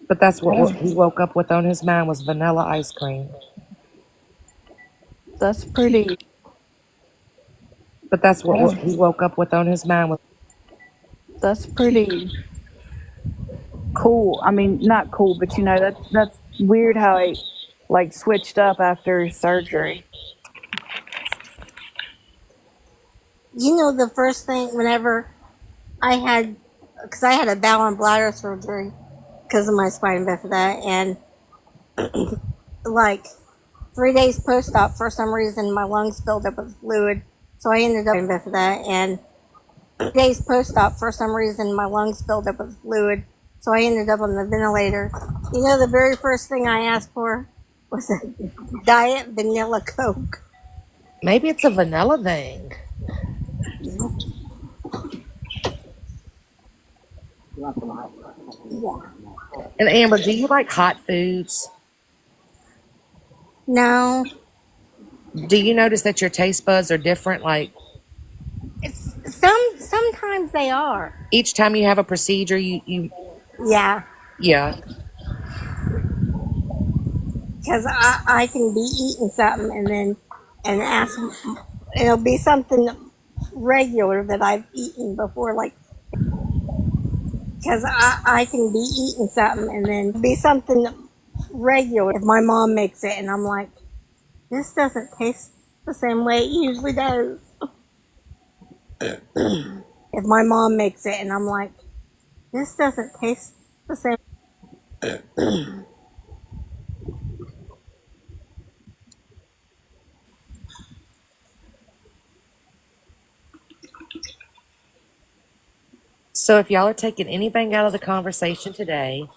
But that's what he woke up with on his mind was vanilla ice cream. That's pretty. But that's what he woke up with on his mind was. That's pretty cool. I mean, not cool, but you know that's weird how he like switched up after surgery. You know, the first thing whenever because I had a bowel and bladder surgery because of my spine bifida, and like 3 days post-op, for some reason my lungs filled up with fluid, so I ended up in bifida, and 3 days post-op, for some reason my lungs filled up with fluid, so I ended up on the ventilator. You know, the very first thing I asked for was a diet vanilla Coke. Maybe it's a vanilla thing. Yeah. And Amber, do you like hot foods? No. Do you notice that your taste buds are different? Like Sometimes they are. each time you have a procedure, you Yeah. yeah. Because I can be eating something and ask, it'll be something regular that I've eaten before, like, because I can be eating something and then be something regular if my mom makes it, and I'm like, this doesn't taste the same way it usually does. If my mom makes it and I'm like, this doesn't taste the same. So if y'all are taking anything out of the conversation today,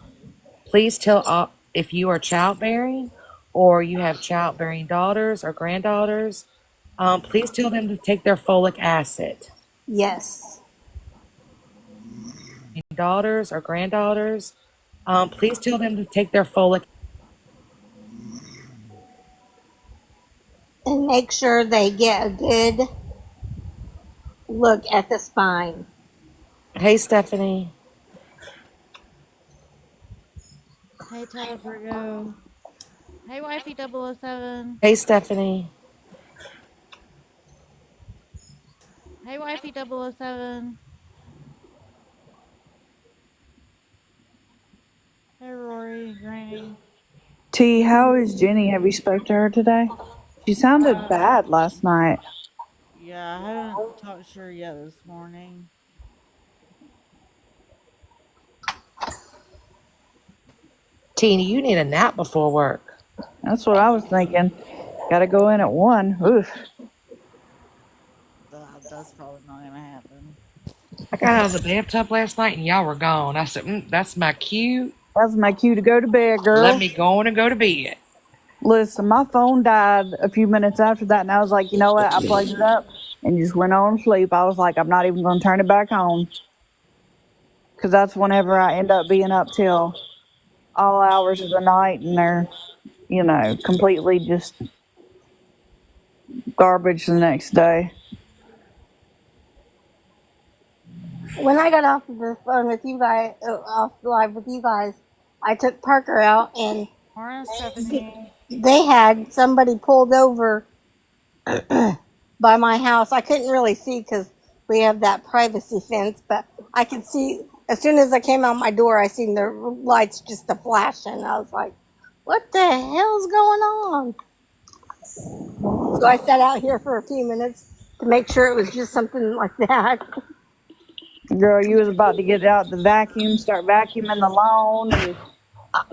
please tell if you are childbearing or you have childbearing daughters or granddaughters, please tell them to take their folic acid. Yes. Daughters or granddaughters, please tell them to take their folic. And make sure they get a good look at the spine. Hey, Stephanie. Hey, Tyler Virgo. Hey, Wifey 007. Hey, Stephanie. Hey, Wifey 007. Hey, Rory, Granny. T, how is Jenny? Have you spoke to her today? She sounded bad last night. Yeah, I haven't talked to her yet this morning. Tina, you need a nap before work. That's what I was thinking. Gotta go in at 1. Oof. That's probably not gonna happen. I got out of the bathtub last night and y'all were gone. I said, that's my cue. That's my cue to go to bed, girl. Let me go on and go to bed. Listen, my phone died a few minutes after that, and I was like, you know what? I plugged it up and just went on to sleep. I was like, I'm not even going to turn it back on. Because that's whenever I end up being up till all hours of the night, and they're, you know, completely just garbage the next day. When I got off of the phone with you guys, off live with you guys, I took Parker out, and Morning, Stephanie. they had somebody pulled over by my house. I couldn't really see because we have that privacy fence, but I could see as soon as I came out my door, I seen the lights just a flashing. I was like, "What the hell's going on?" So I sat out here for a few minutes to make sure it was just something like that. Girl, you was about to get out the vacuum, start vacuuming the lawn, and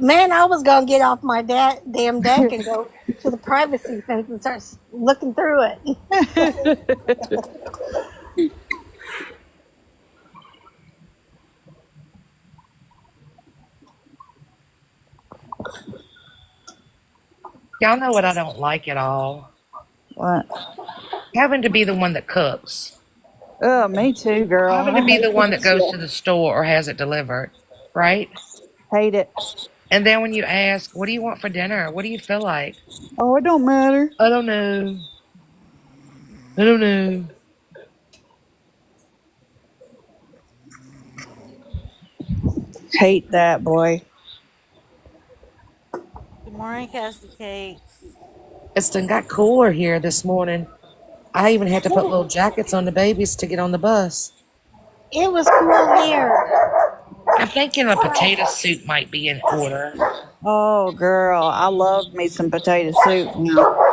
Man, I was gonna get off my damn deck and go to the privacy fence and start looking through it. Y'all know what I don't like at all? what? Having to be the one that cooks. Oh, me too, girl. Having I to be hate the one that that goes shit. to the store or has it delivered, right? Hate it. And then when you ask, what do you want for dinner? What do you feel like? Oh, it don't matter. I don't know. I don't know. Hate that, boy. Good morning, Cassie Cakes. It's done got cooler here this morning. I even had to put little jackets on the babies to get on the bus. It was cool here. I'm thinking a potato soup might be in order. Oh, girl, I love me some potato soup now.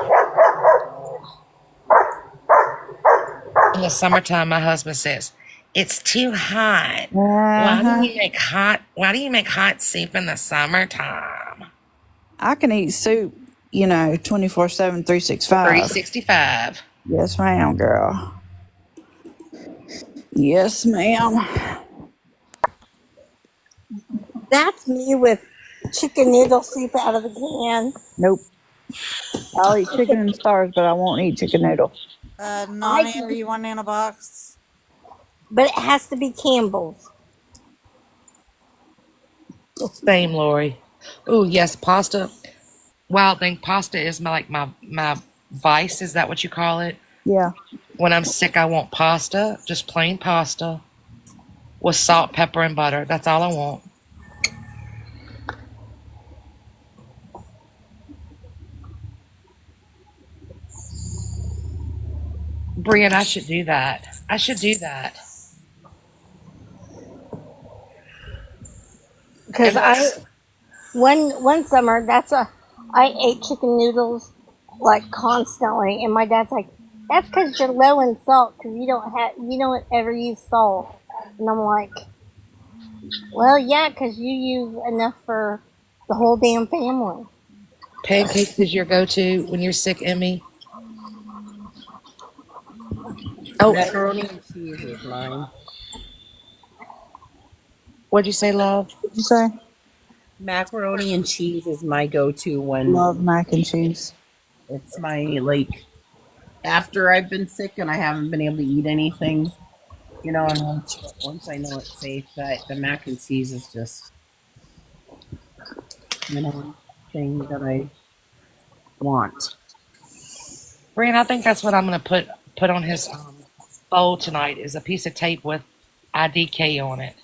In the summertime, my husband says, it's too hot. Uh-huh. Why do you make hot soup in the summertime? I can eat soup, 24/7, 365. 365. Yes, ma'am, girl. Yes, ma'am. That's me with chicken noodle soup out of the can. Nope. I'll eat chicken and stars, but I won't eat chicken noodle. Nani, are you wanting in a box? But it has to be Campbell's. Same, Lori. Ooh, yes, pasta. Wild thing, pasta is my vice. Is that what you call it? Yeah. When I'm sick, I want pasta, just plain pasta with salt, pepper, and butter. That's all I want. Brian, I should do that. I should do that. Because one summer I ate chicken noodles like constantly, and my dad's like, "That's because you're low in salt because you don't ever use salt." And I'm like, "Well, yeah, because you use enough for the whole damn family." Pancakes is your go-to when you're sick, Emmy? Oh, Macaroni and cheese is mine. what'd you say, love? What'd you say? Macaroni and cheese is my go-to when Love mac and cheese. it's my, after I've been sick and I haven't been able to eat anything, and once I know it's safe, that the mac and cheese is just, thing that I want. Brian, I think that's what I'm gonna put on his bowl tonight is a piece of tape with IDK on it.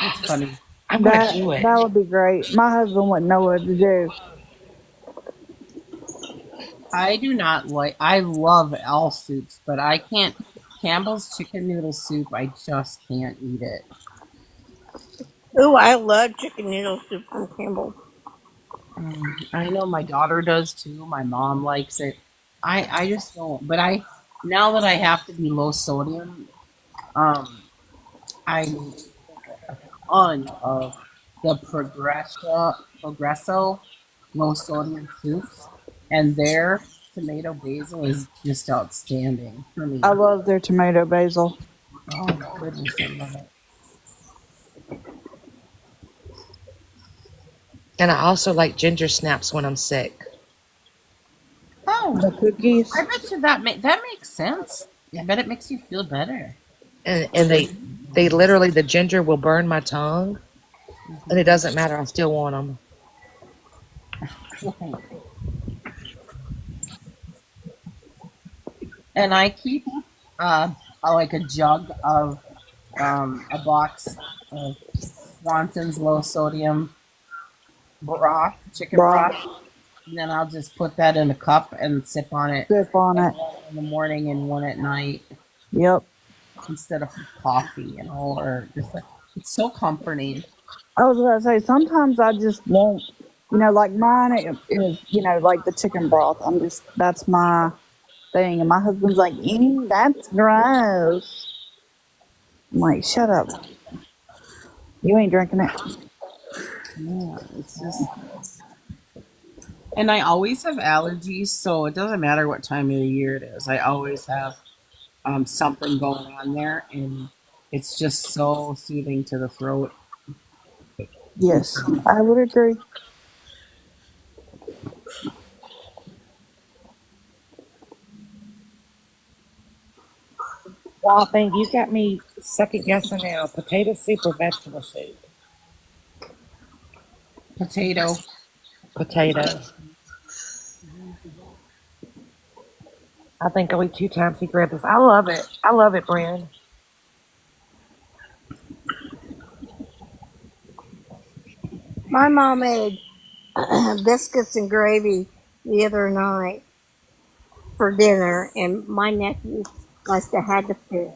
It's funny. I'm gonna do it. That would be great. My husband wouldn't know what to do. I do not I love all soups, but I can't. Campbell's chicken noodle soup, I just can't eat it. Ooh, I love chicken noodle soup from Campbell's. I know my daughter does too. My mom likes it. I just don't. But now that I have to be low sodium, I make a ton of the Progresso low sodium soups, and their tomato basil is just outstanding for me. I love their tomato basil. Oh my goodness, I love it. And I also like ginger snaps when I'm sick. Oh, the cookies. I bet you that makes sense. I bet it makes you feel better. And they literally, the ginger will burn my tongue, and it doesn't matter. I still want them. And I keep like a jug of a box of Swanson's low sodium broth, chicken Broth. broth. And then I'll just put that in a cup and sip on it, Sip on like it. one in the morning and one at night Yep. instead of coffee, or just it's so comforting. I was about to say, sometimes I just won't, like mine is, like the chicken broth. That's my thing. And my husband's like, that's gross. I'm like, shut up. You ain't drinking it. Yeah, it's just. And I always have allergies, so it doesn't matter what time of the year it is. I always have something going on there, and it's just so soothing to the throat. Yes, I would agree. Well, I think you got me second guessing now. Potato soup or vegetable soup? Potato. Potato. I think I'll eat 2 times he grabbed this. I love it. I love it, Brand. My mom made biscuits and gravy the other night for dinner, and my nephew must have had to fit.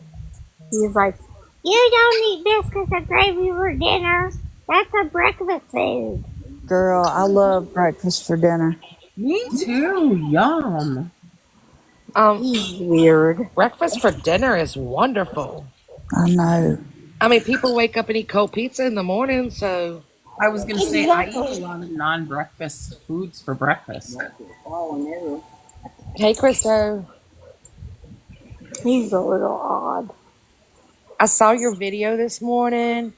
He was like, "You don't eat biscuits and gravy for dinner. That's a breakfast food." Girl, I love breakfast for dinner. Me too. Yum. He's weird. Breakfast for dinner is wonderful. I know. I mean, people wake up and eat cold pizza in the morning, so. I was going to say, I eat a lot of non-breakfast foods for breakfast. Hey, Christo. He's a little odd. I saw your video this morning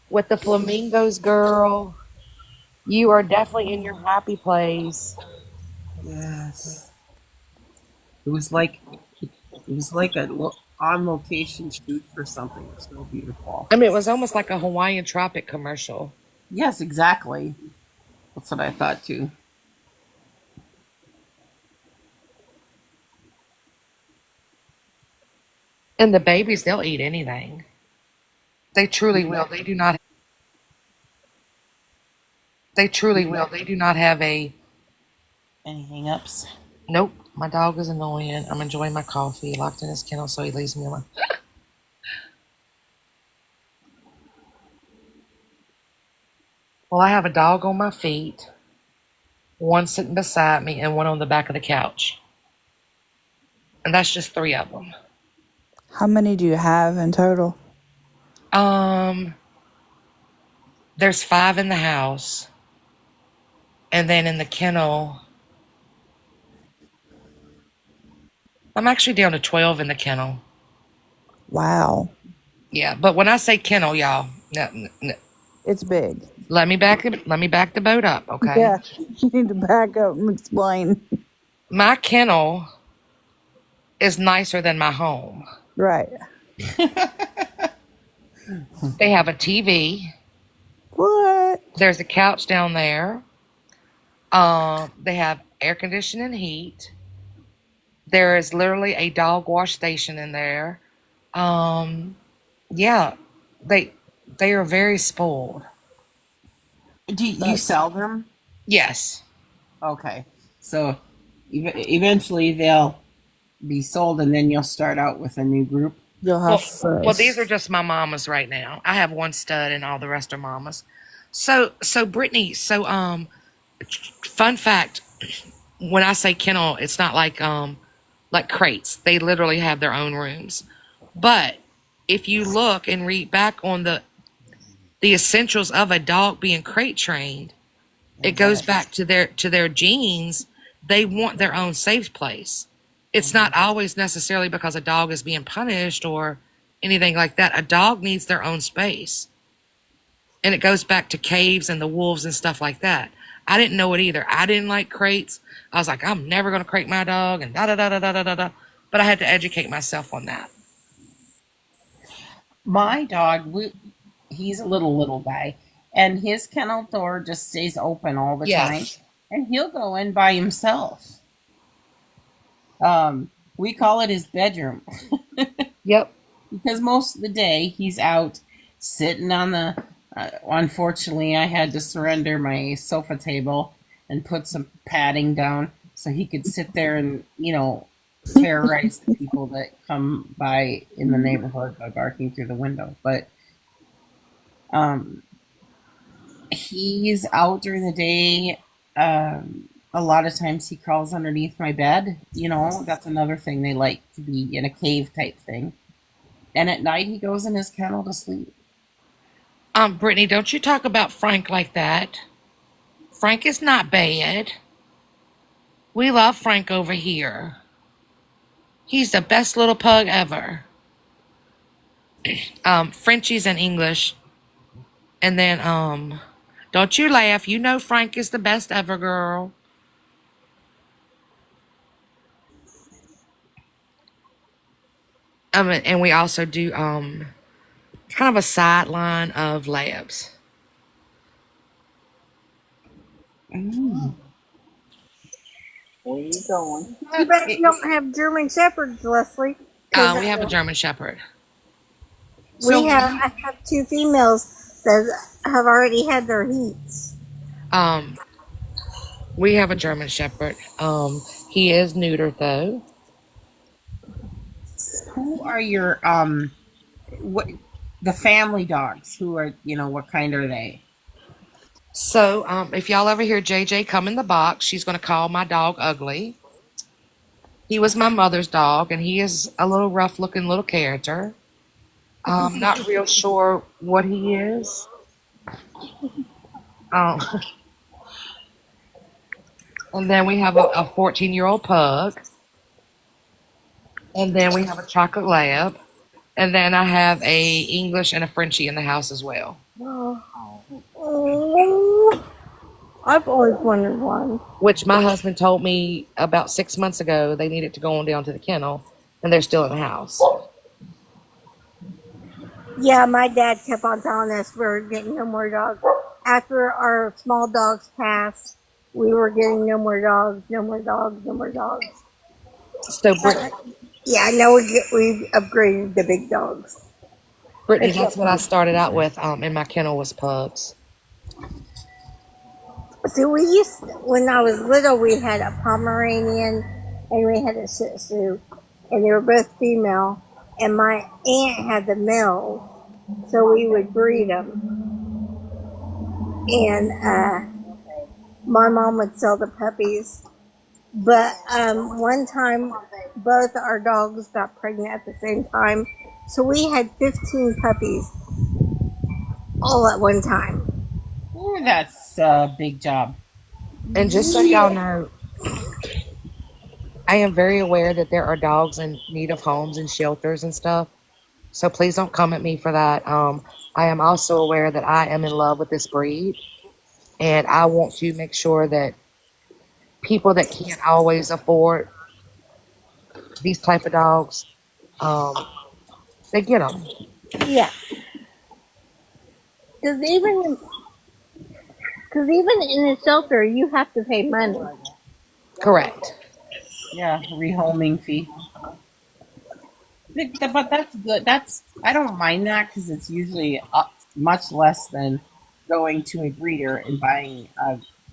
with the flamingos, girl. You are definitely in your happy place. Yes. It was like a on location shoot for something. It's so beautiful. I mean, it was almost like a Hawaiian Tropic commercial. Yes, exactly. That's what I thought too. And the babies, they'll eat anything. They truly will. They do not. They truly will. They do not have a. Any hang-ups? Nope. My dog is annoying. I'm enjoying my coffee. Locked in his kennel, so he leaves me alone. Well, I have a dog on my feet, one sitting beside me, and one on the back of the couch. And that's just 3 of them. How many do you have in total? There's 5 in the house. And then in the kennel, I'm actually down to 12 in the kennel. Wow. Yeah, but when I say kennel, y'all, no. It's big. Let me back the boat up, okay? Yeah, you need to back up and explain. My kennel is nicer than my home. Right. They have a TV. What? There's a couch down there. They have air conditioning and heat. There is literally a dog wash station in there. Yeah, they are very spoiled. Do you sell them? Yes. Okay. So eventually they'll be sold, and then you'll start out with a new group. You'll have well, these are just my mamas right now. I have one stud, and all the rest are mamas. So Brittany, fun fact: when I say kennel, it's not like crates. They literally have their own rooms. But if you look and read back on the essentials of a dog being crate trained, it goes back to their genes. They want their own safe place. It's not always necessarily because a dog is being punished or anything like that. A dog needs their own space. And it goes back to caves and the wolves and stuff like that. I didn't know it either. I didn't like crates. I was like, I'm never going to crate my dog and da-da-da-da-da-da-da. But I had to educate myself on that. My dog, he's a little guy, and his kennel door just stays open all the time, and he'll go in by himself. We call it his bedroom. Yep. because most of the day he's out sitting on the. Unfortunately, I had to surrender my sofa table and put some padding down so he could sit there and terrorize the people that come by in the neighborhood by barking through the window. But he's out during the day. A lot of times he crawls underneath my bed. That's another thing. They like to be in a cave type thing. And at night he goes in his kennel to sleep. Brittany, don't you talk about Frank like that. Frank is not bad. We love Frank over here. He's the best little pug ever. Frenchie's in English. And then, don't you laugh. You know Frank is the best ever, girl. And we also do, kind of a sideline of labs. Where are you going? You bet you don't have German Shepherds, Leslie. We have a German Shepherd. I have 2 females that have already had their heats. We have a German Shepherd. He is neutered though. Who are your the family dogs? Who are what kind are they? So, if y'all ever hear JJ come in the box, she's going to call my dog ugly. He was my mother's dog, and he is a little rough-looking little character. Not real sure what he is. And then we have a 14-year-old pug. And then we have a chocolate lab. And then I have a English and a Frenchie in the house as well. Oh, I've always wondered one. Which my husband told me about 6 months ago they needed to go on down to the kennel, and they're still in the house. Yeah, my dad kept on telling us we were getting no more dogs. After our small dogs passed, we were getting no more dogs, no more dogs, no more dogs. So, Brittany, yeah, I know we upgraded the big dogs. Brittany, that's what I started out with in my kennel was pugs. So when I was little, we had a Pomeranian and we had a Shih Tzu, and they were both female. And my aunt had the males, so we would breed them. And my mom would sell the puppies. But one time, both our dogs got pregnant at the same time, so we had 15 puppies all at one time. Ooh, that's a big job. And just so y'all know, I am very aware that there are dogs in need of homes and shelters and stuff. So please don't come at me for that. I am also aware that I am in love with this breed. And I want to make sure that people that can't always afford these type of dogs, they get them. Yeah. Because even in a shelter, you have to pay money. Correct. Yeah, rehoming fee. But that's good. I don't mind that because it's usually much less than going to a breeder and buying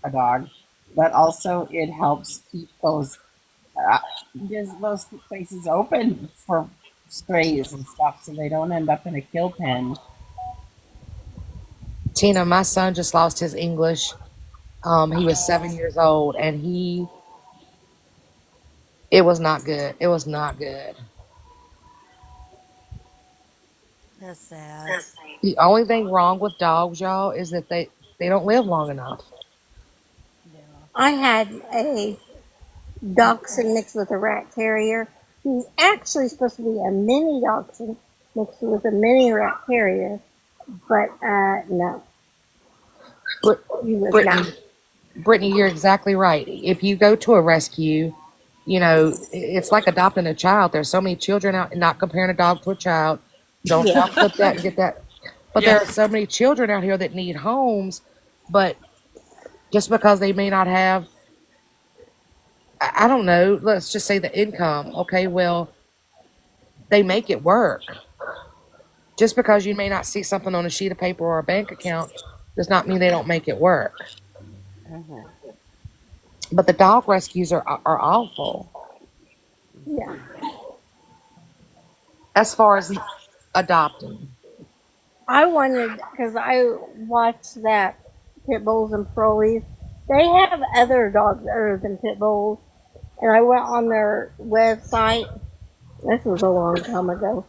a dog. But also, it helps keep those places open for strays and stuff, so they don't end up in a kill pen. Tina, my son just lost his English. He was 7 years old, and it was not good. It was not good. That's sad. The only thing wrong with dogs, y'all, is that they don't live long enough. I had a dachshund mixed with a rat terrier. He's actually supposed to be a mini dachshund mixed with a mini rat terrier, but no. He was not. Brittany, you're exactly right. If you go to a rescue, it's like adopting a child. There's so many children out, and not comparing a dog to a child. Don't y'all clip that and get that. But there are so many children out here that need homes, but just because they may not have, I don't know, let's just say the income. Okay, well, they make it work. Just because you may not see something on a sheet of paper or a bank account does not mean they don't make it work. But the dog rescues are awful. Yeah. As far as adopting. I wanted, because I watched that Pit Bulls and Parolees. They have other dogs other than Pit Bulls. And I went on their website. This was a long time ago.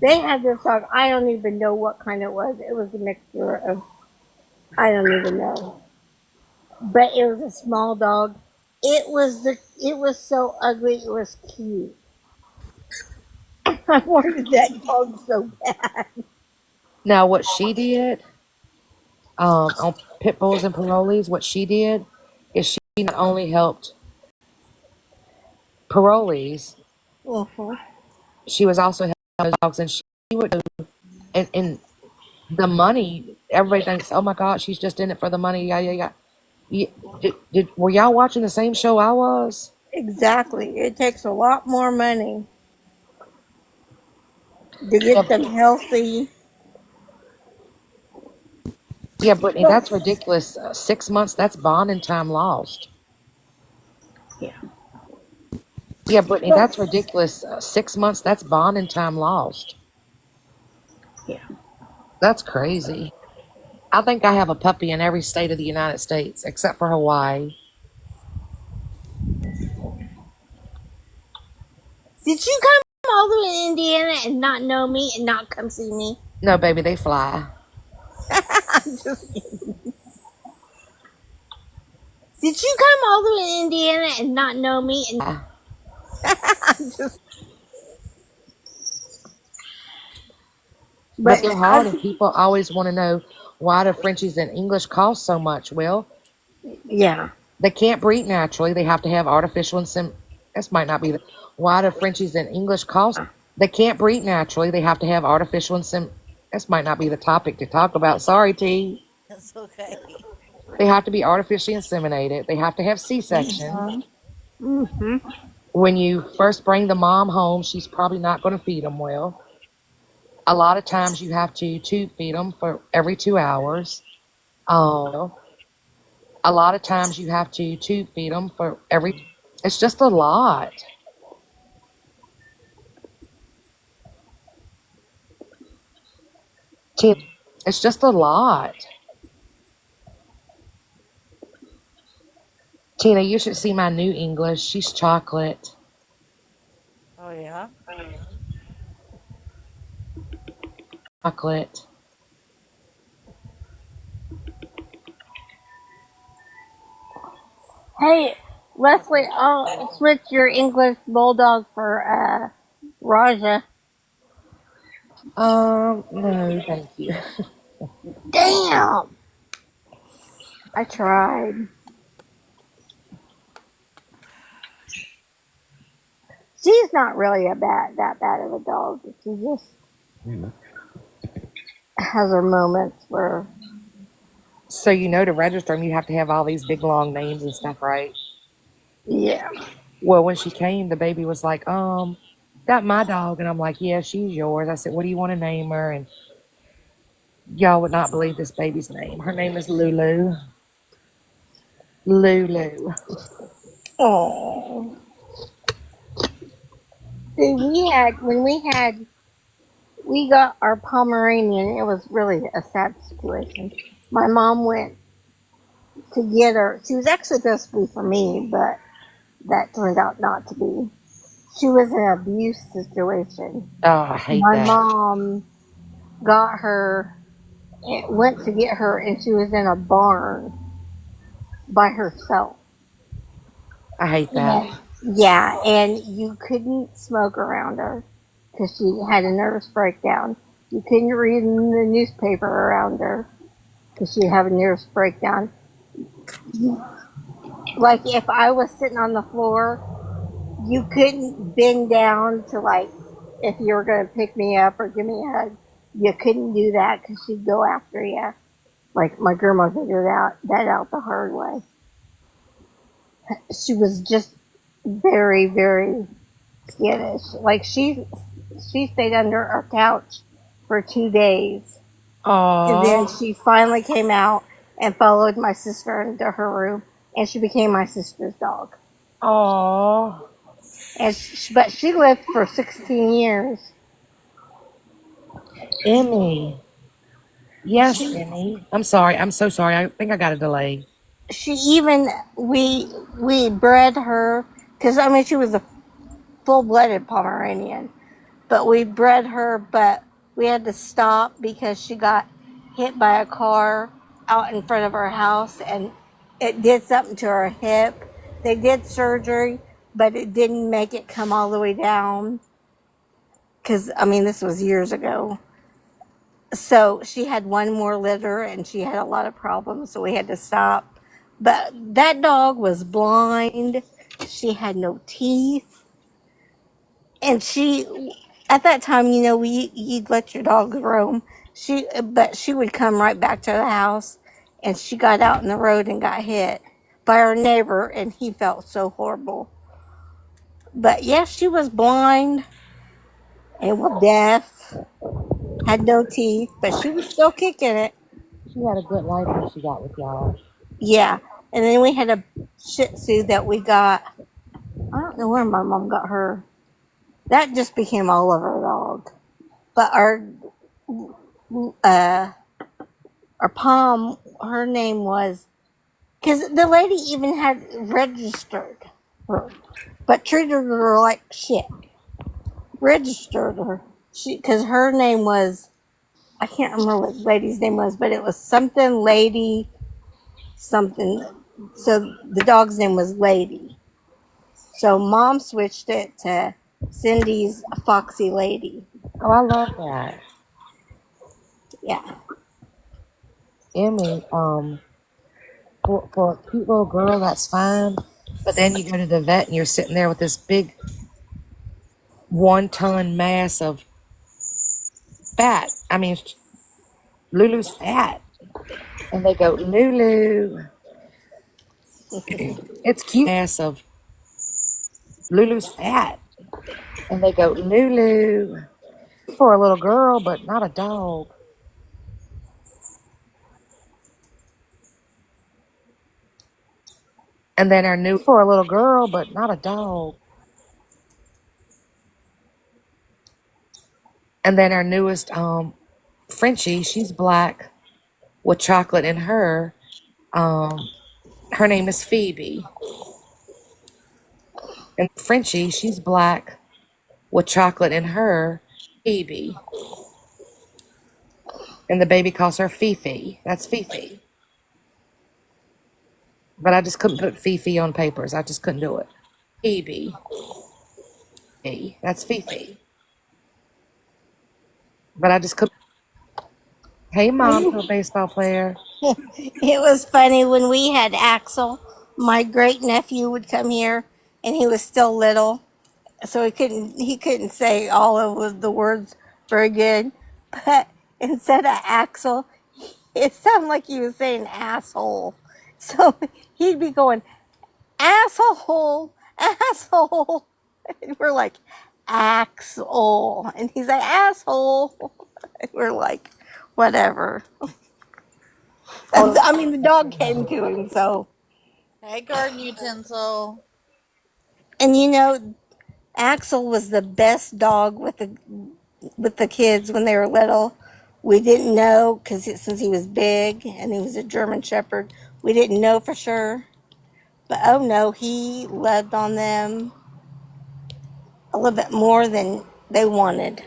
They had this dog. I don't even know what kind it was. It was a mixture of, I don't even know. But it was a small dog. It was so ugly. It was cute. I wanted that dog so bad. Now, what she did on Pit Bulls and Parolees, what she did is she not only helped Parolees, she was also helping dogs, and she would do, and the money. Everybody thinks, oh my God, she's just in it for the money. Yeah. Were y'all watching the same show I was? Exactly. It takes a lot more money to get them healthy. Yeah, Brittany, that's ridiculous. 6 months, that's bonding time lost. Yeah, Brittany, that's ridiculous. 6 months, that's bonding time lost. That's crazy. I think I have a puppy in every state of the United States except for Hawaii. Did you come all the way to Indiana and not know me and not come see me? No, baby, they fly. I'm just kidding. Did you come all the way to Indiana and not know me? And I'm just. But they're hard, and people always want to know why do Frenchies in English cost so much. Well, yeah, they can't breed naturally. They have to have artificial This might not be the. Why do Frenchies in English cost? They can't breed naturally. They have to have artificial This might not be the topic to talk about. Sorry, T. That's okay. They have to be artificially inseminated. They have to have C-sections. When you first bring the mom home, she's probably not going to feed them well. A lot of times you have to tube feed them for every 2 hours. A lot of times you have to tube feed them for every. It's just a lot. It's just a lot. Tina, you should see my new English. She's chocolate. Oh, yeah? Chocolate. Hey, Leslie, I'll switch your English bulldog for Raja. No, thank you. Damn! I tried. She's not really that bad of a dog. She just has her moments where. So to register them, you have to have all these big long names and stuff, right? Yeah. Well, when she came, the baby was like, "That my dog," and I'm like, "Yeah, she's yours." I said, "What do you want to name her?" And y'all would not believe this baby's name. Her name is Lulu. Lulu. Oh. See, we got our Pomeranian. It was really a sad situation. My mom went to get her. She was actually supposed to be for me, but that turned out not to be. She was in an abuse situation. Oh, I hate My that. mom got her, went to get her, and she was in a barn by herself. I hate that. Yeah, and you couldn't smoke around her because she had a nervous breakdown. You couldn't read in the newspaper around her because she'd have a nervous breakdown. Like if I was sitting on the floor, you couldn't bend down to if you were going to pick me up or give me a hug. You couldn't do that because she'd go after you. Like my grandma figured that out the hard way. She was just very, very skittish. Like she stayed under our couch for 2 days. And then Aw. she finally came out and followed my sister into her room, and she became my sister's dog. Aw. But she lived for 16 years. Emmy. Yes, She Emmy. I'm sorry. I'm so sorry. I think I got a delay. she even we bred her because I mean she was a full-blooded Pomeranian, but we bred her, but we had to stop because she got hit by a car out in front of our house and it did something to her hip. They did surgery, but it didn't make it come all the way down because I mean this was years ago. So she had one more litter and she had a lot of problems, so we had to stop. But that dog was blind. She had no teeth, and she at that time, you know, you'd let your dog roam. But she would come right back to the house, and she got out in the road and got hit by our neighbor, and he felt so horrible. But yes, she was blind and was deaf, had no teeth, but she was still kicking it. She had a good life when she got with y'all. Yeah. And then we had a Shih Tzu that we got. I don't know where my mom got her. That just became all of our dog. But uh our Pom, her name was because the lady even had registered her, but treated her like shit. Registered her. Because her name was, I can't remember what the lady's name was, but it was something Lady something. So the dog's name was Lady. So mom switched it to Cindy's Foxy Lady. Oh, I love that. Yeah. Emmy, for a cute little girl, that's fine. But then you go to the vet and you're sitting there with this big 1 ton mass of fat. I mean, Lulu's fat. And they go, Lulu. It's cute. Mass of Lulu's fat. And they go, Lulu. For a little girl, but not a dog. And then our new for a little girl, but not a dog. And then our newest Frenchie, she's black with chocolate in her. Her name is Phoebe. And Frenchie, she's black with chocolate in her. Phoebe. And the baby calls her Fifi. That's Fifi. But I just couldn't put Fifi on papers. I just couldn't do it. Phoebe. That's Fifi. But I just couldn't. Hey, mom, to a baseball player. It was funny when we had Axel, my great nephew would come here and he was still little. So he couldn't say all of the words very good. But instead of Axel, it sounded like he was saying asshole. So he'd be going, asshole, asshole. And we're like, Axel. And he's like, asshole. And we're like, whatever. I mean, the dog came to him, so. Hey, garden utensil. And you know, Axel was the best dog with the kids when they were little. We didn't know because since he was big and he was a German Shepherd, we didn't know for sure. But oh no, he loved on them a little bit more than they wanted.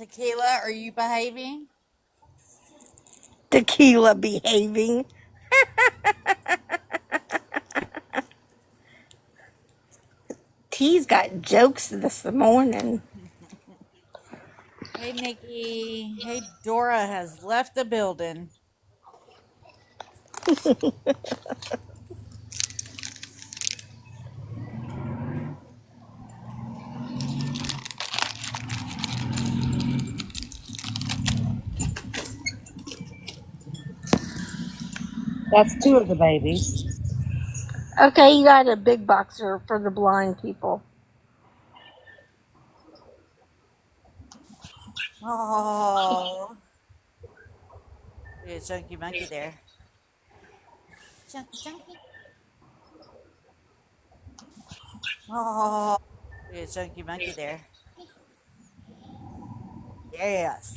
Tequila, are you behaving? Tequila behaving. T's got jokes this morning. Hey, Nikki. Hey, Dora has left the building. That's two of the babies. Okay, you got a big boxer for the blind people. Oh. There's a chunky monkey there. Chunky, chunky. Oh. There's a chunky monkey there. Yes.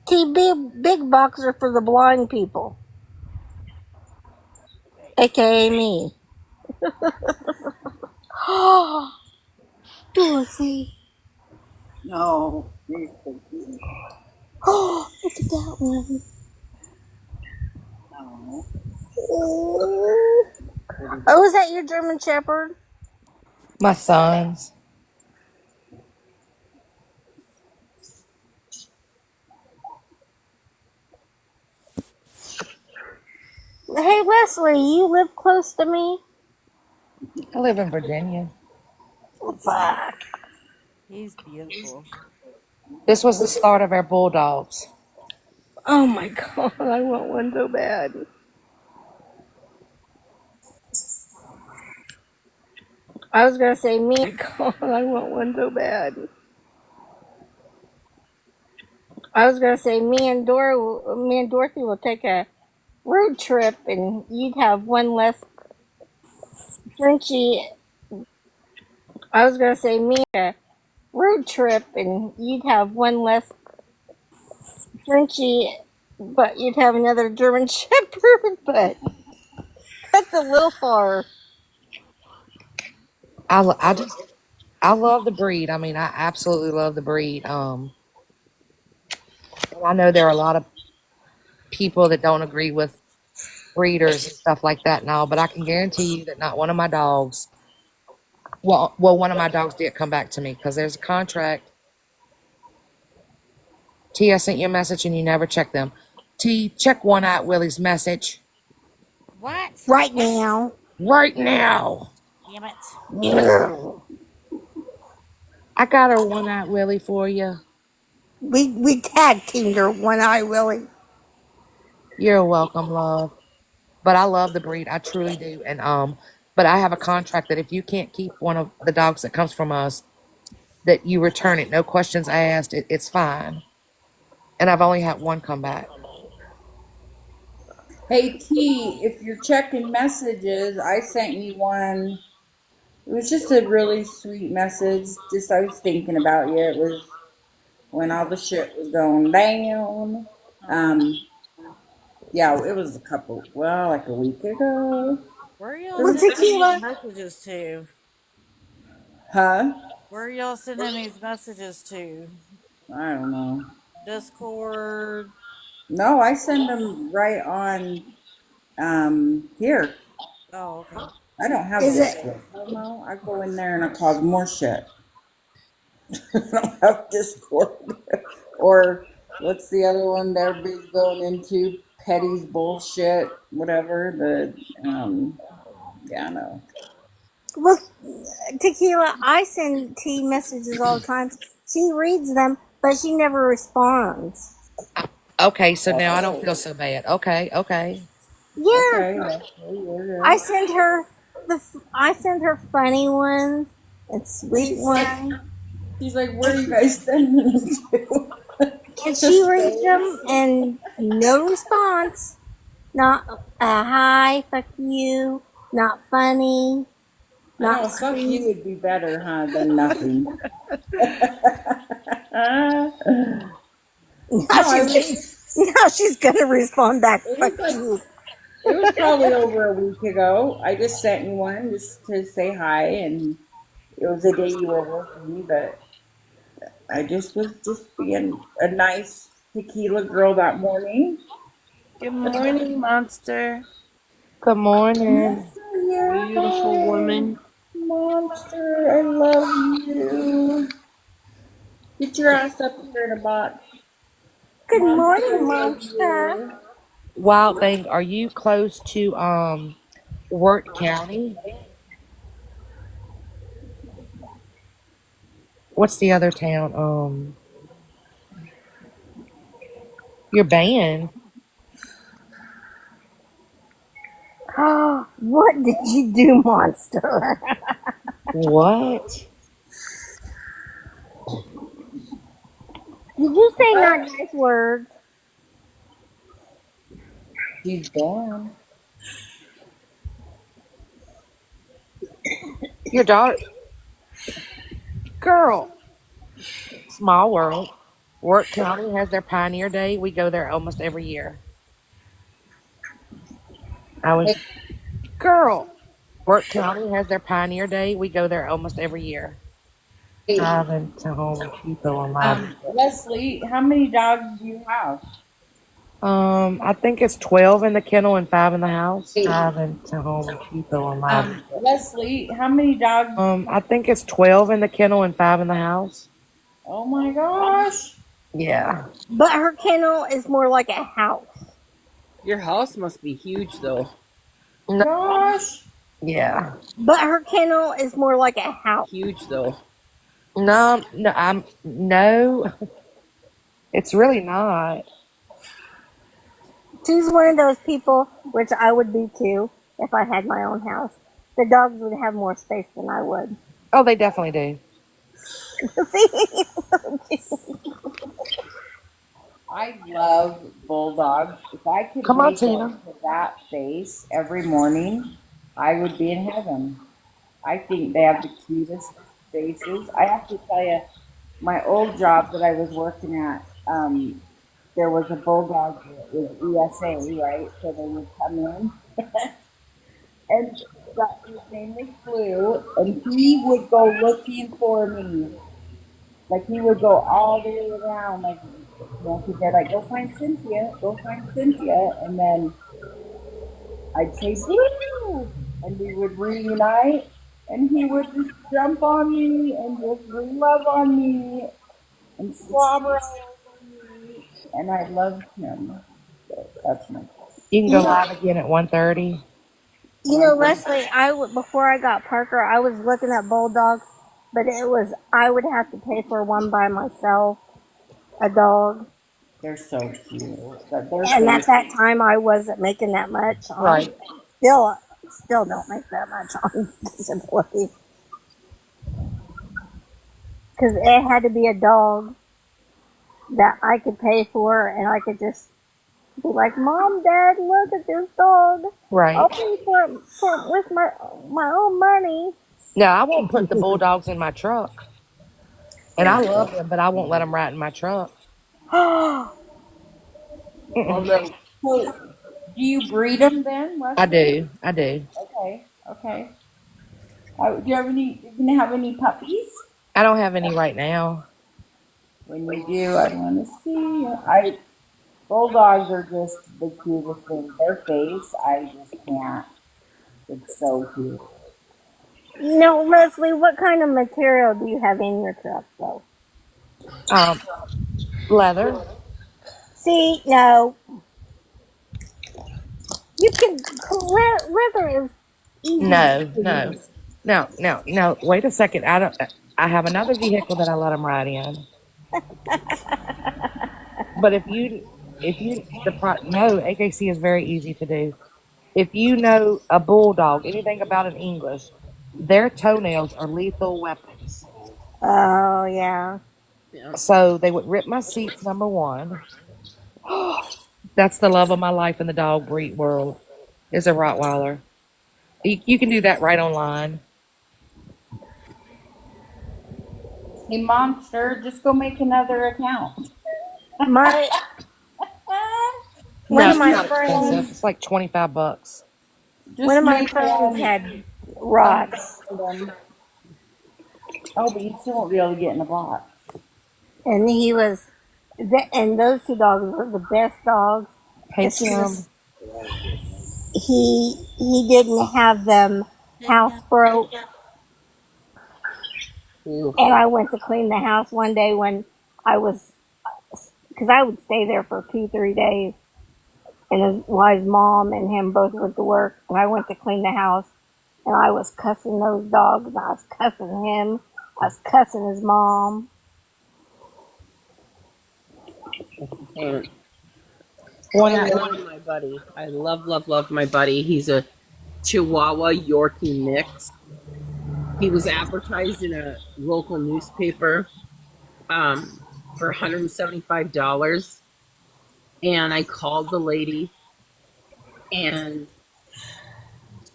T, big boxer for the blind people. AKA me. Dorothy. No. Oh, look at that one. Oh, is that your German Shepherd? My sons. Hey, Wesley, you live close to me? I live in Virginia. Fuck. He's beautiful. This was the start of our bulldogs. Oh my god, I want one so bad. I was gonna say me. Oh my god, I want one so bad. I was gonna say me and Dorothy will take a road trip, and you'd have one less Frenchie. I was gonna say me a road trip, and you'd have one less Frenchie, but you'd have another German Shepherd. But that's a little far. I love the breed. I mean, I absolutely love the breed. And I know there are a lot of people that don't agree with breeders and stuff like that now, but I can guarantee you that not one of my dogs. Well, one of my dogs did come back to me because there's a contract. T, I sent you a message and you never checked them. T, check One-Eyed Willie's message. What? Right now. Right now. Damn it. I got her One-Eyed Willie for you. We tag teamed her, One-Eye Willie. You're welcome, love. But I love the breed. I truly do. And but I have a contract that if you can't keep one of the dogs that comes from us, that you return it. No questions asked. It's fine. And I've only had one come back. Hey T, if you're checking messages, I sent you one. It was just a really sweet message. Just I was thinking about you. It was when all the shit was going down. Yeah, it was like a week ago. Where are y'all sending these messages to? Huh? Where are y'all sending these messages to? I don't know. Discord. No, I send them right on here. Oh, okay. I don't have Discord. No, I go in there and I cause more shit. I don't have Discord. Or what's the other one that everybody's going into? Petty's bullshit, whatever. Yeah, I know. Well, Tequila, I send T messages all the time. She reads them, but she never responds. Okay, so now I don't feel so bad. Okay. Yeah. Okay. I send her funny ones and sweet ones. She's like, where are you guys sending them to? And she reads them and no response. Not a hi, fuck you, not funny, not fuck sweet. you would be better, huh, than nothing. Now she's gonna respond back. Fuck you. It was probably over a week ago. I just sent you one just to say hi, and it was the day you were working, but I just was just being a nice tequila girl that morning. Good morning, Monster. Good morning. Monster, Beautiful yay! woman. Monster, I love you. Get your ass up here in a box. Good Monster, I morning, love monster. you. Wild thing, are you close to Wirt County? What's the other town? Your band. What did you do, monster? What? Did you say not nice words? She's gone. Your daughter, girl. Small world. Wirt County has their Pioneer Day. We go there almost every year. I was girl. Wirt County has their Pioneer Day. We go there almost every year. Driving to home people on my. Leslie, how many dogs do you have? I think it's 12 in the kennel and 5 in the house. Driving to home people on my. Leslie, how many dogs? I think it's 12 in the kennel and 5 in the house. Oh my gosh. Yeah. But her kennel is more like a house. Your house must be huge, though. No. Gosh. Yeah. But her kennel is more like a house. Huge, though. No. No. It's really not. She's one of those people, which I would be too, if I had my own house. The dogs would have more space than I would. Oh, they definitely do. See? I love bulldogs. If I could Come on, wake Tina. up to that face every morning, I would be in heaven. I think they have the cutest faces. I have to tell you, my old job that I was working at, there was a bulldog that was ESA, right? So they would come in, and his name was Blue, and he would go looking for me. Like he would go all the way around, like because they're like, go find Cynthia, and then I'd say Blue, and we would reunite, and he would just jump on me and just love on me and slobber all over me, and I loved him. So that's my. You can go live again at 1:30. You know, Leslie, before I got Parker, I was looking at bulldogs, but I would have to pay for one by myself, a dog. They're so cute. And at that time, I wasn't making that much. Right. Still don't make that much on disability. Because it had to be a dog that I could pay for, and I could just be like, Mom, Dad, look at this dog. Right. I'll pay for it with my own money. No, I won't put the bulldogs in my truck. And I love them, but I won't let them ride in my truck. So, do you breed them then, Leslie? I do. Okay. Do you have any puppies? I don't have any right now. When you do, I want to see. Bulldogs are just the cutest thing. Their face, I just can't. It's so cute. No, Leslie, what kind of material do you have in your truck, though? Leather. See, no. You can. Leather is easy. No. Wait a second. I have another vehicle that I let them ride in. But no, AKC is very easy to do. If you know a bulldog, anything about an English, their toenails are lethal weapons. Oh, yeah. So they would rip my seats, number one. That's the love of my life in the dog breed world, is a Rottweiler. You can do that right online. Hey, Monster, just go make another account. One of my friends. It's like $25. One of my friends had rocks. Oh, but you still won't be able to get in the box. and he was, and those two dogs were the best dogs. Hey, As soon Kim. as he didn't have them housebroke, Ooh. and I went to clean the house one day when I was, because I would stay there for 2-3 days, and his mom and him both went to work, and I went to clean the house, and I was cussing those dogs. I was cussing him. I was cussing his mom. And One I of the love my buddy. I love my buddy. He's a Chihuahua Yorkie mix. He was advertised in a local newspaper for $175. And I called the lady, and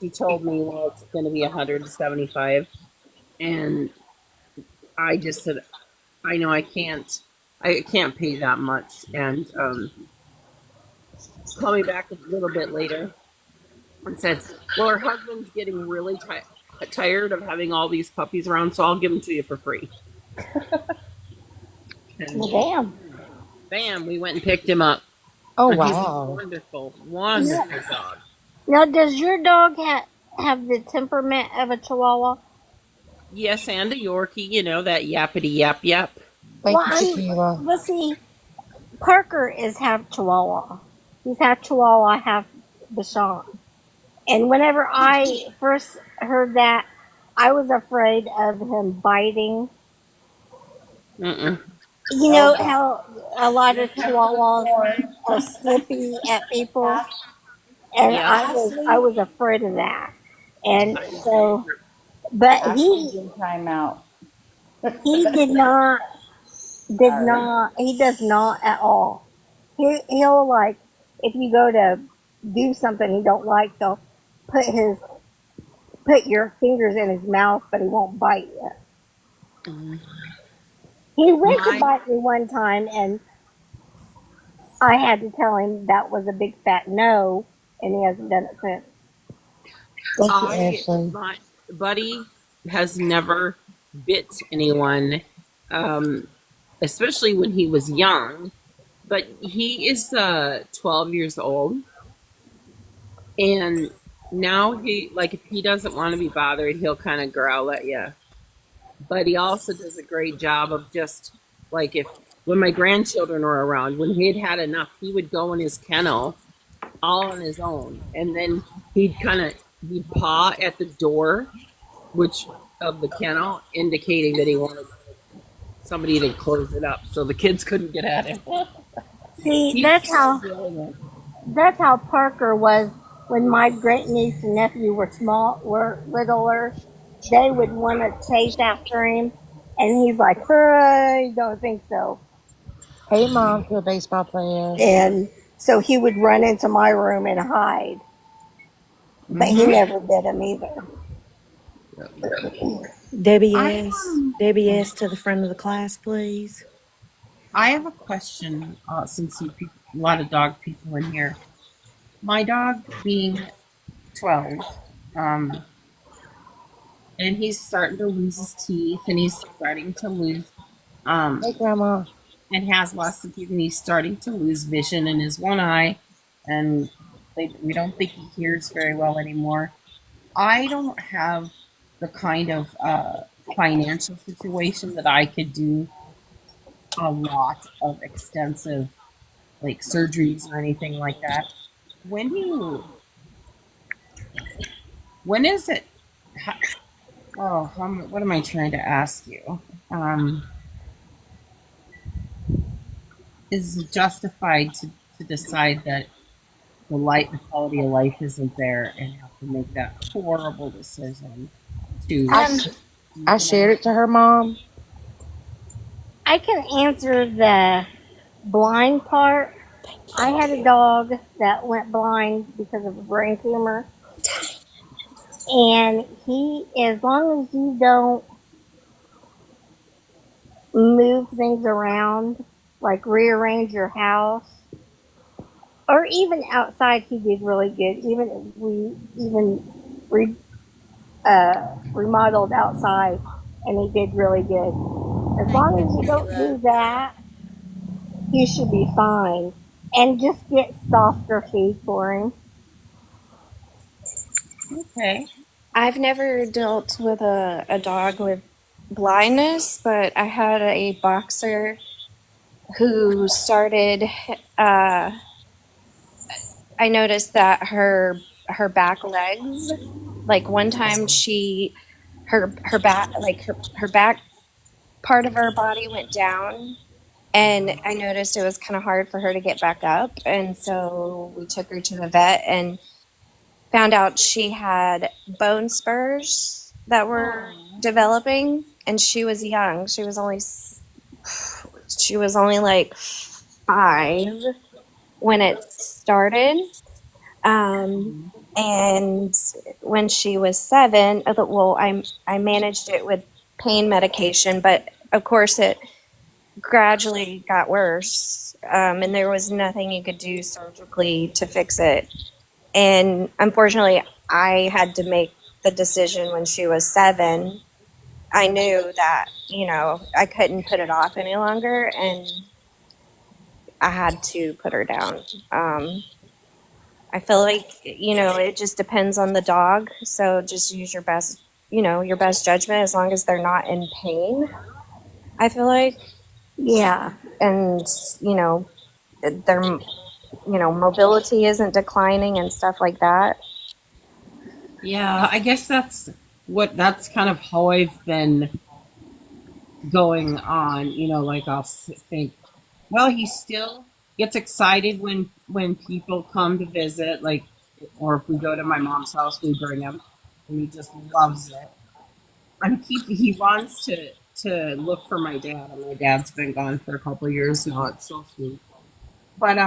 she told me, well, it's going to be $175. And I just said, I know I can't pay that much. And called me back a little bit later and said, well, her husband's getting really tired of having all these puppies around, so I'll give them to you for free. And Well, bam, we went and picked him up. Oh, And he's a wow. wonderful damn. dog. Now, does your dog have the temperament of a Chihuahua? Yes, and a Yorkie, you know, that yappity yap yap. Thank Well, you, Tequila. let's see. Parker is half Chihuahua. He's half Chihuahua, half Bichon. And whenever I first heard that, I was afraid of him biting. Mm-mm. You know how a lot of Chihuahuas are snippy at people, and Yeah. I was afraid of that. And so, but he he does not at all. He'll like, if you go to do something he don't like, he'll put your fingers in his mouth, but he won't bite you. Mm. He went to bite me one time, and I had to tell him that was a big fat no, and he hasn't done it since. Thank you, Ashley. My buddy has never bit anyone, especially when he was young. But he is 12 years old, and now if he doesn't want to be bothered, he'll kind of growl at you. But he also does a great job of just when my grandchildren were around, when he had enough, he would go in his kennel all on his own, and then he'd paw at the door, of the kennel, indicating that he wanted somebody to close it up so the kids couldn't get at him. See, that's how Parker was when my great niece and nephew were littler. They would want to chase after him, and he's like, "I don't think so." Hey, Mom, to a baseball player. And so he would run into my room and hide, but he never bit him either. Debbie S. to the front of the class, please. I have a question, since a lot of dog people in here. My dog being 12, and he's starting to lose his teeth, and he's starting to lose, Hey, Grandma. and has lost the teeth, and he's starting to lose vision in his one eye, and we don't think he hears very well anymore. I don't have the kind of financial situation that I could do a lot of extensive surgeries or anything like that. When is it? What am I trying to ask you? Is it justified to decide that the quality of life isn't there, and have to make that horrible decision to? I shared it to her mom. I can answer the blind part. I had a dog that went blind because of a brain tumor. And as long as you don't move things around, like rearrange your house, or even outside, he did really good. We remodeled outside, and he did really good. As Thank long you, as you don't Kayla. do that, you should be fine. And just get softer feed for him. Okay. I've never dealt with a dog with blindness, but I had a boxer who started. I noticed that her back legs, like one time her back her back part of her body went down, and I noticed it was kind of hard for her to get back up, and so we took her to the vet and found out she had bone spurs that were developing, and she was young. She was only like 5 when it started. And when she was 7, well, I managed it with pain medication, but of course it gradually got worse, and there was nothing you could do surgically to fix it. And unfortunately, I had to make the decision when she was 7. I knew that, I couldn't put it off any longer, and I had to put her down. I feel like, it just depends on the dog. So just use your best judgment as long as they're not in pain, I feel like. Yeah. And, their, mobility isn't declining and stuff like that. Yeah, I guess that's kind of how I've been going on. Like I'll think, well, he still gets excited when people come to visit, like, or if we go to my mom's house, we bring him, and he just loves it. And he wants to look for my dad, and my dad's been gone for a couple of years now. It's so sweet. But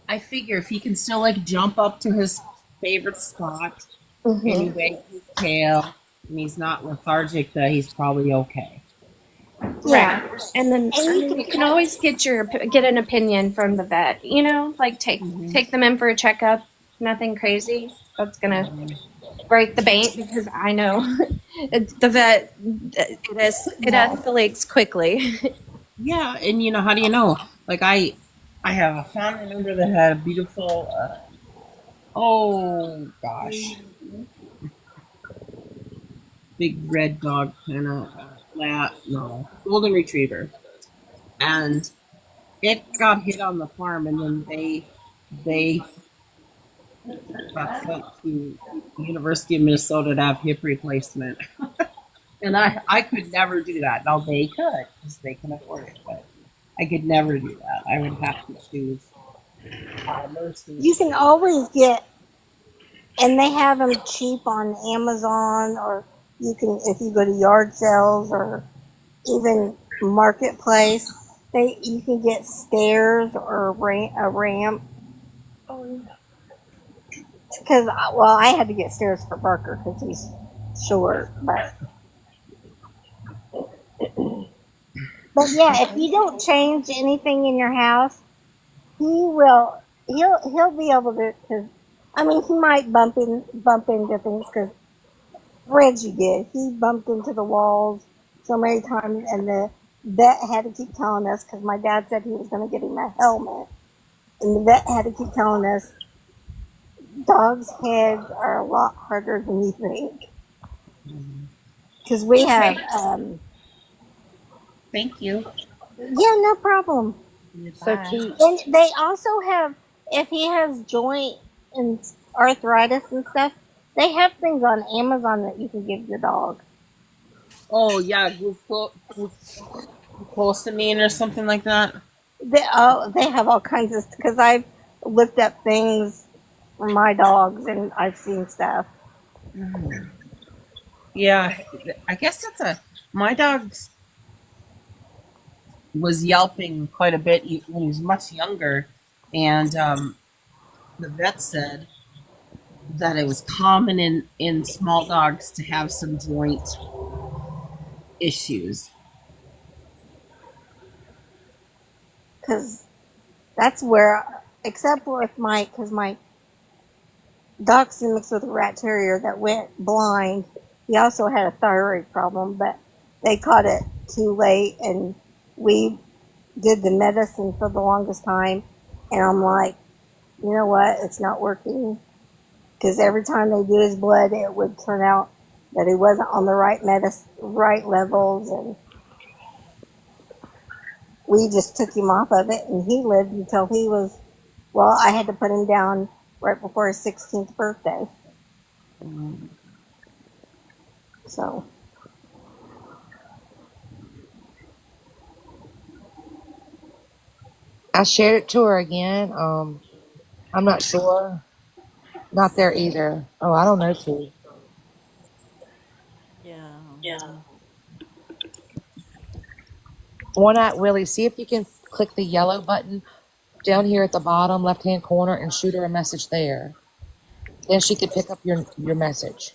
I figure if he can still like jump up to his favorite spot and he wags his tail and he's not lethargic, that he's probably okay. Right. And then And you can always get an opinion from the vet, like take them in for a checkup, nothing crazy that's gonna break the bank, because I know the vet, it escalates quickly. Yeah, and how do you know? Like I have a family member that had a beautiful, oh gosh, big red dog kind of golden retriever, and it got hit on the farm, and then they got sent to the University of Minnesota to have hip replacement. And I could never do that. Now they could, because they can afford it, but I could never do that. I would have to choose nurses. you can always get, and they have them cheap on Amazon, or you can, if you go to yard sales or even Marketplace, you can get stairs or a ramp. Because, well, I had to get stairs for Barker because he's short, but yeah, if you don't change anything in your house, he'll be able to, because I mean, he might bump into things, because Reggie did. He bumped into the walls so many times, and the vet had to keep telling us, because my dad said he was going to get him a helmet, and the vet had to keep telling us, dogs' heads are a lot harder than you think. Because we have, Thank you. yeah, no problem. So T, And they also have, if he has joint and arthritis and stuff, they have things on Amazon that you can give your dog. Oh yeah, glucosamine or something like that. They have all kinds of, because I've looked up things for my dogs and I've seen stuff. Yeah, I guess my dog's was yelping quite a bit when he was much younger, and the vet said that it was common in small dogs to have some joint issues. Because that's where, except with because my dachshund mixed with a rat terrier that went blind. He also had a thyroid problem, but they caught it too late, and we did the medicine for the longest time. And I'm like, you know what? It's not working. Because every time they do his blood, it would turn out that he wasn't on the right levels, and we just took him off of it, and he lived until he was. Well, I had to put him down right before his 16th birthday. So I shared it to her again. I'm not sure. Not there either. Oh, I don't know, T. Yeah. One at Willie, see if you can click the yellow button down here at the bottom left-hand corner and shoot her a message there. Then she could pick up your message.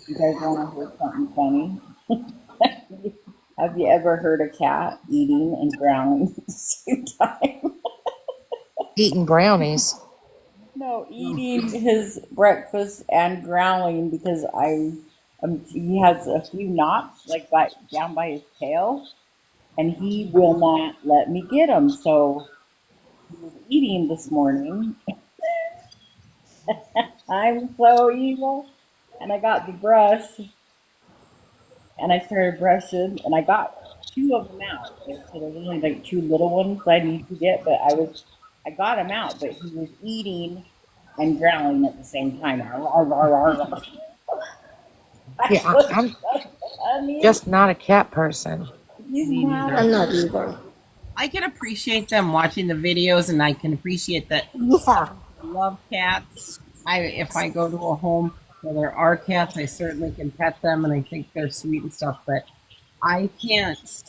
You guys want to hear something funny? Have you ever heard a cat eating and growling at the same time? Eating brownies. No, eating his breakfast and growling because he has a few knots like down by his tail, and he will not let me get him. So he was eating this morning. I'm so evil, and I got the brush, and I started brushing, and I got 2 of them out. So there's only like 2 little ones I need to get, but I got him out, but he was eating and growling at the same time. Yeah, I'm just not a cat person. I'm not either. I can appreciate them watching the videos, and I can appreciate that. Yeah. I love cats. If I go to a home where there are cats, I certainly can pet them, and I think they're sweet and stuff. But I can't.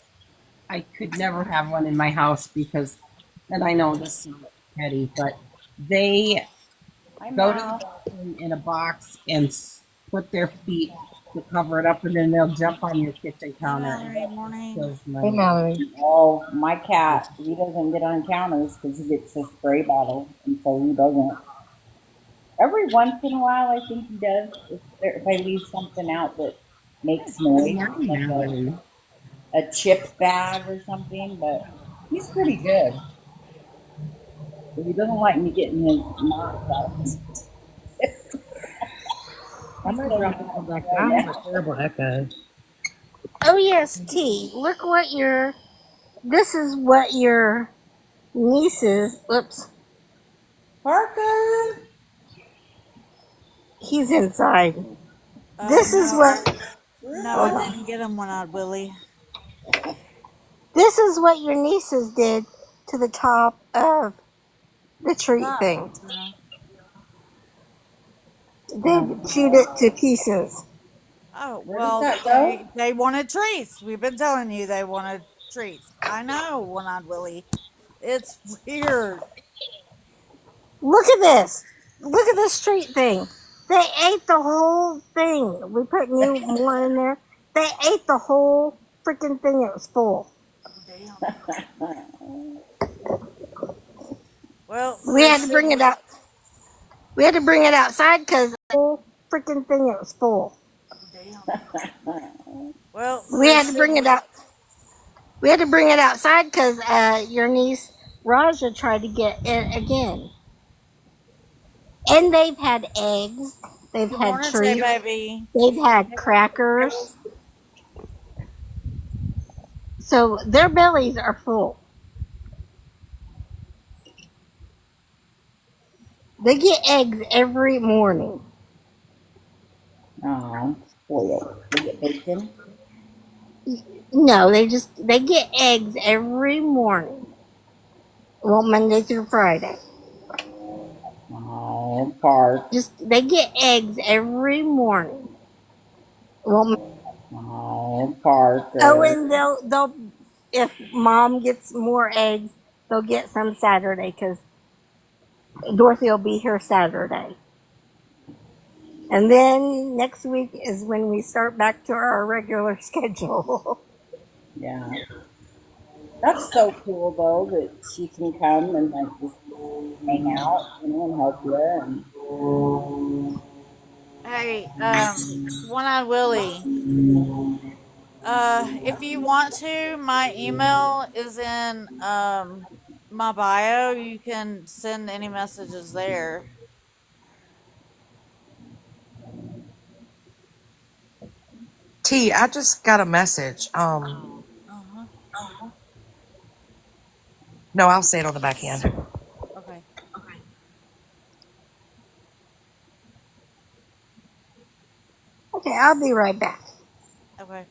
I could never have one in my house because, and I know this is petty, but they go to the bathroom in a box and put their feet to cover it up, and then they'll jump on your kitchen counter. Hey, Mallory. Oh, my cat, he doesn't get on counters because he gets a spray bottle, and so he doesn't. Every once in a while, I think he does. If I leave something out that makes noise, like a chip bag or something, but he's pretty good. But he doesn't like me getting his knots out. I'm going to drop it back down. That's a terrible echo. Oh yes, T. Look what this is what your nieces. Whoops. Parker. He's inside. This is what. No, I didn't get him One-Eyed Willie. This is what your nieces did to the top of the treat thing. They chewed it to pieces. Oh, well, they wanted treats. We've been telling you they wanted treats. I know, One-Eyed Willie. It's weird. Look at this. Look at this treat thing. They ate the whole thing. We put more in there. They ate the whole freaking thing. It was full. Well, we had to bring it out. We had to bring it outside because the whole freaking thing, it was full. Well, we had to bring it out. We had to bring it outside because your niece Raja tried to get it again. And they've had eggs. They've had treats. Baby. They've had crackers. So their bellies are full. They get eggs every morning. Oh, spoiled. They get bacon? No, they get eggs every morning. Well, Monday through Friday. Oh, Park. They get eggs every morning. Well, oh, Parker. Oh, and they'll if Mom gets more eggs, they'll get some Saturday because Dorothy will be here Saturday. And then next week is when we start back to our regular schedule. Yeah. That's so cool, though, that she can come and just hang out, and help you. Hey, One Eye Willie. If you want to, my email is in my bio. You can send any messages there. T, I just got a message. Uh-huh. No, I'll say it on the back end. Okay. Okay, I'll be right back. Okay.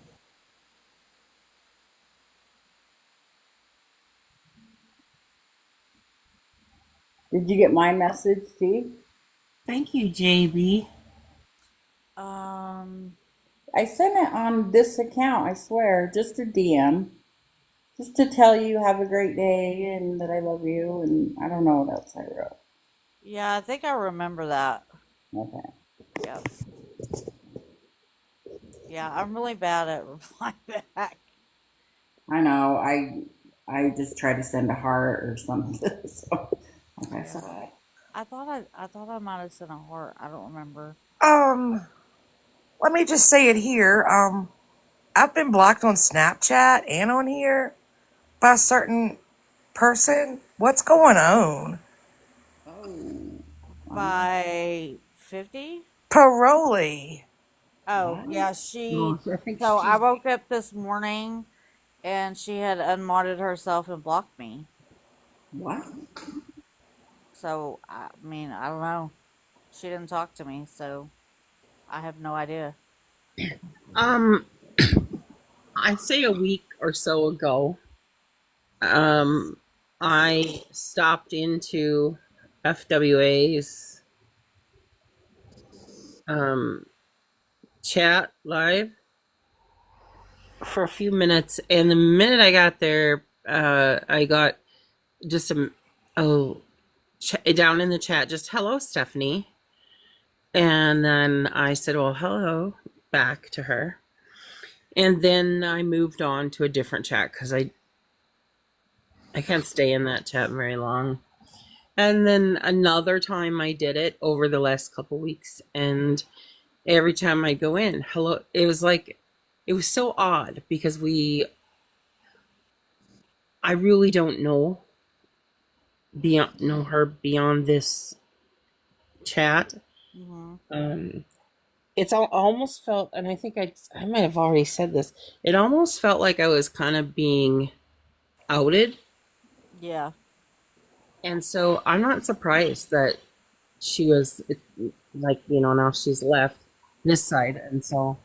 Did you get my message, Steve? Thank you, JB. I sent it on this account, I swear, just a DM. Just to tell you have a great day and that I love you, and I don't know what else I wrote. Yeah, I think I remember that. Okay. Yep. Yeah, I'm really bad at replying back. I know. I just try to send a heart or something. So okay, Yeah. sorry. I thought I might have sent a heart. I don't remember. Let me just say it here. I've been blocked on Snapchat and on here by a certain person. What's going on? By 50? Parolee. Oh, yeah, No, I think so I she's. woke up this morning and she had unmodded herself and blocked me. What? So, I mean, I don't know. She didn't talk to me, so I have no idea. I'd say a week or so ago, I stopped into FWA's chat live for a few minutes, and the minute I got there, I got just down in the chat, just hello, Stephanie, and then I said, well, hello, back to her, and then I moved on to a different chat because I can't stay in that chat very long. And then another time I did it over the last couple weeks, and every time I go in, hello, it was so odd because I really don't know her beyond this chat. It's almost felt, and I think I might have already said this, it almost felt like I was kind of being outed. Yeah. And so I'm not surprised that she was like, now she's left this side. And so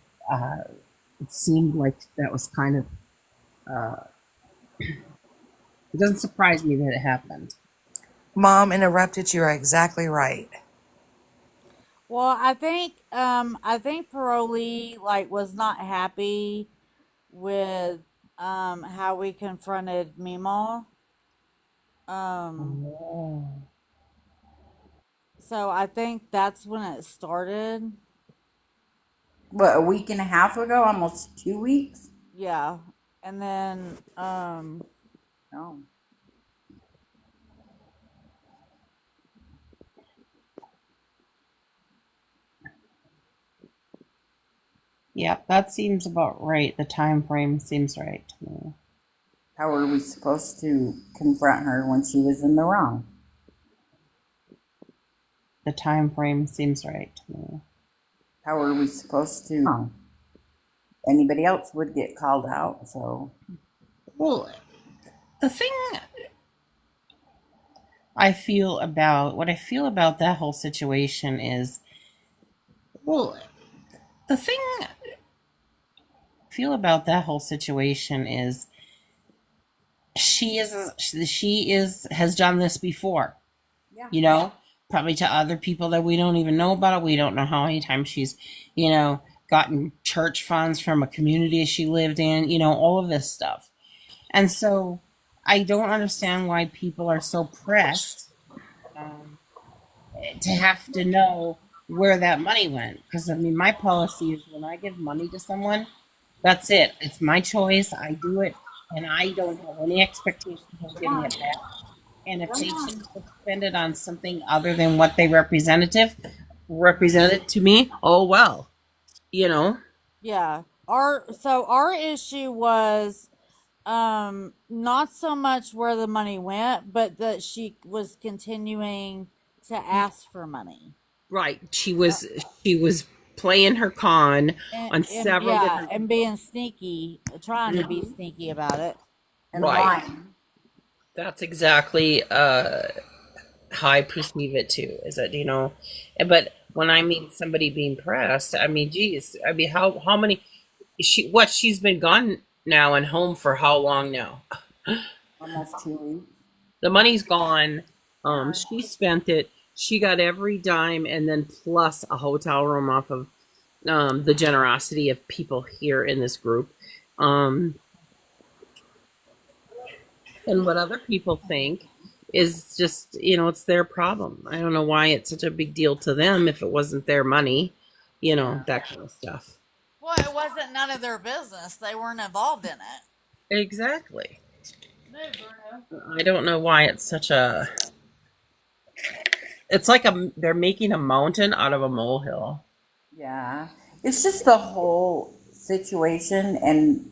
it seemed like that was kind of, it doesn't surprise me that it happened. Mom interrupted. You are exactly right. Well, I think Parolee was not happy with how we confronted Meemaw. So I think that's when it started. What, a week and a half ago? Almost 2 weeks? Yeah. And then Oh. Yeah, that seems about right. The time frame seems right to me. How were we supposed to confront her when she was in the wrong? The time frame seems right to me. How were we supposed to? Anybody else would get called out, so. Well, the thing I feel about that whole situation is, she has done this before. Yeah. Probably to other people that we don't even know about it. We don't know how many times she's, gotten church funds from a community she lived in, all of this stuff. And so I don't understand why people are so pressed to have to know where that money went. Because, my policy is when I give money to someone, that's it. It's my choice. I do it, and I don't have any expectations of getting it back. And if they choose to spend it on something other than what they representative, represented to me, oh well, you know. Yeah. Our issue was not so much where the money went, but that she was continuing to ask for money. Right. She was playing her con on And several yeah, different. and being sneaky, trying to be Mhm. sneaky about it. And Right. lying. That's exactly how I perceive it too. Is that, but when I mean somebody being pressed, I mean, geez, I mean, how many? She's been gone now and home for how long now? Almost 2 weeks. The money's gone. She spent it. She got every dime, and then plus a hotel room off of the generosity of people here in this group. And what other people think is just, it's their problem. I don't know why it's such a big deal to them if it wasn't their money, that kind of stuff. Well, it wasn't none of their business. They weren't involved in it. Exactly. I don't know why it's such a. It's like they're making a mountain out of a molehill. Yeah. It's just the whole situation, and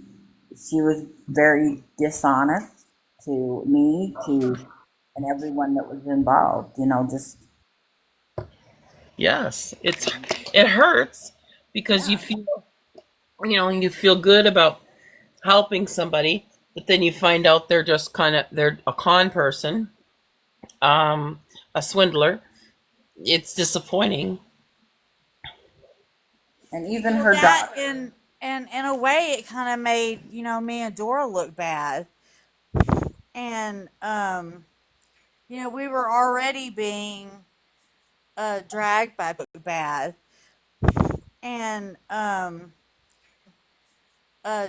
she was very dishonest to me, and everyone that was involved, just. Yes, it hurts because you feel good about helping somebody, but then you find out they're a con person, a swindler. It's disappointing. And even her that daughter. and in a way it kind of made me and Dora look bad, and we were already being dragged by bad, and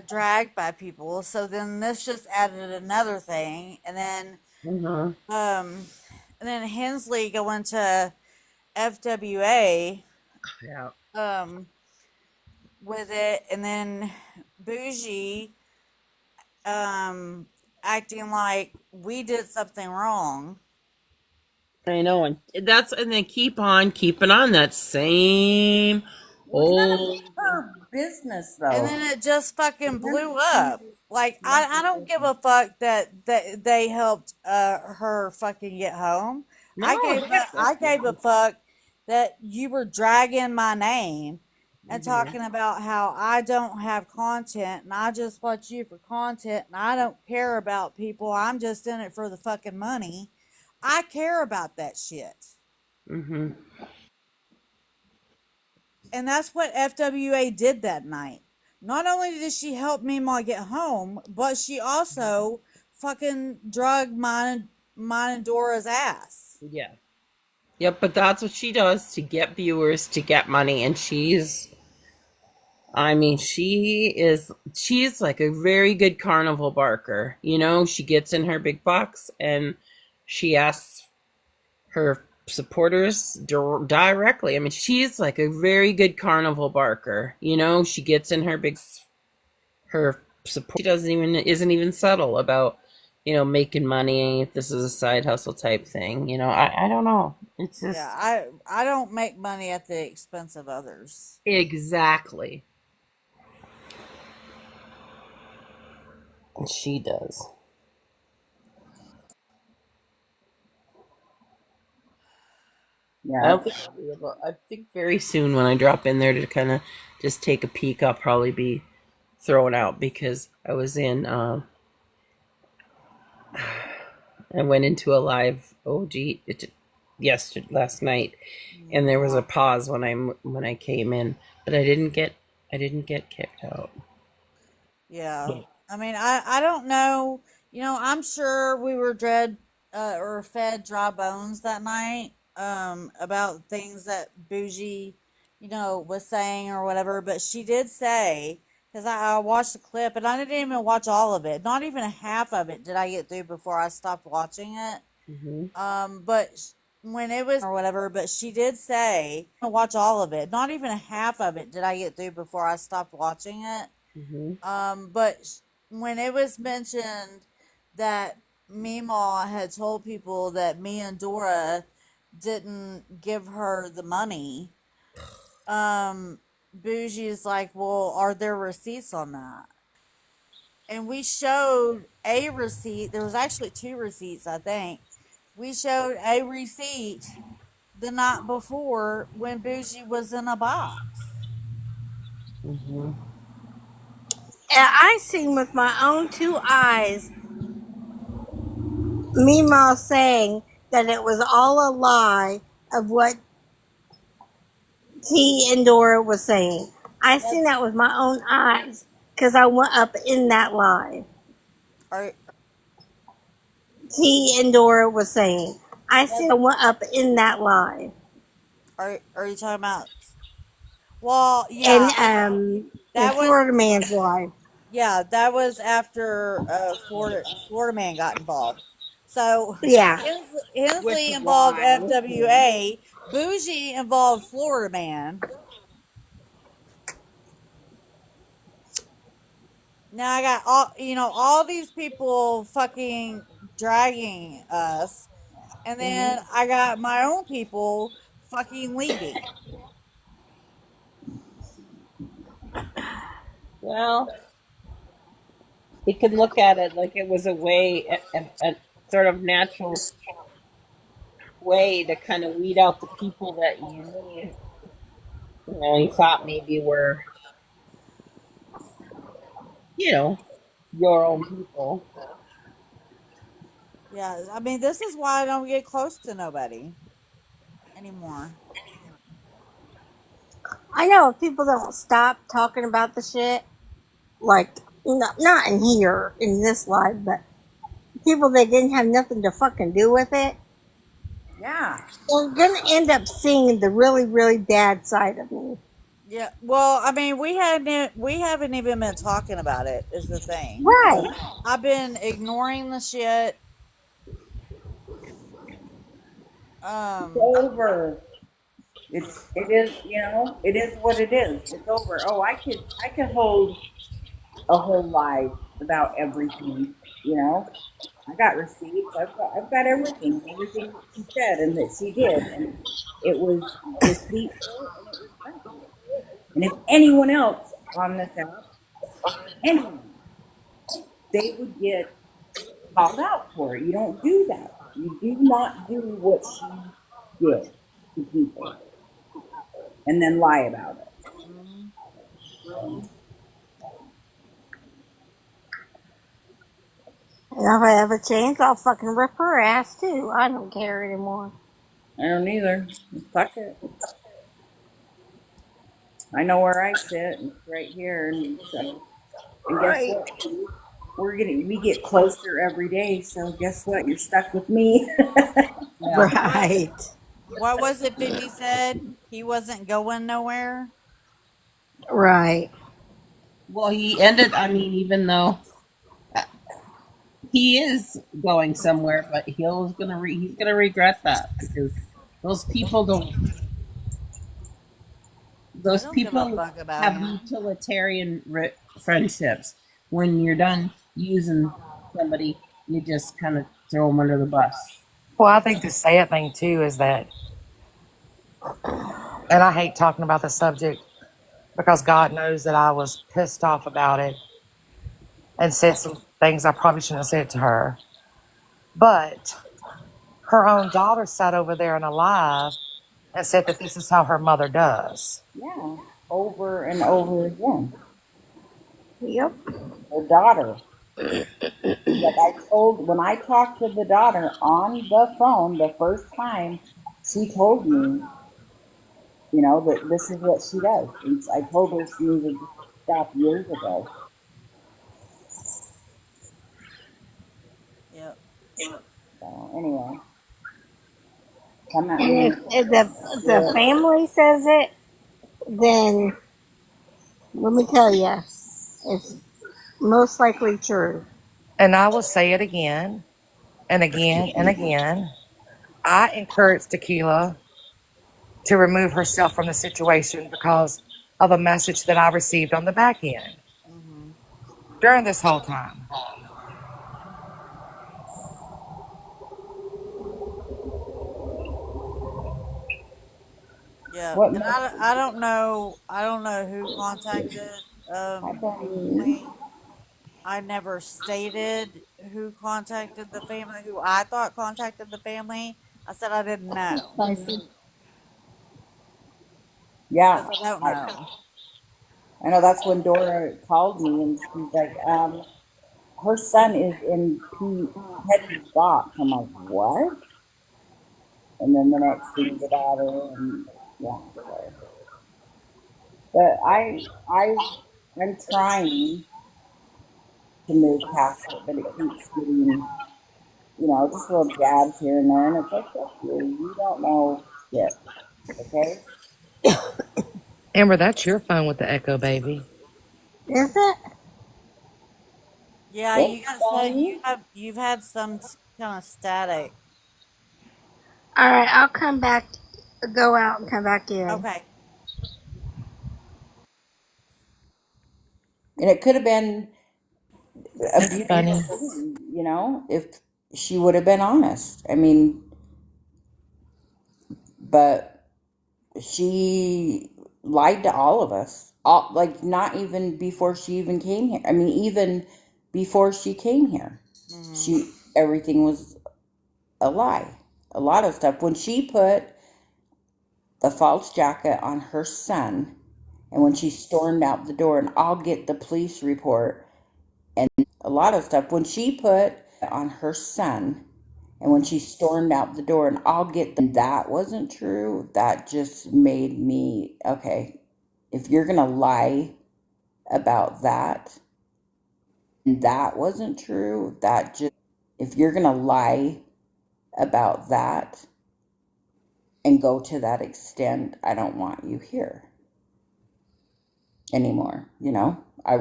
dragged by people. So then this just added another thing, and then Hensley going to FWA Yeah. with it, and then Bougie acting like we did something wrong. I know, and they keep on keeping on that same old. Her business, though. And then it just fucking blew up. Like I don't give a fuck that they helped her fucking get home. No, I gave a fuck that you were dragging my name and talking about how I don't have content and I just watch you for content and I don't care about people. I'm just in it for the fucking money. I care about that shit. Mm-hmm. And that's what FWA did that night. Not only did she help Meemaw get home, but she also fucking drugged mine and Dora's ass. Yeah. Yep, but that's what she does to get viewers, to get money, and she's like a very good carnival barker. She gets in her big box and she asks her supporters directly. I mean, she's like a very good carnival barker. She gets in her support. She isn't even subtle about making money. This is a side hustle type thing. I don't know. It's just I don't make money at the expense of others. Exactly. She does. Yeah. I think very soon when I drop in there to kind of just take a peek, I'll probably be thrown out because I was in. I went into a live OG last night, and there was a pause when I came in, but I didn't get kicked out. Yeah. I mean, I don't know. I'm sure we were fed dry bones that night about things that Bougie, was saying or whatever. But she did say, because I watched the clip and I didn't even watch all of it. Not even a half of it did I get through before I stopped watching it. But when it was or whatever, but she did say, watch all of it. Not even a half of it did I get through before I stopped watching it. But when it was mentioned that Meemaw had told people that me and Dora didn't give her the money Bougie's like, well, are there receipts on that? And we showed a receipt. There was actually two receipts, I think. We showed a receipt the night before when Bougie was in a box. And I seen with my own two eyes Mima saying that it was all a lie of what T and Dora was saying. I seen that with my own eyes because I went up in that live. Are T and Dora was saying. I seen I went up in that live. are you talking about? Well, yeah, And that was Florida Man's live. yeah, that was after Florida Man got involved. So Yeah. Hensley involved FWA, Bougie involved Florida Man. Now I got all these people fucking dragging us, and then I got my own people fucking leaving. Well, you could look at it like it was a way, a sort of natural way to kind of weed out the people that you thought maybe were, your own people. Yeah, I mean, this is why I don't get close to nobody anymore. I know if people don't stop talking about the shit, like, not in here, in this live, but people that didn't have nothing to fucking do with it, Yeah. they're gonna end up seeing the really, really bad side of me. Yeah, well, I mean, we haven't even been talking about it. Is the thing, Right. I've been ignoring the shit. It's over. It is, it is what it is. It's over. Oh, I could hold a whole life about everything, I got receipts. I've got everything that she said and that she did, and it was deceitful and it was wrong. And if anyone else on this app, anyone, they would get called out for it. You don't do that. You do not do what she did to people and then lie about it. And if I have a chance, I'll fucking rip her ass too. I don't care anymore. I don't either. Fuck it. I know where I sit. It's right here, and so. And guess what? We get closer every day. So guess what? You're stuck with me. Right. What was it 50 said? He wasn't going nowhere. Right. Well, he ended, even though he is going somewhere, but he's gonna regret that because those people have utilitarian friendships. When you're done using somebody, you just kind of throw them under the bus. Well, I think the sad thing too is that, and I hate talking about the subject because God knows that I was pissed off about it and said some things I probably shouldn't have said to her. But her own daughter sat over there in a live and said that this is how her mother does. Yeah, over and over again. Yep. Her daughter. When I talked to the daughter on the phone the first time, she told me, that this is what she does. And I told her she needed to stop years ago. Yep. So anyway. Come at And me. if the family says it, then let me tell you, it's most likely true. And I will say it again and again and again. I encourage Tequila to remove herself from the situation because of a message that I received on the back end during this whole time. Yeah, What and must I don't know. I don't know who contacted I the don't. family. I never stated who contacted the family, who I thought contacted the family. I said I didn't know Yeah, because I don't I, know. I know that's when Dora called me and she's like, her son is in Petty's box. I'm like, what? And then the next thing, the daughter, and yeah. So. But I'm trying to move past it, but it keeps getting, just little jabs here and there, and it's like, fuck you, you don't know shit, okay? Amber, that's your phone with the echo, baby. Is it? Yeah, you It's got so funny. you've had some kind of static. All right, I'll come back, go out and come back in. Okay. And it could have been a That's beautiful funny. thing, if she would have been honest. I mean, but she lied to all of us. Like, not even before she even came here. I mean, even before she came here, Mm-hmm. everything was a lie. A lot of stuff. When she put the false jacket on her son, and when she stormed out the door, and I'll get the police report, and a lot of stuff. When she put on her son, and when she stormed out the door, and I'll get that wasn't true. That just made me, okay, if you're gonna lie about that, and that wasn't true, if you're gonna lie about that and go to that extent, I don't want you here anymore. I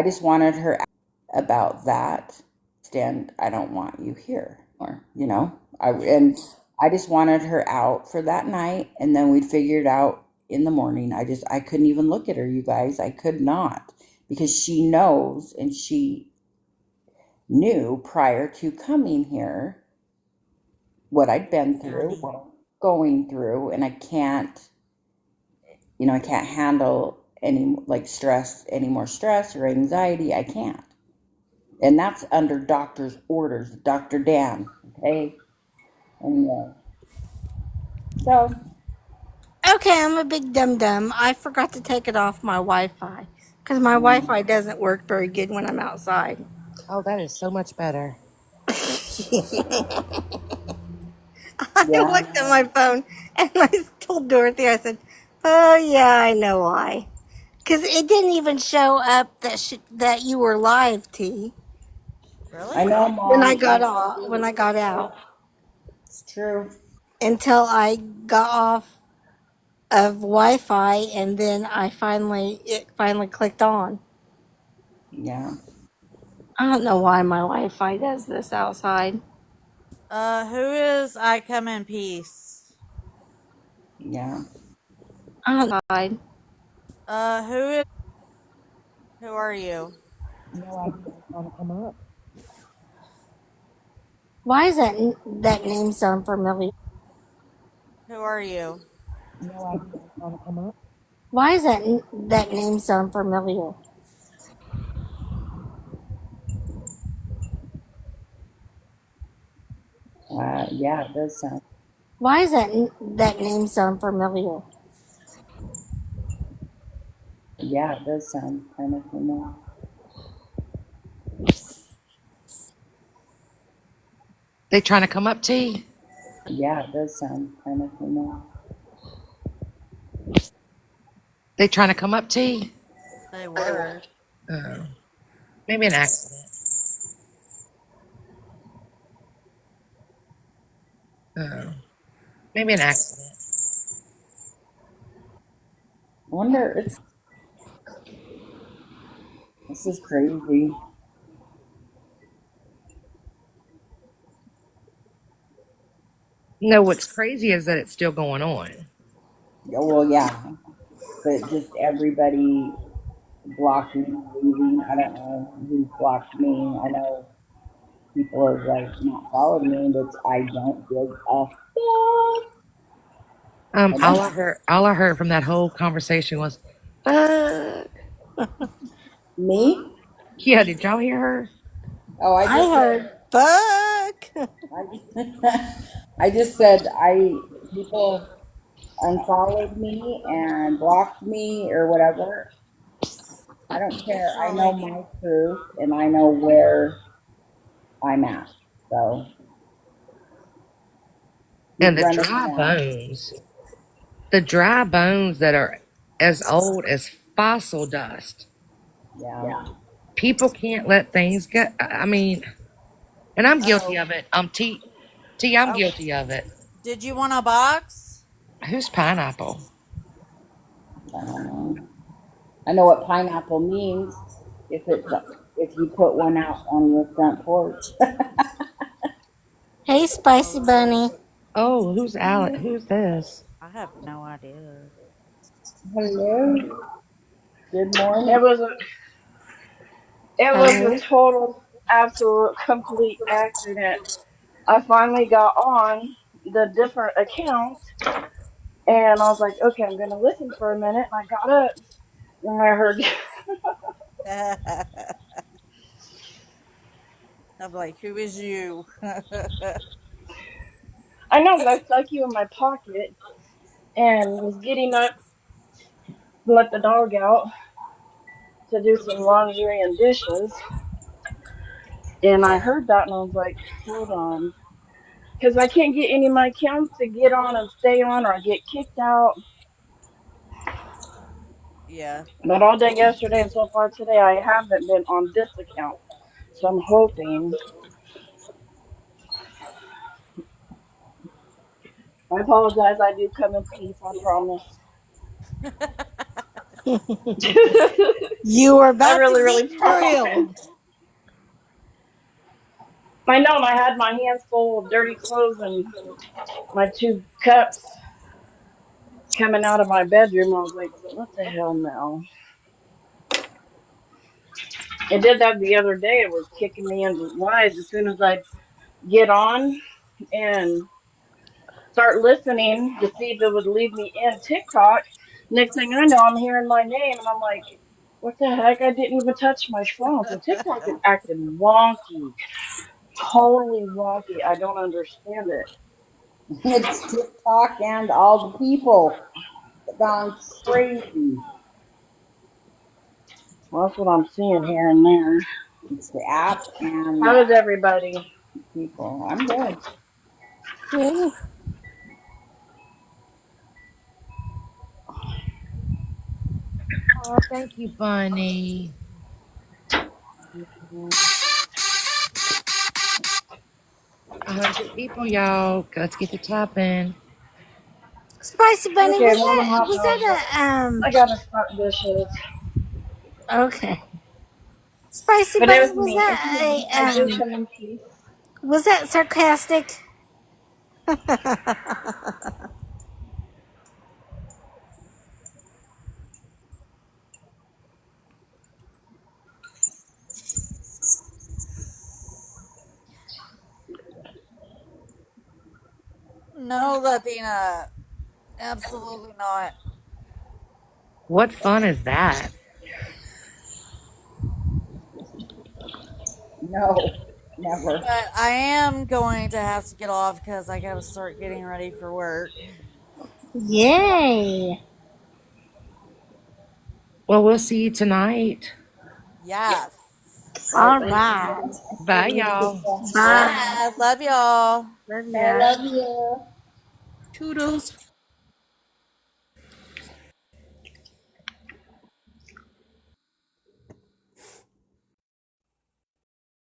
just wanted her about that extent. I don't want you here, or I just wanted her out for that night, and then we'd figure it out in the morning. I couldn't even look at her, you guys. I could not, because she knows, and she knew prior to coming here what I'd been through, what I'm going through, and I can't handle any like stress, any more stress or anxiety. I can't. And that's under doctor's orders, Dr. Dan. Okay. Anyway. So Okay, I'm a big dum dum. I forgot to take it off my Wi Fi because my Wi Fi doesn't work very good when I'm outside. Oh, that is so much better. I yeah. looked at my phone and I told Dorothy, I said, "Oh yeah, I know why." Because it didn't even show up that you were live, T. I Really? know, When I Mom. got off, when I got out, It's true. until I got off of Wi-Fi, and then it finally clicked on. Yeah. I don't know why my Wi-Fi does this outside. Who is I come in peace? Yeah. I don't know. Who is? Who are you? No idea what's trying to come up. Why does that name sound familiar? Who are you? No idea what's trying to come up. Why does that name sound familiar? Yeah, it does sound. Why does that name sound familiar? Yeah, it does sound kind of familiar. They trying to come up, T? Yeah, it does sound kind of familiar. They trying to come up, T? They were. Oh, maybe an accident. Oh, maybe an accident. I wonder. This is crazy. No, what's crazy is that it's still going on. Yeah, well, yeah, but just everybody blocking, leaving. I don't know who's blocked me. I know people have like not followed me, which I don't give a fuck. All I heard from that whole conversation was, "Fuck." Me? Yeah, did y'all hear her? Oh, I I just heard fuck. I just said people unfollowed me and blocked me or whatever. I don't care. I know my truth and I know where I'm at. So keep And running around. the dry bones that are as old as fossil dust. Yeah. People can't let things go. I mean, and I'm guilty Oh, of it. I'm oh. guilty of it. Did you want a box? Who's pineapple? I don't know. I know what pineapple means if you put one out on your front porch. Hey, Spicy Bunny. Oh, who's Alex? Who's this? I have no idea. Hello. Good It morning. was a it was a Hi. total, absolute, complete accident. I finally got on the different account, and I was like, okay, I'm gonna listen for a minute. And I got up, and I heard. I'm like, who is you? I know, but I stuck you in my pocket and was getting up to let the dog out to do some laundry and dishes, and I Yeah, heard that, and I was like, hold on. Because I can't get any of my accounts to get on and stay on, or I get kicked out. yeah. But all day yesterday and so far today, I haven't been on this account. So I'm hoping. I apologize. I do come in peace. I promise. You were I about to really, get really promise. grilled. I know, and I had my hands full of dirty clothes and my two cups coming out of my bedroom. I was like, what the hell now? It did that the other day. It was kicking me in the lies as soon as I get on and start listening to see if it would leave me in TikTok. Next thing I know, I'm hearing my name and I'm like, what the heck? I didn't even touch my phone. So TikTok is acting wonky. Totally wonky. I don't understand it. It's TikTok and all the people gone crazy. Well, that's what I'm seeing here and there. It's the app and How is everybody? people. I'm good. Yeah. Oh, thank you, Bunny. 100 people, y'all. Let's get to tapping. Spicy Bunny, Okay, well, I'm a hot dog, but I was gotta start dishes. okay. Spicy But it Bunny, was me. If you want, I do come in peace. was that sarcastic? No, Latina. Absolutely not. What fun is that? No, never. But I am going to have to get off because I got to start getting ready for work. Yay. Well, we'll see you tonight. Yes. All right. Bye, y'all. Bye. Bye. Love y'all. Love I ya. love you. Toodles.